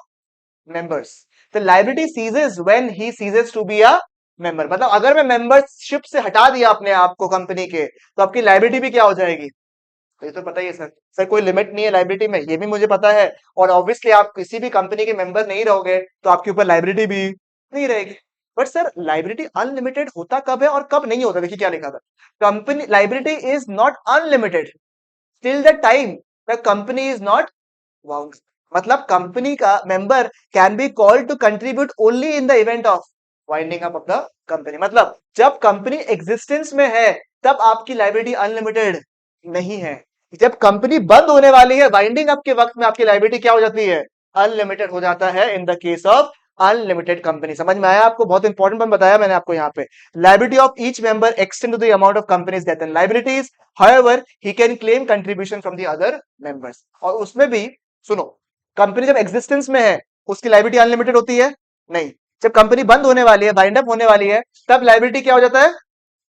members. The liability ceases when he ceases to be a member, मतलब अगर मैं मेंबरशिप से हटा दिया अपने आप को कंपनी के, तो आपकी लाइबिलिटी भी क्या हो जाएगी? तो ये तो पता ही है सर। सर कोई लिमिट नहीं है लाइबिलिटी में, ये भी मुझे पता है, और ऑब्वियसली आप किसी भी कंपनी के मेंबर नहीं रहोगे तो आपके ऊपर लाइबिलिटी भी नहीं रहेगी। बट सर लाइबिलिटी अनलिमिटेड होता कब है और कब नहीं होता, देखिए क्या लिखा था, company liability is not unlimited till the time the company is not wound. मतलब कंपनी का member can be called to contribute only in the event of winding up of the company. मतलब जब कंपनी एग्जिस्टेंस में है तब आपकी liability unlimited नहीं है, जब कंपनी बंद होने वाली है वाइंडिंग अप के वक्त में आपकी लाइबिलिटी क्या हो जाती है, अनलिमिटेड हो जाता है, इन the case of unlimited company. समझ में आया आपको? बहुत इंपॉर्टेंट पॉइंट बताया मैंने आपको यहाँ पे। Liability of each member extend to the amount of companies debts and liabilities, however he can claim contribution from the other members. और उसमें भी सुनो, कंपनी जब एग्जिस्टेंस में है उसकी लाइबिलिटी अनलिमिटेड होती है? नहीं। जब कंपनी बंद होने वाली है, वाइंड अप होने वाली है, तब लाइबिलिटी क्या हो जाता है,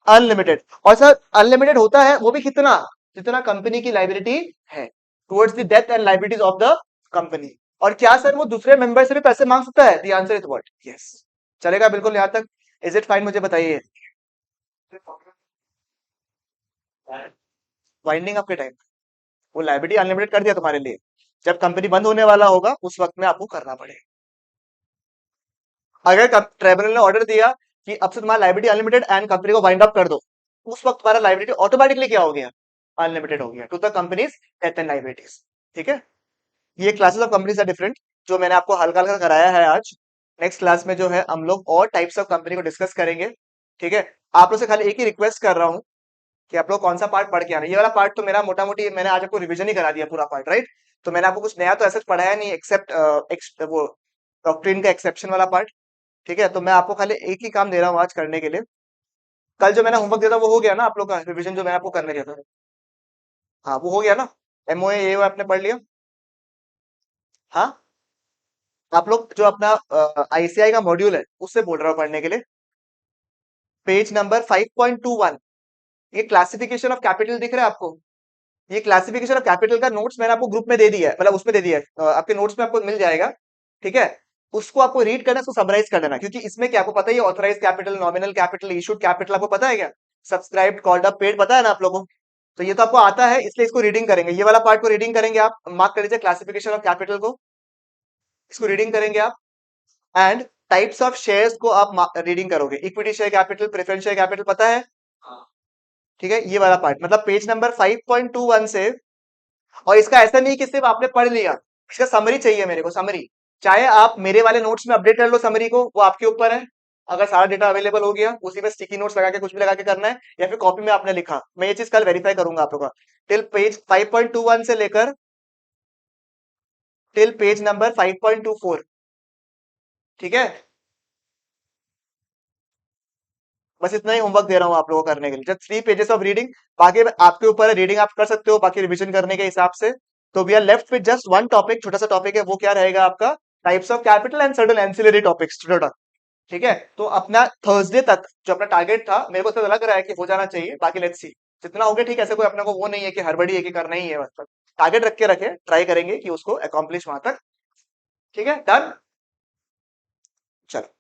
अनलिमिटेड। और सर अनलिमिटेड होता है वो भी कितना, जितना कंपनी की लाइबिलिटी है towards the death and liabilities of the company. और क्या सर वो दूसरे मेंबर से भी पैसे मांग सकता है? The answer is what, yes. चलेगा बिल्कुल यहां तक? Is it fine? मुझे बताइए। वाइंडिंग अप के टाइम वो लाइबिलिटी अनलिमिटेड कर दिया तुम्हारे लिए, जब कंपनी बंद होने वाला होगा उस वक्त में आपको करना पड़ेगा। अगर ट्रिब्यूनल ने ऑर्डर दिया कि अब से तुम्हारा लाइबिलिटी अनलिमिटेड एंड कंपनी को वाइंड अप कर दो, उस वक्त तुम्हारा लाइबिलिटी ऑटोमेटिकली क्या हो गया, अनलिमिटेड हो गया to the companies debts and liabilities. ठीक है, ये classes of companies are different, जो मैंने आपको हल्का हल्का कराया है आज। नेक्स्ट क्लास में जो है हम लोग और टाइप्स ऑफ कंपनी को डिस्कस करेंगे। ठीक है, आप लोग से खाली एक ही रिक्वेस्ट कर रहा हूँ कि आप लोग कौन सा पार्ट पढ़ के आना है। ये वाला पार्ट तो मेरा मोटा मोटी मैंने आज आपको रिवीजन ही करा दिया पूरा पार्ट, राइट? तो मैंने आपको कुछ नया तो ऐसा पढ़ाया नहीं, एक्सेप्ट वो डॉक्ट्रिन का एक्सेप्शन वाला पार्ट। ठीक है, तो मैं आपको खाली एक ही काम दे रहा हूँ आज करने के लिए। कल जो मैंने होमवर्क दिया था वो हो गया ना आप लोग का, रिवीजन जो मैंने आपको करने दिया था? हाँ वो हो गया ना, एमओए ये वो आपने पढ़ लिया? हाँ, आप लोग जो अपना आईसीआई का मॉड्यूल है उससे बोल रहा हूँ पढ़ने के लिए। Page number 5.21। ये क्लासिफिकेशन ऑफ कैपिटल दिख रहा है आपको? ये क्लासिफिकेशन ऑफ कैपिटल का नोट्स मैंने आपको ग्रुप में दे दिया है, मतलब उसमें दे दिया है, आपके नोट्स में आपको मिल जाएगा। ठीक है, उसको आपको रीड करना, उसको समराइज कर लेना, क्योंकि इसमें क्या आपको पता है, authorise capital, nominal capital, issued capital आपको पता है क्या? सब्सक्राइब्ड, कॉल्ड अप, पेड पता है ना आप लोगों को? तो ये तो आपको आता है, इसलिए इसको रीडिंग करेंगे, ये वाला पार्ट को रीडिंग करेंगे आप, मार्क कर लीजिए क्लासिफिकेशन ऑफ कैपिटल को, इसको रीडिंग करेंगे आप। एंड टाइप्स ऑफ शेयर्स को आप रीडिंग करोगे, equity share capital, preference share capital पता है? ठीक है, ये वाला पार्ट मतलब पेज नंबर 5.21 से। और इसका ऐसा नहीं कि सिर्फ आपने पढ़ लिया, इसका समरी चाहिए मेरे को, समरी। चाहे आप मेरे वाले नोट्स में अपडेट कर लो समरी को, वो आपके ऊपर है। अगर सारा डेटा अवेलेबल हो गया, उसी में स्टिकी नोट्स लगा के कुछ भी लगा के करना है, या फिर कॉपी में आपने लिखा, मैं ये चीज कल वेरीफाई करूंगा आप लोगों का। टिल पेज 5.21 से लेकर टिल पेज नंबर 5.24। ठीक है, बस इतना ही होमवर्क दे रहा हूँ आप लोगों को करने के लिए, जस्ट 3 पेजेस ऑफ रीडिंग। बाकी आपके ऊपर है, रीडिंग आप कर सकते हो बाकी रिवीजन करने के हिसाब से। तो we are left with just one topic, छोटा सा टॉपिक है, वो क्या रहेगा आपका? Types of capital and certain ancillary topics, छोटा। ठीक है, तो अपना थर्सडे तक जो अपना टारगेट था, मेरे को तो लग रहा है कि हो जाना चाहिए, बाकी लेट्स सी जितना हो गया। ठीक है, ऐसे कोई अपने को वो नहीं है कि हड़बड़ी है कि करना ही है, बस टारगेट रख के रखे, ट्राई करेंगे कि उसको अकॉम्प्लिश वहां तक। ठीक है, डन। चलो।